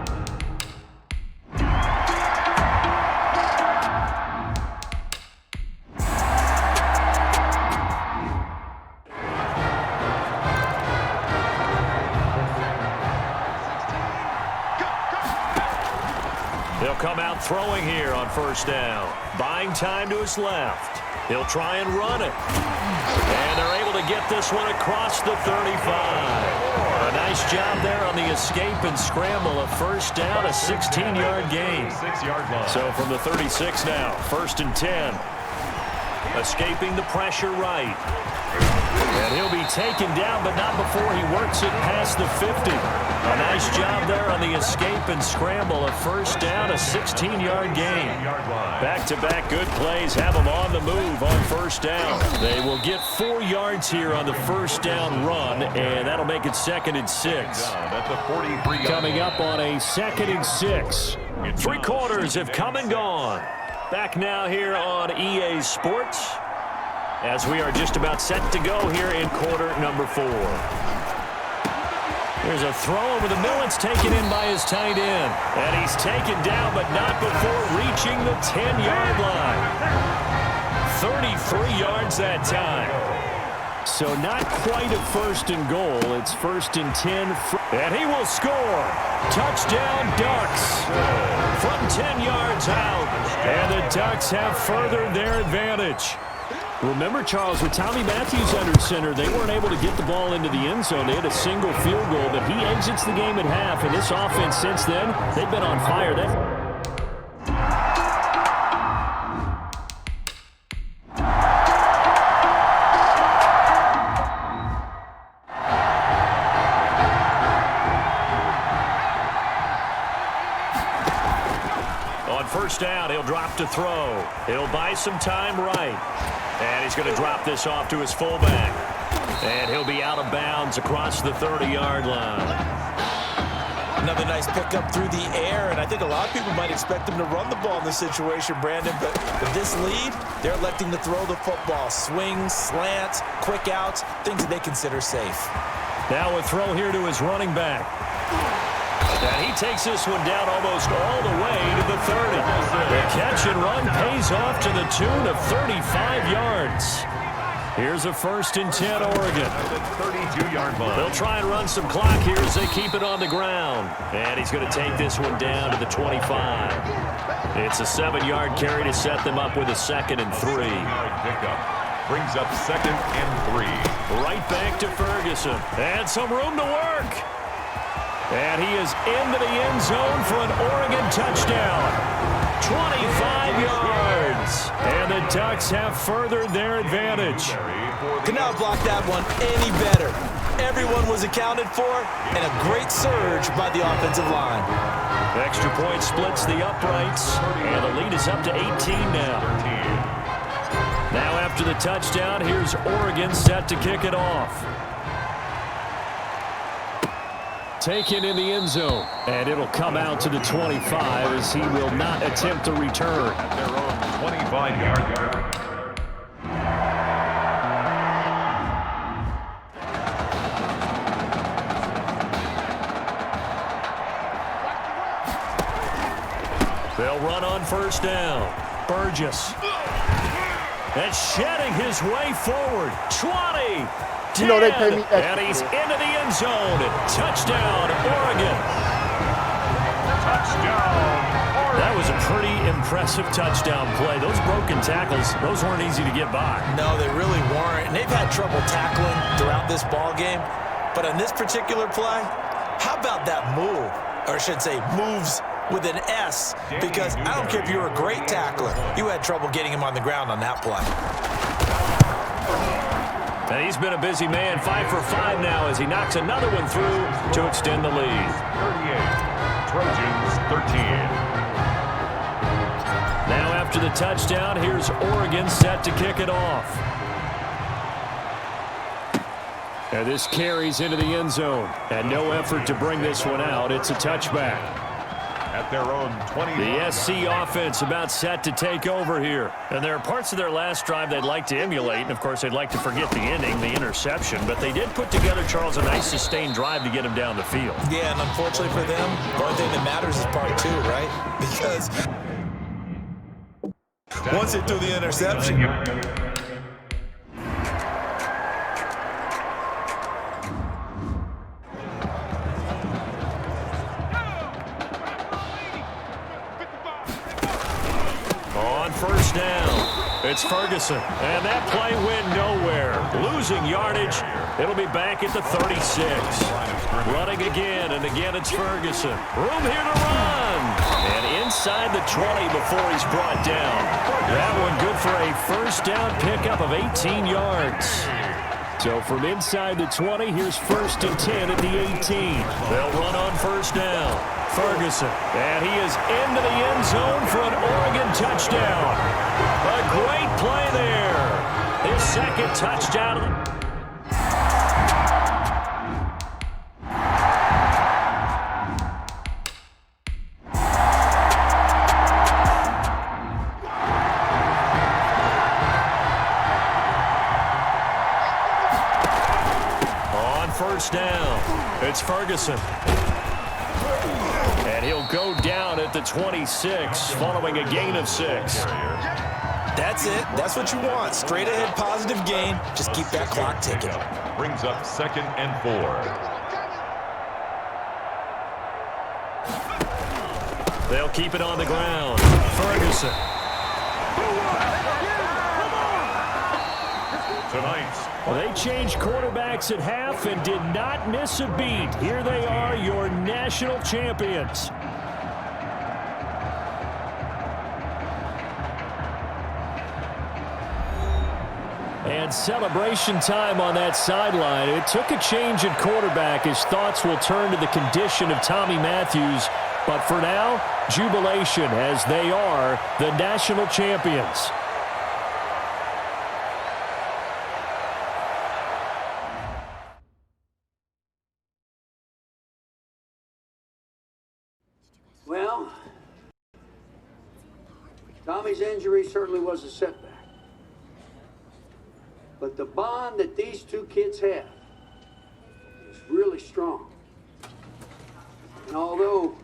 He'll come out throwing here on 1st down. Buying time to his left. He'll try and run it. And they're able to get this one across the 35. A nice job there on the escape and scramble. A 1st down, a 16-yard gain. So from the 36 now, 1st and 10. Escaping the pressure right. And he'll be taken down, but not before he works it past the 50. A nice job there on the escape and scramble. A 1st down, a 16-yard gain. Back-to-back good plays have them on the move on 1st down. They will get 4 yards here on the 1st down run, and that'll make it 2nd and 6. Coming up on a 2nd and 6. 3 quarters have come and gone. Back now here on EA Sports, as we are just about set to go here in quarter number 4. There's a throw over the middle. It's taken in by his tight end. And he's taken down, but not before reaching the 10-yard line. 33 yards that time. So not quite a 1st and goal. It's 1st and 10. And he will score. Touchdown, Ducks. From 10 yards out. And the Ducks have furthered their advantage. Remember, Charles, with Tommy Matthews under center, they weren't able to get the ball into the end zone. They had a single field goal, but he exits the game at half. And this offense since then, they've been on fire. On 1st down, he'll drop to throw. He'll buy some time right. And he's going to drop this off to his fullback. And he'll be out of bounds across the 30-yard line. Another nice pickup through the air, and I think a lot of people might expect him to run the ball in this situation, Brandon, but with this lead, they're electing to throw the football. Swings, slants, quick outs, things that they consider safe. Now a throw here to his running back. And he takes this one down almost all the way to the 30. The catch and run pays off to the tune of 35 yards. Here's a 1st and 10 Oregon. 32-yard line. They'll try and run some clock here as they keep it on the ground. And he's going to take this one down to the 25. It's a 7-yard carry to set them up with a 2nd and 3. Pickup brings up 2nd and 3. Right back to Ferguson. And some room to work. And he is into the end zone for an Oregon touchdown. 25 yards. And the Ducks have furthered their advantage. Could not block that one any better. Everyone was accounted for, and a great surge by the offensive line. Extra point splits the uprights, and the lead is up to 18 now. Now after the touchdown, here's Oregon set to kick it off. Taken in the end zone, and it'll come out to the 25 as he will not attempt to return. At their own 25-yard line. They'll run on 1st down. Burgess. And shedding his way forward. 20. You know they pay me extra. And he's into the end zone. Touchdown, Oregon. Touchdown, Oregon. That was a pretty impressive touchdown play. Those broken tackles, those weren't easy to get by. No, they really weren't. And they've had trouble tackling throughout this ball game. But on this particular play, how about that move? Or I should say moves with an S. Because I don't care if you're a great tackler. You had trouble getting him on the ground on that play. And he's been a busy man, 5 for 5 now as he knocks another one through to extend the lead. 38, Trojans 13. Now after the touchdown. Here's Oregon set to kick it off. And this carries into the end zone. And no effort to bring this one out. It's a touchback. At their own 20. The SC offense about set to take over here. And there are parts of their last drive they'd like to emulate. And, of course, they'd like to forget the ending, the interception. But they did put together, Charles, a nice sustained drive to get him down the field. Yeah, and unfortunately for them, the only thing that matters is part 2, right? Because once it threw the interception. First down. It's Ferguson. And that play went nowhere. Losing yardage. It'll be back at the 36. Running again, and again it's Ferguson. Room here to run. And inside the 20 before he's brought down. That one good for a first down pickup of 18 yards. So from inside the 20, here's 1st and 10 at the 18. They'll run on first down. Ferguson, and he is into the end zone for an Oregon touchdown. A great play there. His second touchdown. On first down, it's Ferguson. And he'll go down at the 26, following a gain of 6. That's it. That's what you want. Straight ahead positive gain. Just keep that clock ticking. Brings up 2nd and 4. They'll keep it on the ground. Ferguson. Tonight's. They changed quarterbacks at half and did not miss a beat. Here they are, your national champions. And celebration time on that sideline. It took a change at quarterback as thoughts will turn to the condition of Tommy Matthews. But for now, jubilation as they are the national champions. Well, Tommy's injury certainly was a setback. But the bond that these two kids have is really strong. And although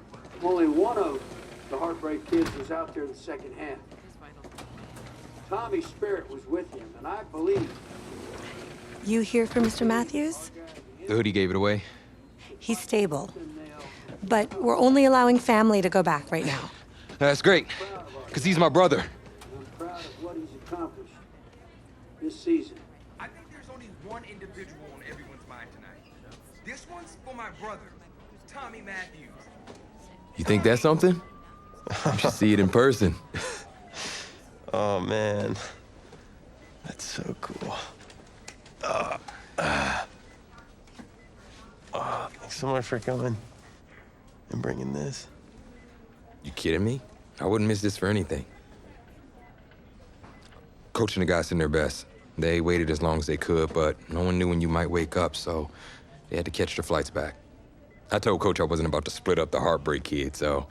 only one of the Heartbreak Kids was out there in the second half, Tommy's spirit was with him, and I believe. You here for Mr. Matthews? The hoodie gave it away. He's stable. But we're only allowing family to go back right now. That's great, because he's my brother. I'm proud of what he's accomplished this season. I think there's only one individual on everyone's mind tonight. This one's for my brother, Tommy Matthews. You think that's something? You should see it in person. Oh, man. That's so cool. Thanks so much for coming and bringing this. You kidding me? I wouldn't miss this for anything. Coach and the guys did their best. They waited as long as they could, but no one knew when you might wake up, so they had to catch their flights back. I told Coach I wasn't about to split up the Heartbreak Kid, so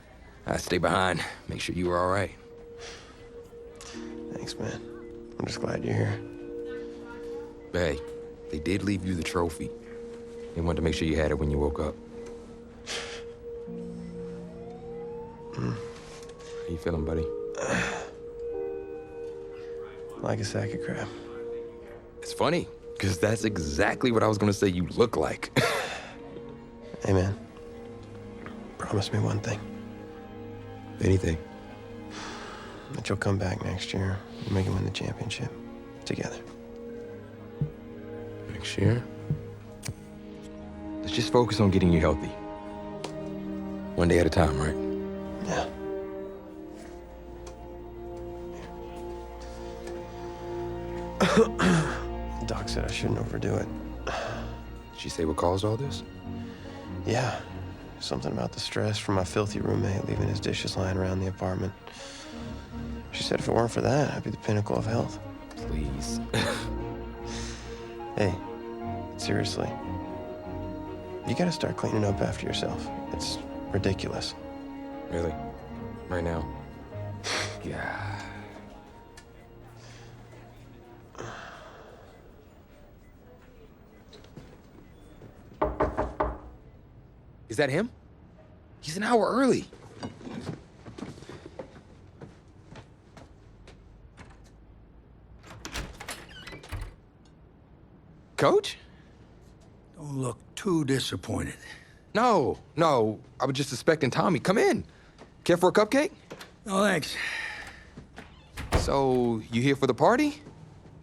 I stayed behind, make sure you were all right. Thanks, man. I'm just glad you're here. But hey, they did leave you the trophy. They wanted to make sure you had it when you woke up. How you feeling, buddy? Like a sack of crap. It's funny, because that's exactly what I was going to say you look like. Hey, man. Promise me one thing. Anything. That you'll come back next year and make it win the championship. Together. Next year? Let's just focus on getting you healthy. One day at a time, right? Yeah. Doc said I shouldn't overdo it. Did she say what caused all this? Yeah. Something about the stress from my filthy roommate leaving his dishes lying around the apartment. She said if it weren't for that, I'd be the pinnacle of health. Please. Hey, seriously. You gotta start cleaning up after yourself. It's ridiculous. Really? Right now? Yeah. Is that him? He's an hour early. Coach? Don't look too disappointed. No, I was just expecting Tommy. Come in. Care for a cupcake? No, thanks. So, you here for the party?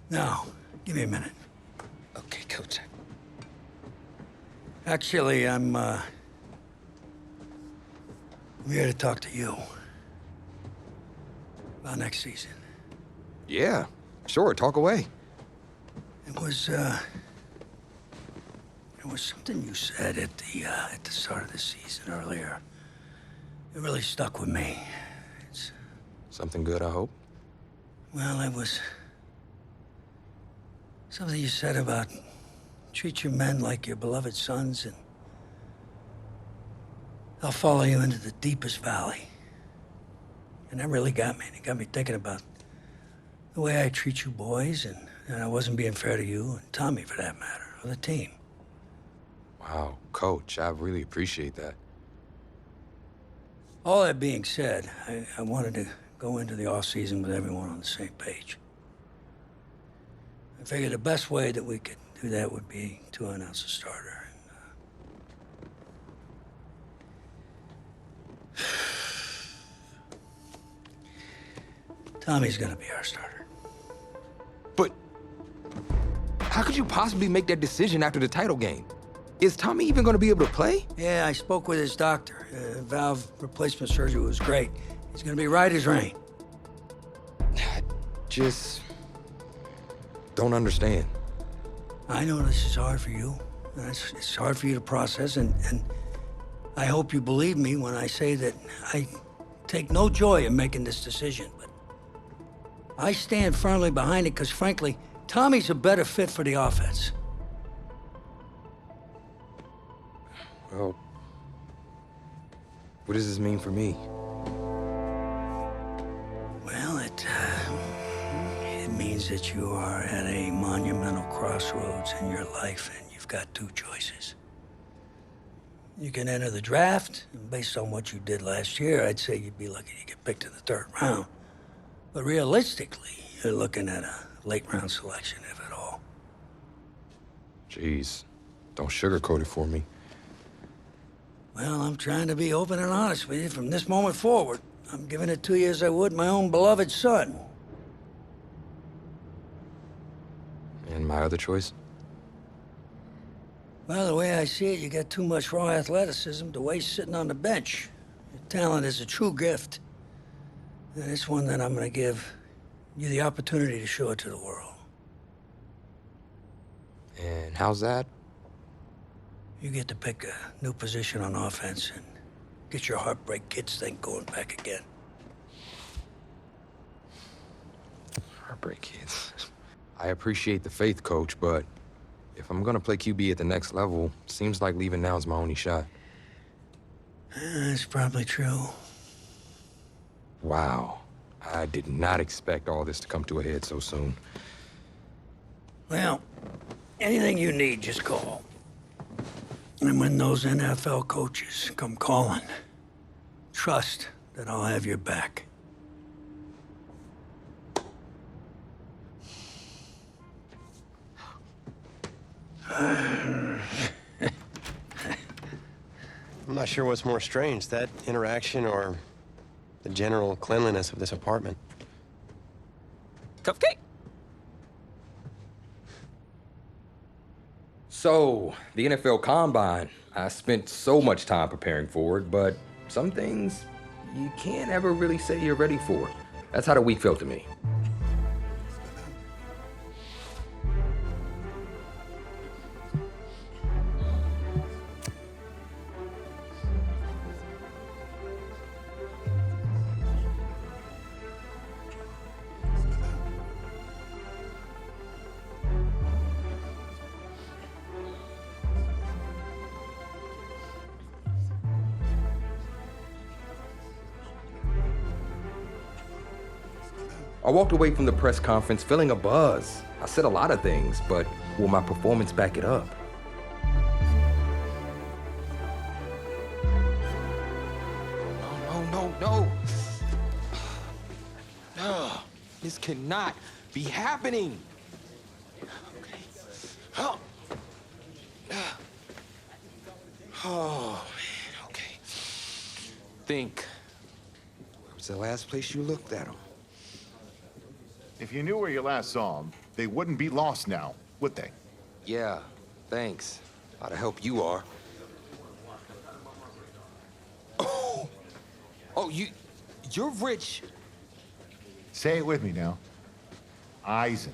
No, give me a minute. Okay, Coach. Actually, I'm here to talk to you about next season. Yeah, sure, talk away. There was something you said at the start of the season earlier. It really stuck with me. It's something good, I hope. Well, it was something you said about treat your men like your beloved sons, and they'll follow you into the deepest valley. And that really got me. It got me thinking about the way I treat you boys, and I wasn't being fair to you, and Tommy for that matter, or the team. Wow, Coach, I really appreciate that. All that being said, I wanted to go into the off-season with everyone on the same page. I figured the best way that we could do that would be to announce a starter. Tommy's gonna be our starter. But how could you possibly make that decision after the title game? Is Tommy even gonna be able to play? Yeah, I spoke with his doctor. Valve replacement surgery was great. He's gonna be right as rain. I just don't understand. I know this is hard for you. It's hard for you to process, and I hope you believe me when I say that I take no joy in making this decision, but I stand firmly behind it because, frankly, Tommy's a better fit for the offense. Well, what does this mean for me? Well, it means that you are at a monumental crossroads in your life, and you've got two choices. You can enter the draft, and based on what you did last year, I'd say you'd be lucky to get picked in the 3rd round. But realistically, you're looking at a late-round selection, if at all. Jeez, don't sugarcoat it for me. Well, I'm trying to be open and honest with you from this moment forward. I'm giving it to you as I would my own beloved son. And my other choice? Well, the way I see it, you got too much raw athleticism to waste sitting on the bench. Your talent is a true gift. And it's one that I'm gonna give you the opportunity to show it to the world. And how's that? You get to pick a new position on offense and get your Heartbreak Kids thing going back again. Heartbreak Kids. I appreciate the faith, Coach, but if I'm gonna play QB at the next level, seems like leaving now is my only shot. That's probably true. Wow. I did not expect all this to come to a head so soon. Well, anything you need, just call. And when those NFL coaches come calling, trust that I'll have your back. I'm not sure what's more strange, that interaction or the general cleanliness of this apartment. Cupcake? So, the NFL Combine. I spent so much time preparing for it, but some things you can't ever really say you're ready for. That's how the week felt to me. I walked away from the press conference feeling a buzz. I said a lot of things, but will my performance back it up? No. No, this cannot be happening. Okay. Oh, man, okay. Think. Where was the last place you looked at him? If you knew where you last saw them, they wouldn't be lost now, would they? Yeah, thanks. A lot of help you are. Oh, you're rich. Say it with me now. Eisen.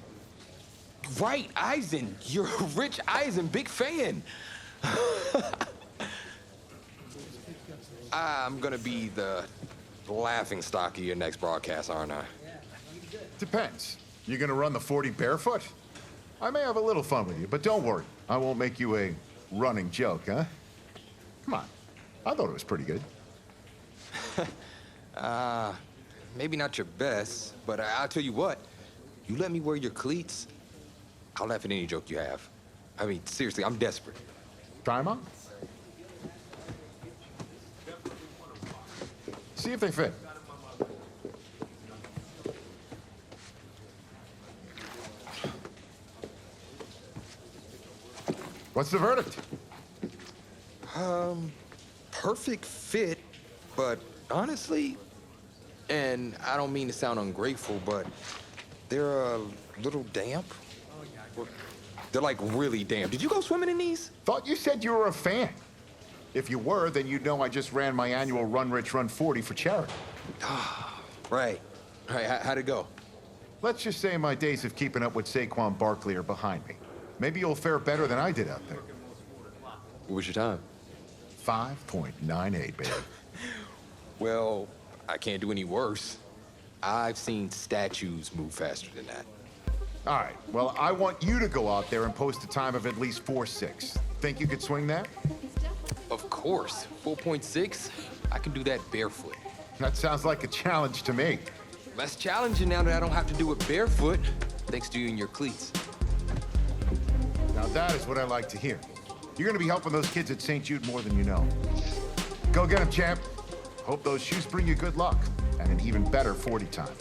Right, Eisen. You're Rich Eisen, big fan. I'm gonna be the laughingstock of your next broadcast, aren't I? Depends. You gonna run the 40 barefoot? I may have a little fun with you, but don't worry. I won't make you a running joke, huh? Come on. I thought it was pretty good. Maybe not your best, but I'll tell you what. You let me wear your cleats, I'll laugh at any joke you have. I mean, seriously, I'm desperate. Try 'em on. See if they fit. What's the verdict? Perfect fit, but honestly, and I don't mean to sound ungrateful, but they're a little damp. They're like really damp. Did you go swimming in these? Thought you said you were a fan. If you were, then you'd know I just ran my annual Run Rich Run 40 for charity. Right. How'd it go? Let's just say my days of keeping up with Saquon Barkley are behind me. Maybe you'll fare better than I did out there. What was your time? 5.98, baby. Well, I can't do any worse. I've seen statues move faster than that. All right, well, I want you to go out there and post a time of at least 4.6. Think you could swing that? Of course. 4.6? I can do that barefoot. That sounds like a challenge to me. Less challenging now that I don't have to do it barefoot, thanks to you and your cleats. Now that is what I like to hear. You're gonna be helping those kids at St. Jude more than you know. Go get them, champ. Hope those shoes bring you good luck and an even better 40 time.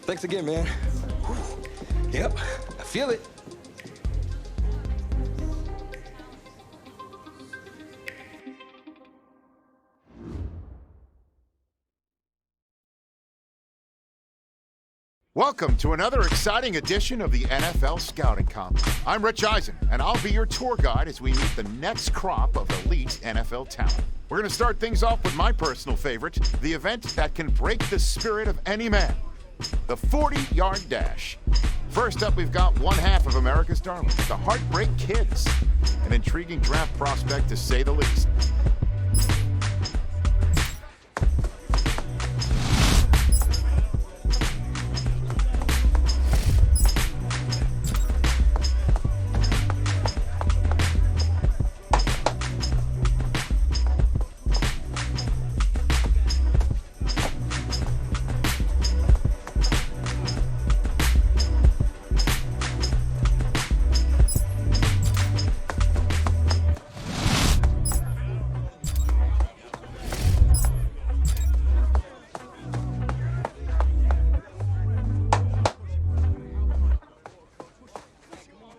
Thanks again, man. Whew. Yep, I feel it. Welcome to another exciting edition of the NFL Scouting Combine. I'm Rich Eisen, and I'll be your tour guide as we meet the next crop of elite NFL talent. We're going to start things off with my personal favorite, the event that can break the spirit of any man, the 40-yard dash. First up, we've got one half of America's darlings, the Heartbreak Kids, an intriguing draft prospect to say the least.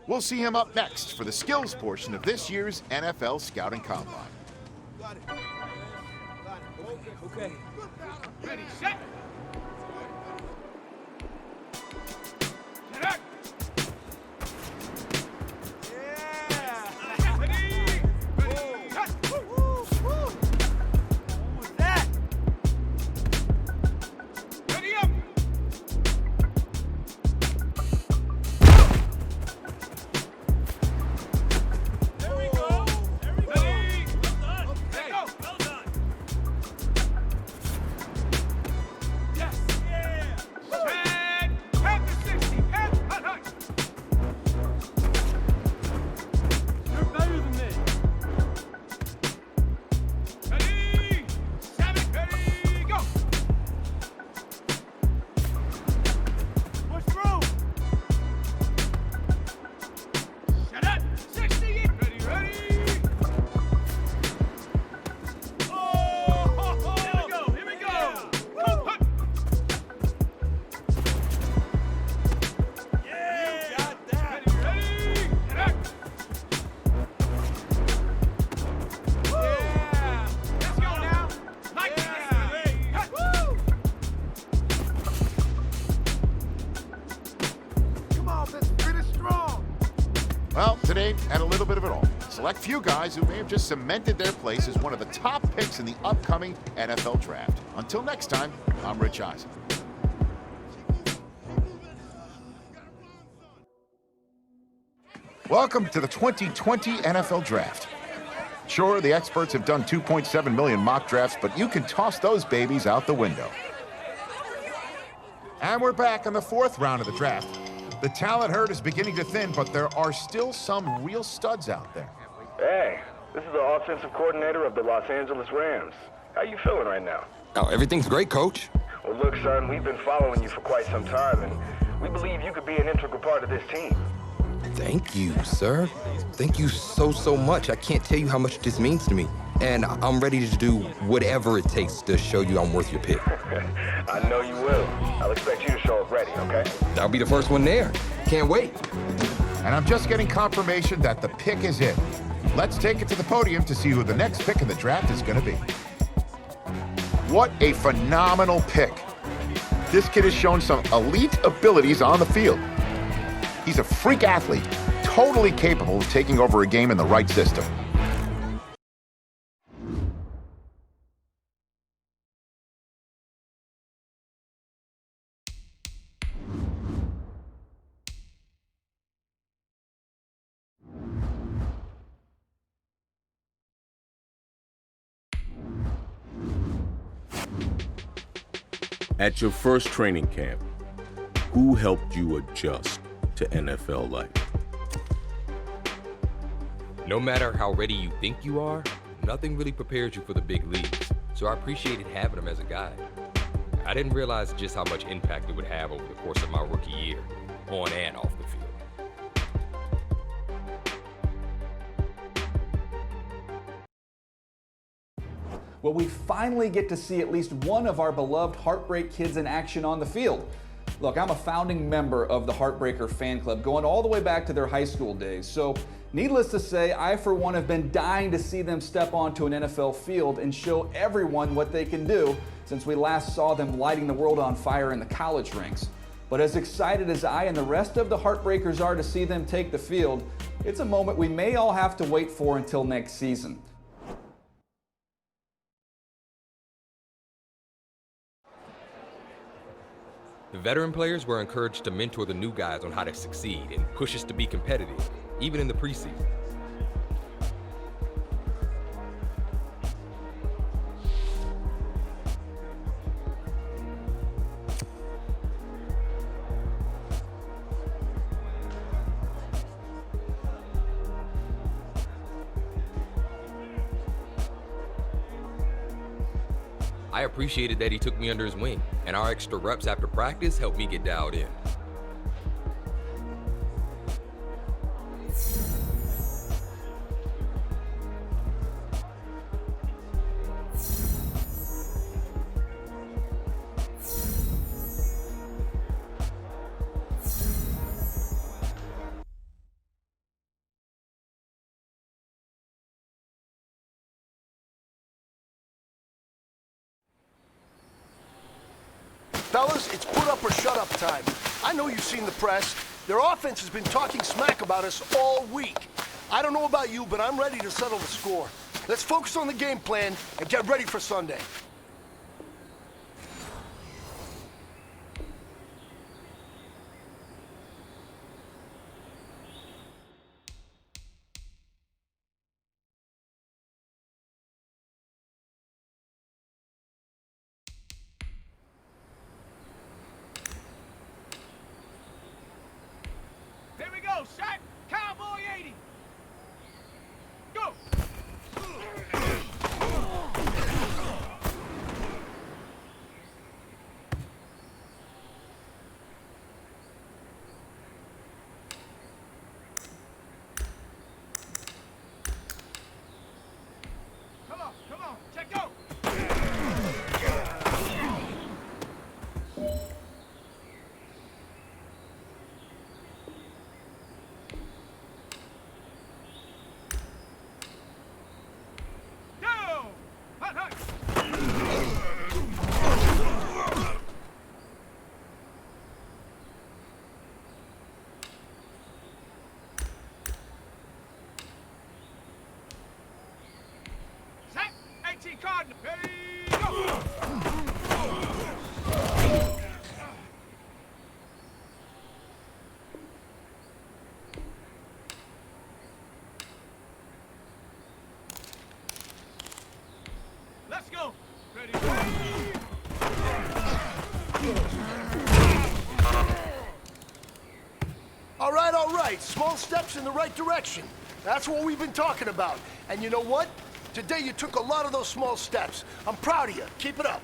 We'll see him up next for the skills portion of this year's NFL Scouting Combine. Okay. Ready, set. Set up. Yeah. Ready. Cut. Woo, woo, woo. What was that? Ready up. Let's finish strong. Well, today had a little bit of it all. Select few guys who may have just cemented their place as one of the top picks in the upcoming NFL draft. Until next time, I'm Rich Eisen. Welcome to the 2020 NFL Draft. Sure, the experts have done 2.7 million mock drafts, but you can toss those babies out the window. And we're back in the fourth round of the draft. The talent herd is beginning to thin, but there are still some real studs out there. Hey, this is the offensive coordinator of the Los Angeles Rams. How you feeling right now? Oh, everything's great, Coach. Well, look, son, we've been following you for quite some time, and we believe you could be an integral part of this team. Thank you, sir. Thank you so much. I can't tell you how much this means to me. And I'm ready to do whatever it takes to show you I'm worth your pick. I know you will. I'll expect you to show up ready, okay? I'll be the first one there. Can't wait. And I'm just getting confirmation that the pick is in. Let's take it to the podium to see who the next pick in the draft is going to be. What a phenomenal pick. This kid has shown some elite abilities on the field. He's a freak athlete, totally capable of taking over a game in the right system. At your first training camp, who helped you adjust to NFL life? No matter how ready you think you are, nothing really prepares you for the big leagues. So I appreciated having him as a guide. I didn't realize just how much impact it would have over the course of my rookie year, on and off the field. Well, we finally get to see at least one of our beloved Heartbreak kids in action on the field. Look, I'm a founding member of the Heartbreaker fan club, going all the way back to their high school days. So, needless to say, I for one have been dying to see them step onto an NFL field and show everyone what they can do since we last saw them lighting the world on fire in the college ranks. But as excited as I and the rest of the Heartbreakers are to see them take the field, it's a moment we may all have to wait for until next season. The veteran players were encouraged to mentor the new guys on how to succeed and push us to be competitive, even in the preseason. I appreciated that he took me under his wing, and our extra reps after practice helped me get dialed in. Fellas, it's put up or shut up time. I know you've seen the press. Their offense has been talking smack about us all week. I don't know about you, but I'm ready to settle the score. Let's focus on the game plan and get ready for Sunday. Here we go, shot. Cowboy 80. Go. Come on, check go. Let's go. All right. Small steps in the right direction. That's what we've been talking about. And you know what? Today you took a lot of those small steps. I'm proud of you. Keep it up.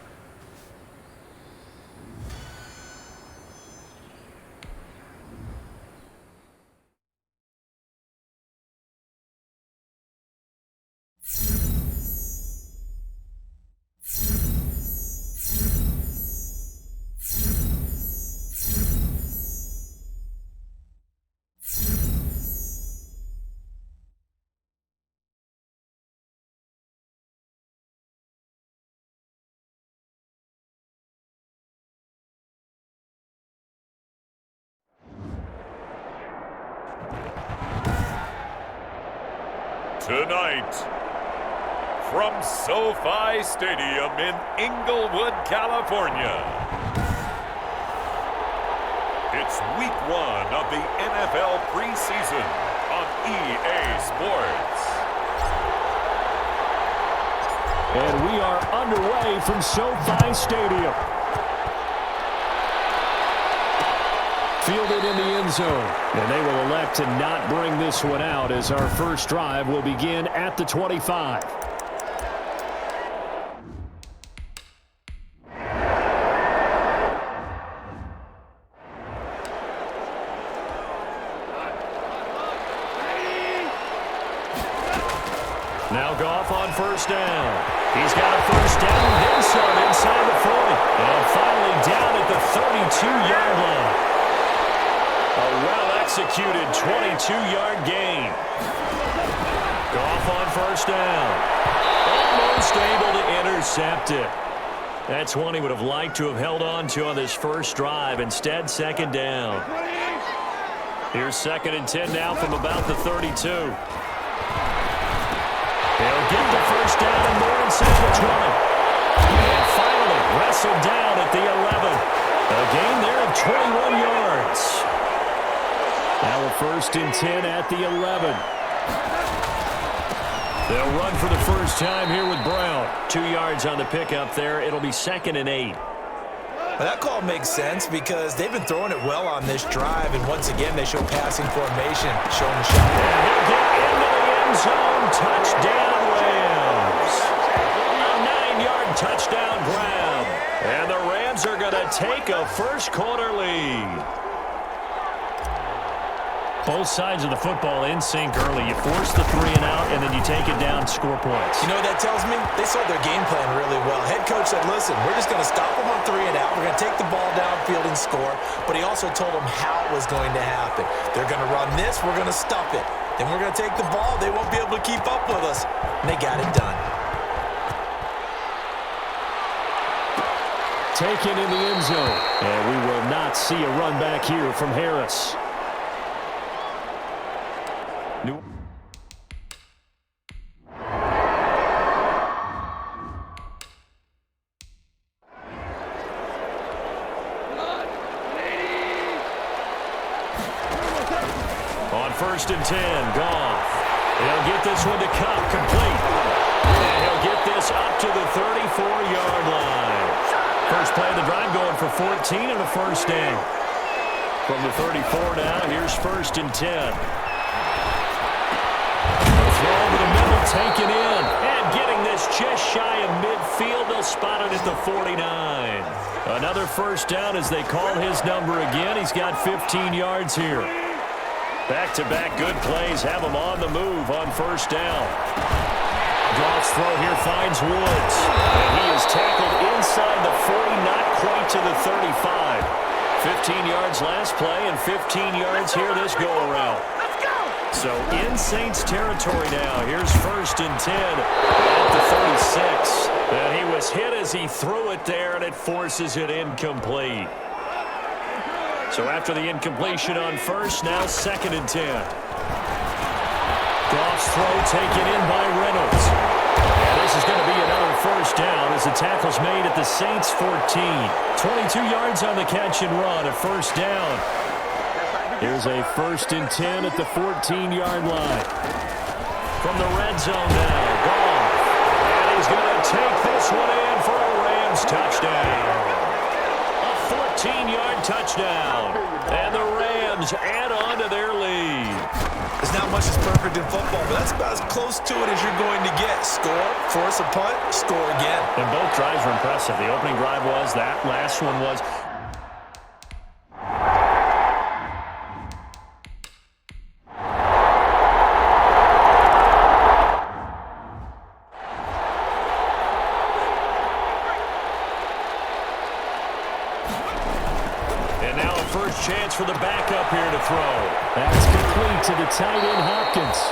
Tonight, from SoFi Stadium in Inglewood, California, it's week 1 of the NFL preseason on EA Sports. And we are underway from SoFi Stadium. Fielded in the end zone. And they will elect to not bring this one out as our first drive will begin at the 25. Now Goff on first down. He's got a first down, then some inside the 40. And finally down at the 32-yard line. A well-executed 22-yard gain. Goff on first down. Almost able to intercept it. That's one he would have liked to have held on to on this first drive. Instead, second down. Here's 2nd and 10 now from about the 32. They'll get the first down and more inside the 20. And finally wrestled down at the 11. A gain there of 21 yards. Now a 1st and 10 at the 11. They'll run for the first time here with Brown. 2 yards on the pickup there. It'll be 2nd and 8. Well, that call makes sense because they've been throwing it well on this drive, and once again they show passing formation, showing the shot. And he'll get into the end zone. Touchdown, Rams. A 9-yard touchdown grab. And the Rams are going to take a first-quarter lead. Both sides of the football in sync early. You force the 3 and out, and then you take it down, score points. You know what that tells me? They saw their game plan really well. Head coach said, listen, we're just going to stop them on 3 and out. We're going to take the ball downfield and score. But he also told them how it was going to happen. They're going to run this. We're going to stop it. Then we're going to take the ball. They won't be able to keep up with us. And they got it done. Taken in the end zone. And we will not see a run back here from Harris. New on 1st and 10, Goff. He'll get this one to Cup, complete. And he'll get this up to the 34-yard line. First play of the drive going for 14 and a first down. From the 34 now, here's 1st and 10. Throw over the middle, taken in. And getting this just shy of midfield. They'll spot it at the 49. Another first down as they call his number again. He's got 15 yards here. Back-to-back good plays have him on the move on first down. Goff's throw here finds Woods. And he is tackled inside the 40, not quite to the 35. 15 yards last play and 15 yards here this go-around. So in Saints territory now. Here's 1st and 10 at the 36. And he was hit as he threw it there, and it forces it incomplete. So after the incompletion on first, now 2nd and 10. Goff's throw taken in by Reynolds. And this is going to be another first down as the tackle's made at the Saints 14. 22 yards on the catch and run, a first down. Here's a 1st and 10 at the 14-yard line. From the red zone now, Goff. And he's going to take this one in for a Rams touchdown. A 14-yard touchdown. And the Rams add on to their lead. There's not much that's perfect in football, but that's about as close to it as you're going to get. Score, force a punt, score again. And both drives were impressive. The opening drive was, that last one was. And now a first chance for the backup here to throw. That's complete to the tight end, Hopkins.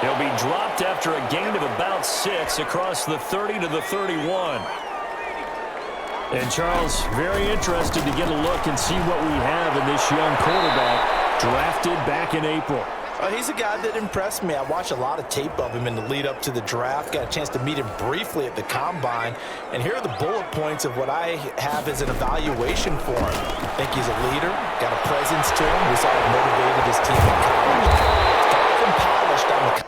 He'll be dropped after a gain of about 6 across the 30 to the 31. And Charles, very interested to get a look and see what we have in this young quarterback drafted back in April. He's a guy that impressed me. I watched a lot of tape of him in the lead up to the draft. Got a chance to meet him briefly at the Combine. And here are the bullet points of what I have as an evaluation for him. I think he's a leader, got a presence to him. We saw him motivated his team in college. Far from polished on the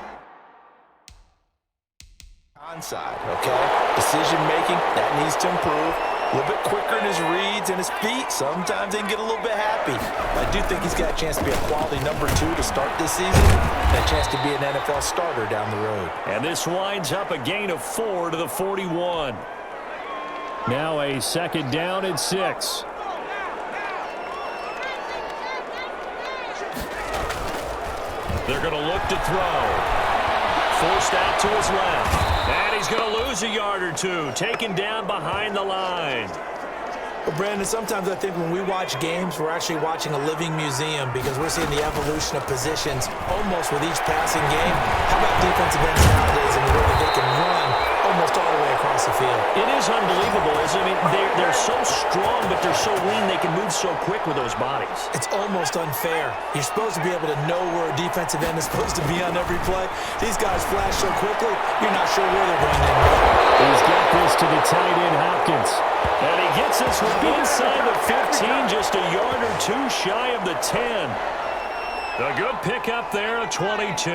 side, okay? Decision-making, that needs to improve. A little bit quicker in his reads and his feet. Sometimes they can get a little bit happy. I do think he's got a chance to be a quality number 2 to start this season. And a chance to be an NFL starter down the road. And this winds up a gain of 4 to the 41. Now a 2nd down and 6. They're going to look to throw. Forced out to his left. And he's going to lose a yard or 2. Taken down behind the line. Well, Brandon, sometimes I think when we watch games, we're actually watching a living museum because we're seeing the evolution of positions almost with each passing game. How about defensive ends nowadays and the way that they can run almost all the way across the field? It is unbelievable, isn't it? I mean, they're so strong, but they're so lean. They can move so quick with those bodies. It's almost unfair. You're supposed to be able to know where a defensive end is supposed to be on every play. These guys flash so quickly, you're not sure where they're going to end up. He's got this to the tight end, Hopkins. And he gets this one inside the 15, just a yard or 2 shy of the 10. A good pickup there, a 22.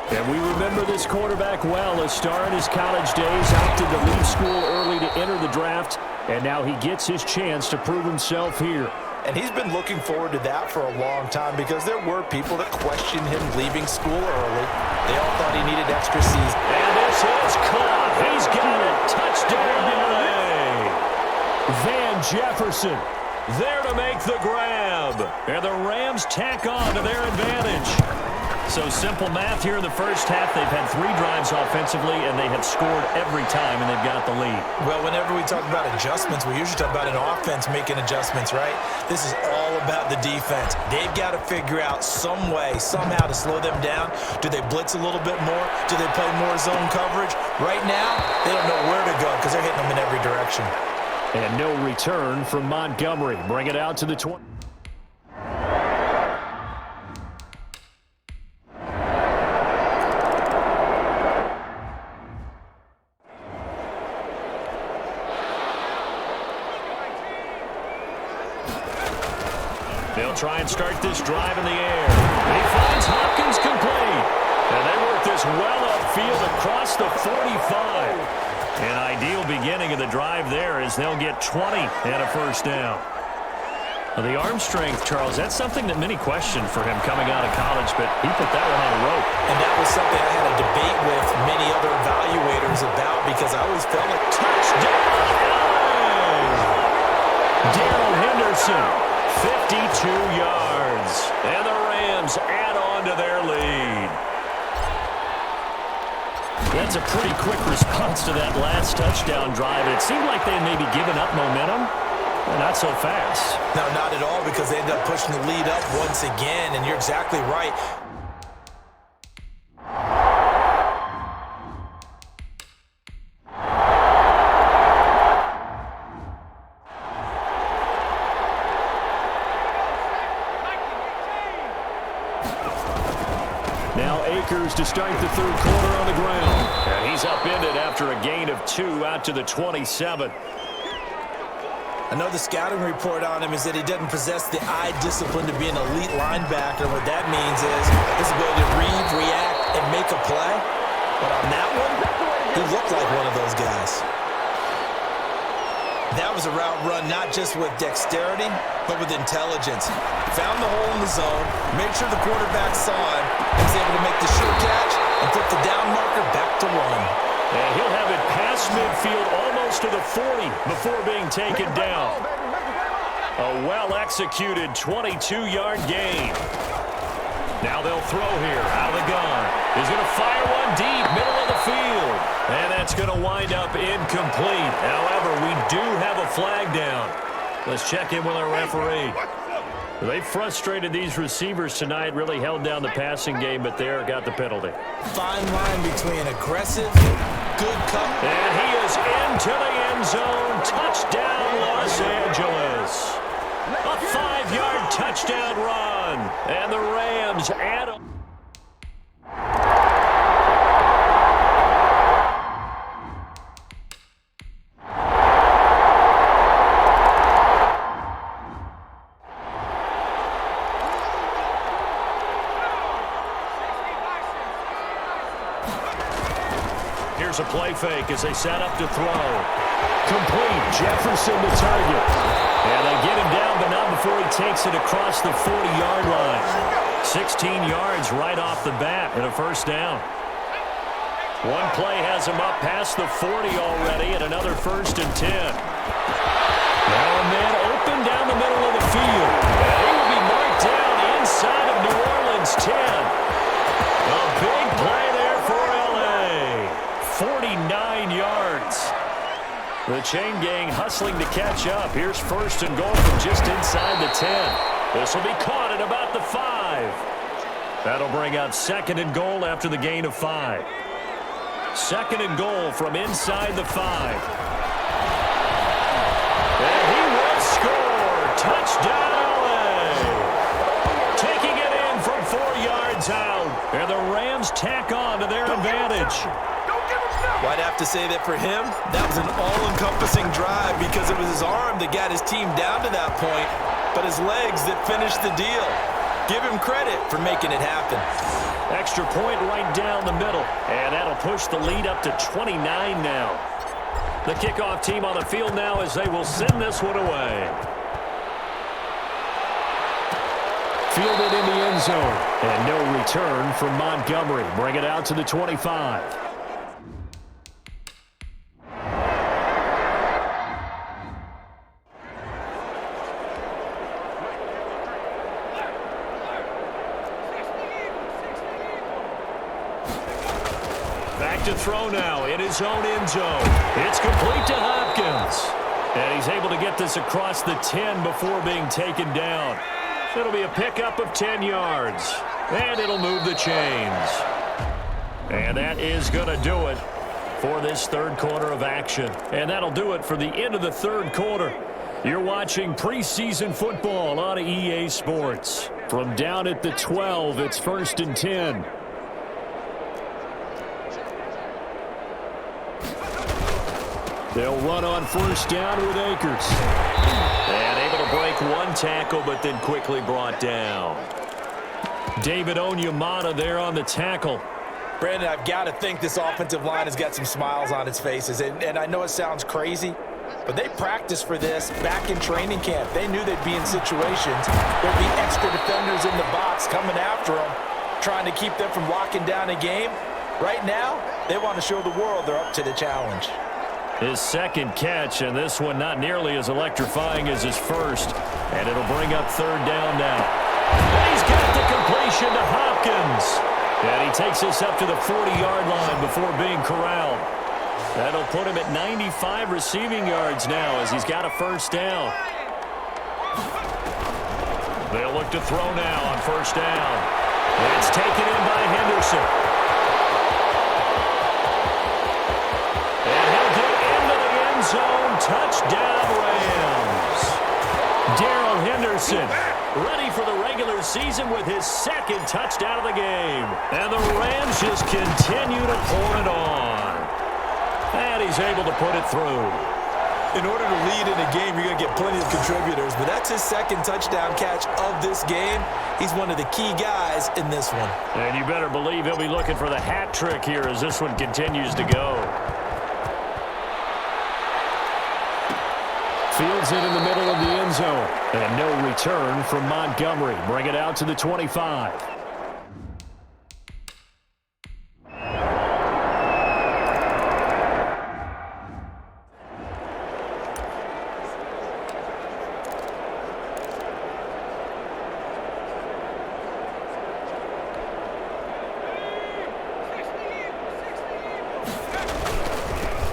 And we remember this quarterback well. A star in his college days, opted to leave school early to enter the draft, and now he gets his chance to prove himself here. And he's been looking forward to that for a long time because there were people that questioned him leaving school early. They all thought he needed extra season. And this is caught. He's got it. Touchdown, LA. Van Jefferson there to make the grab. And the Rams tack on to their advantage. So simple math here in the first half. They've had 3 drives offensively, and they have scored every time, and they've got the lead. Well, whenever we talk about adjustments, we usually talk about an offense making adjustments, right? This is all about the defense. They've got to figure out some way, somehow to slow them down. Do they blitz a little bit more? Do they play more zone coverage? Right now, they don't know where to go because they're hitting them in every direction. And no return from Montgomery. Bring it out to the 20. They'll try and start this drive in the air. He finds Hopkins complete. And they work this well upfield across the 45. An ideal beginning of the drive there as they'll get 20 and a first down. Well, the arm strength, Charles, that's something that many questioned for him coming out of college, but he put that one on a rope. And that was something I had a debate with many other evaluators about because I always felt like touchdown. Darrell Henderson, 52 yards. And the Rams add on to their lead. That's a pretty quick response to that last touchdown drive. It seemed like they may be giving up momentum. Not so fast. No, not at all, because they ended up pushing the lead up once again, and you're exactly right. Now Akers to start the third quarter on the ground. And he's upended after a gain of 2 out to the 27. I know the scouting report on him is that he doesn't possess the eye discipline to be an elite linebacker. What that means is his ability to read, react, and make a play. But on that one, he looked like one of those guys. That was a route run not just with dexterity, but with intelligence. Found the hole in the zone, made sure the quarterback saw him, and was able to make the sure catch and put the down marker back to run. And he'll have it past midfield almost to the 40 before being taken down. A well-executed 22-yard gain. Now they'll throw here out of the gun. He's going to fire one deep, middle of the field. And that's going to wind up incomplete. However, we do have a flag down. Let's check in with our referee. They frustrated these receivers tonight, really held down the passing game, but there got the penalty. Fine line between aggressive, good cut. And he is into the end zone. Touchdown, Los Angeles. A 5-yard touchdown run. And the Rams add a... Here's a play fake as they set up to throw. Complete. Jefferson to target. And they get him down, but not before he takes it across the 40-yard line. 16 yards right off the bat and a first down. One play has him up past the 40 already and another 1st and 10. Now a man open down the middle of the field. And he will be marked down inside of New Orleans 10. A big play there for L.A. 49 yards. The chain gang hustling to catch up. Here's 1st and goal from just inside the 10. This will be caught at about the 5. That'll bring up 2nd and goal after the gain of 5. 2nd and goal from inside the 5. And he will score. Touchdown, LA. Taking it in from 4 yards out. And the Rams tack on to their advantage. Well, I'd have to say that for him, that was an all-encompassing drive because it was his arm that got his team down to that point, but his legs that finished the deal. Give him credit for making it happen. Extra point right down the middle, and that'll push the lead up to 29 now. The kickoff team on the field now as they will send this one away. Fielded in the end zone, and no return from Montgomery. Bring it out to the 25. To throw now in his own end zone. It's complete to Hopkins. And he's able to get this across the 10 before being taken down. It'll be a pickup of 10 yards. And it'll move the chains. And that is going to do it for this third quarter of action. And that'll do it for the end of the third quarter. You're watching preseason football on EA Sports. From down at the 12, it's 1st and 10. They'll run on 1st down with Akers. And able to break one tackle, but then quickly brought down. David Onyemata there on the tackle. Brandon, I've got to think this offensive line has got some smiles on its faces. And I know it sounds crazy, but they practiced for this back in training camp. They knew they'd be in situations. There'd be extra defenders in the box coming after them, trying to keep them from locking down a game. Right now, they want to show the world they're up to the challenge. His 2nd catch, and this one not nearly as electrifying as his first. And it'll bring up 3rd down now. And he's got the completion to Hopkins. And he takes this up to the 40-yard line before being corralled. That'll put him at 95 receiving yards now as he's got a 1st down. They'll look to throw now on 1st down. It's taken in by Henderson. And he'll get into the end zone. Touchdown, Rams. Darrell Henderson ready for the regular season with his second touchdown of the game. And the Rams just continue to pour it on. And he's able to put it through. In order to lead in a game, you're going to get plenty of contributors, but that's his second touchdown catch of this game. He's one of the key guys in this one. And you better believe he'll be looking for the hat trick here as this one continues to go. Fields it in the middle of the end zone. And no return from Montgomery. Bring it out to the 25.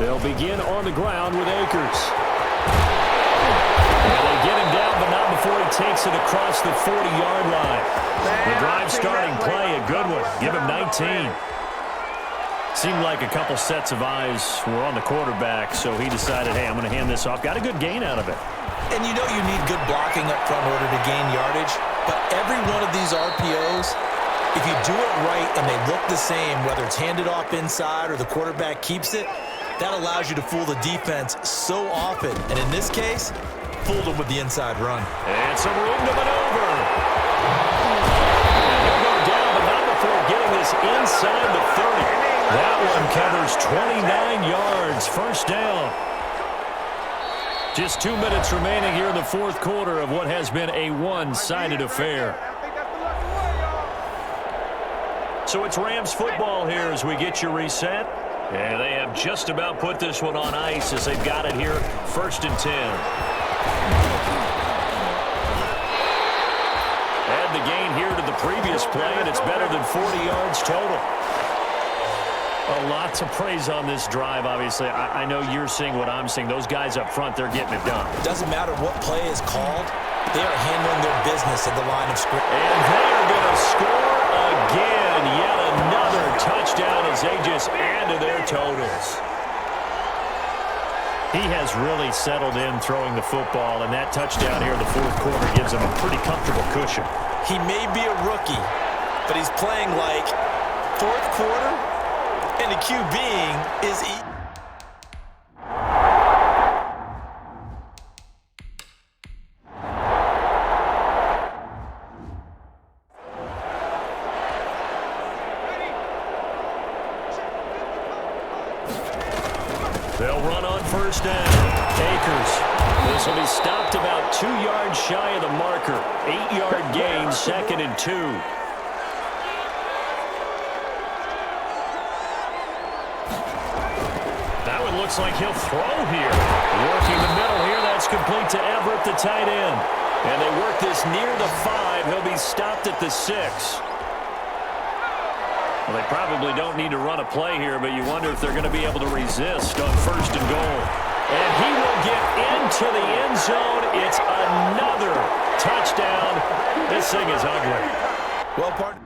They'll begin on the ground with Akers. And they get him down, but not before he takes it across the 40-yard line. The drive starting play, a good one. Give him 19. Seemed like a couple sets of eyes were on the quarterback, so he decided, hey, I'm going to hand this off. Got a good gain out of it. And you know you need good blocking up front in order to gain yardage, but every one of these RPOs, if you do it right and they look the same, whether it's handed off inside or the quarterback keeps it, that allows you to fool the defense so often. And in this case, fooled them with the inside run. And some room to maneuver. And he'll go down, but not before getting this inside the 30. That one covers 29 yards. First down. Just 2 minutes remaining here in the fourth quarter of what has been a one-sided affair. So it's Rams football here as we get you reset. And they have just about put this one on ice as they've got it here, 1st and 10. Add the gain here to the previous play, and it's better than 40 yards total. A lot to praise on this drive, obviously. I know you're seeing what I'm seeing. Those guys up front, they're getting it done. Doesn't matter what play is called. They are handling their business at the line of scrimmage. And they are going to score again. Yet another touchdown as they just add to their totals. He has really settled in throwing the football, and that touchdown here in the fourth quarter gives him a pretty comfortable cushion. He may be a rookie, but he's playing like fourth quarter, and the QBing is They'll run on first down. Akers. This will be stopped about 2 yards shy of the marker. 8-yard gain, 2nd and 2. That one looks like he'll throw here. Working the middle here. That's complete to Everett, the tight end. And they work this near the 5. He'll be stopped at the 6. Well, they probably don't need to run a play here, but you wonder if they're going to be able to resist on 1st and goal. And he will get into the end zone. It's another touchdown. This thing is ugly. well, partner.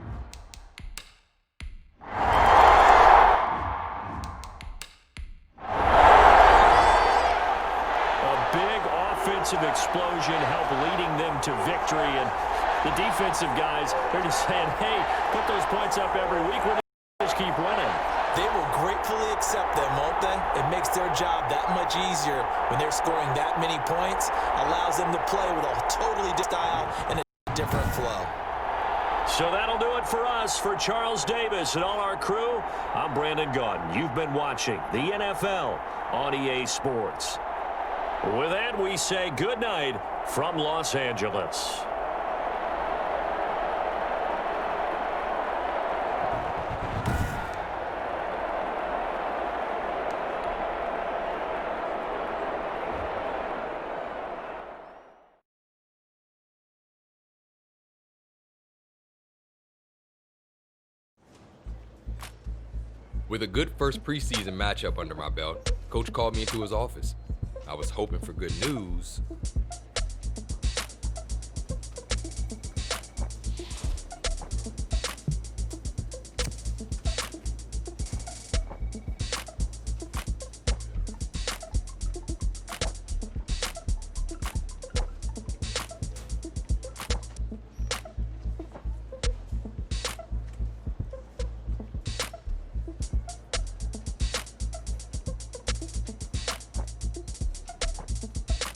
A big offensive explosion helped leading them to victory, and the defensive guys, they're just saying, hey, put those points up every week. We're just keep winning. They will gratefully accept them, won't they? It makes their job that much easier when they're scoring that many points. Allows them to play with a totally different style and a different flow. So that'll do it for us. For Charles Davis and all our crew, I'm Brandon Gaudin. You've been watching the NFL on EA Sports. With that, we say good night from Los Angeles. With a good first preseason matchup under my belt, Coach called me into his office. I was hoping for good news.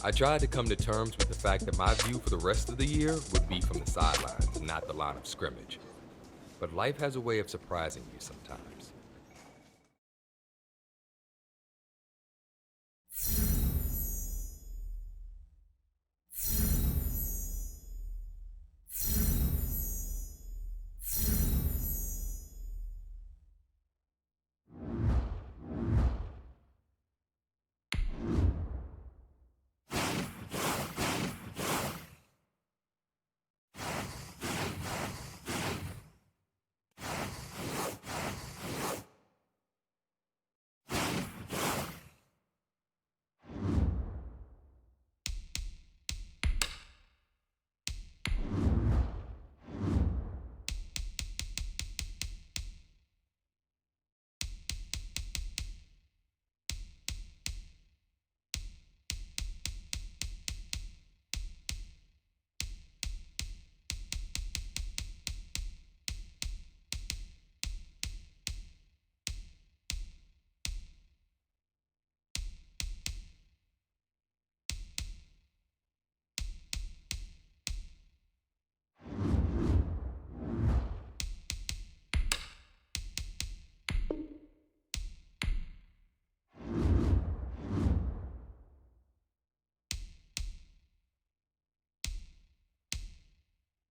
I tried to come to terms with the fact that my view for the rest of the year would be from the sidelines, not the line of scrimmage. But life has a way of surprising you sometimes.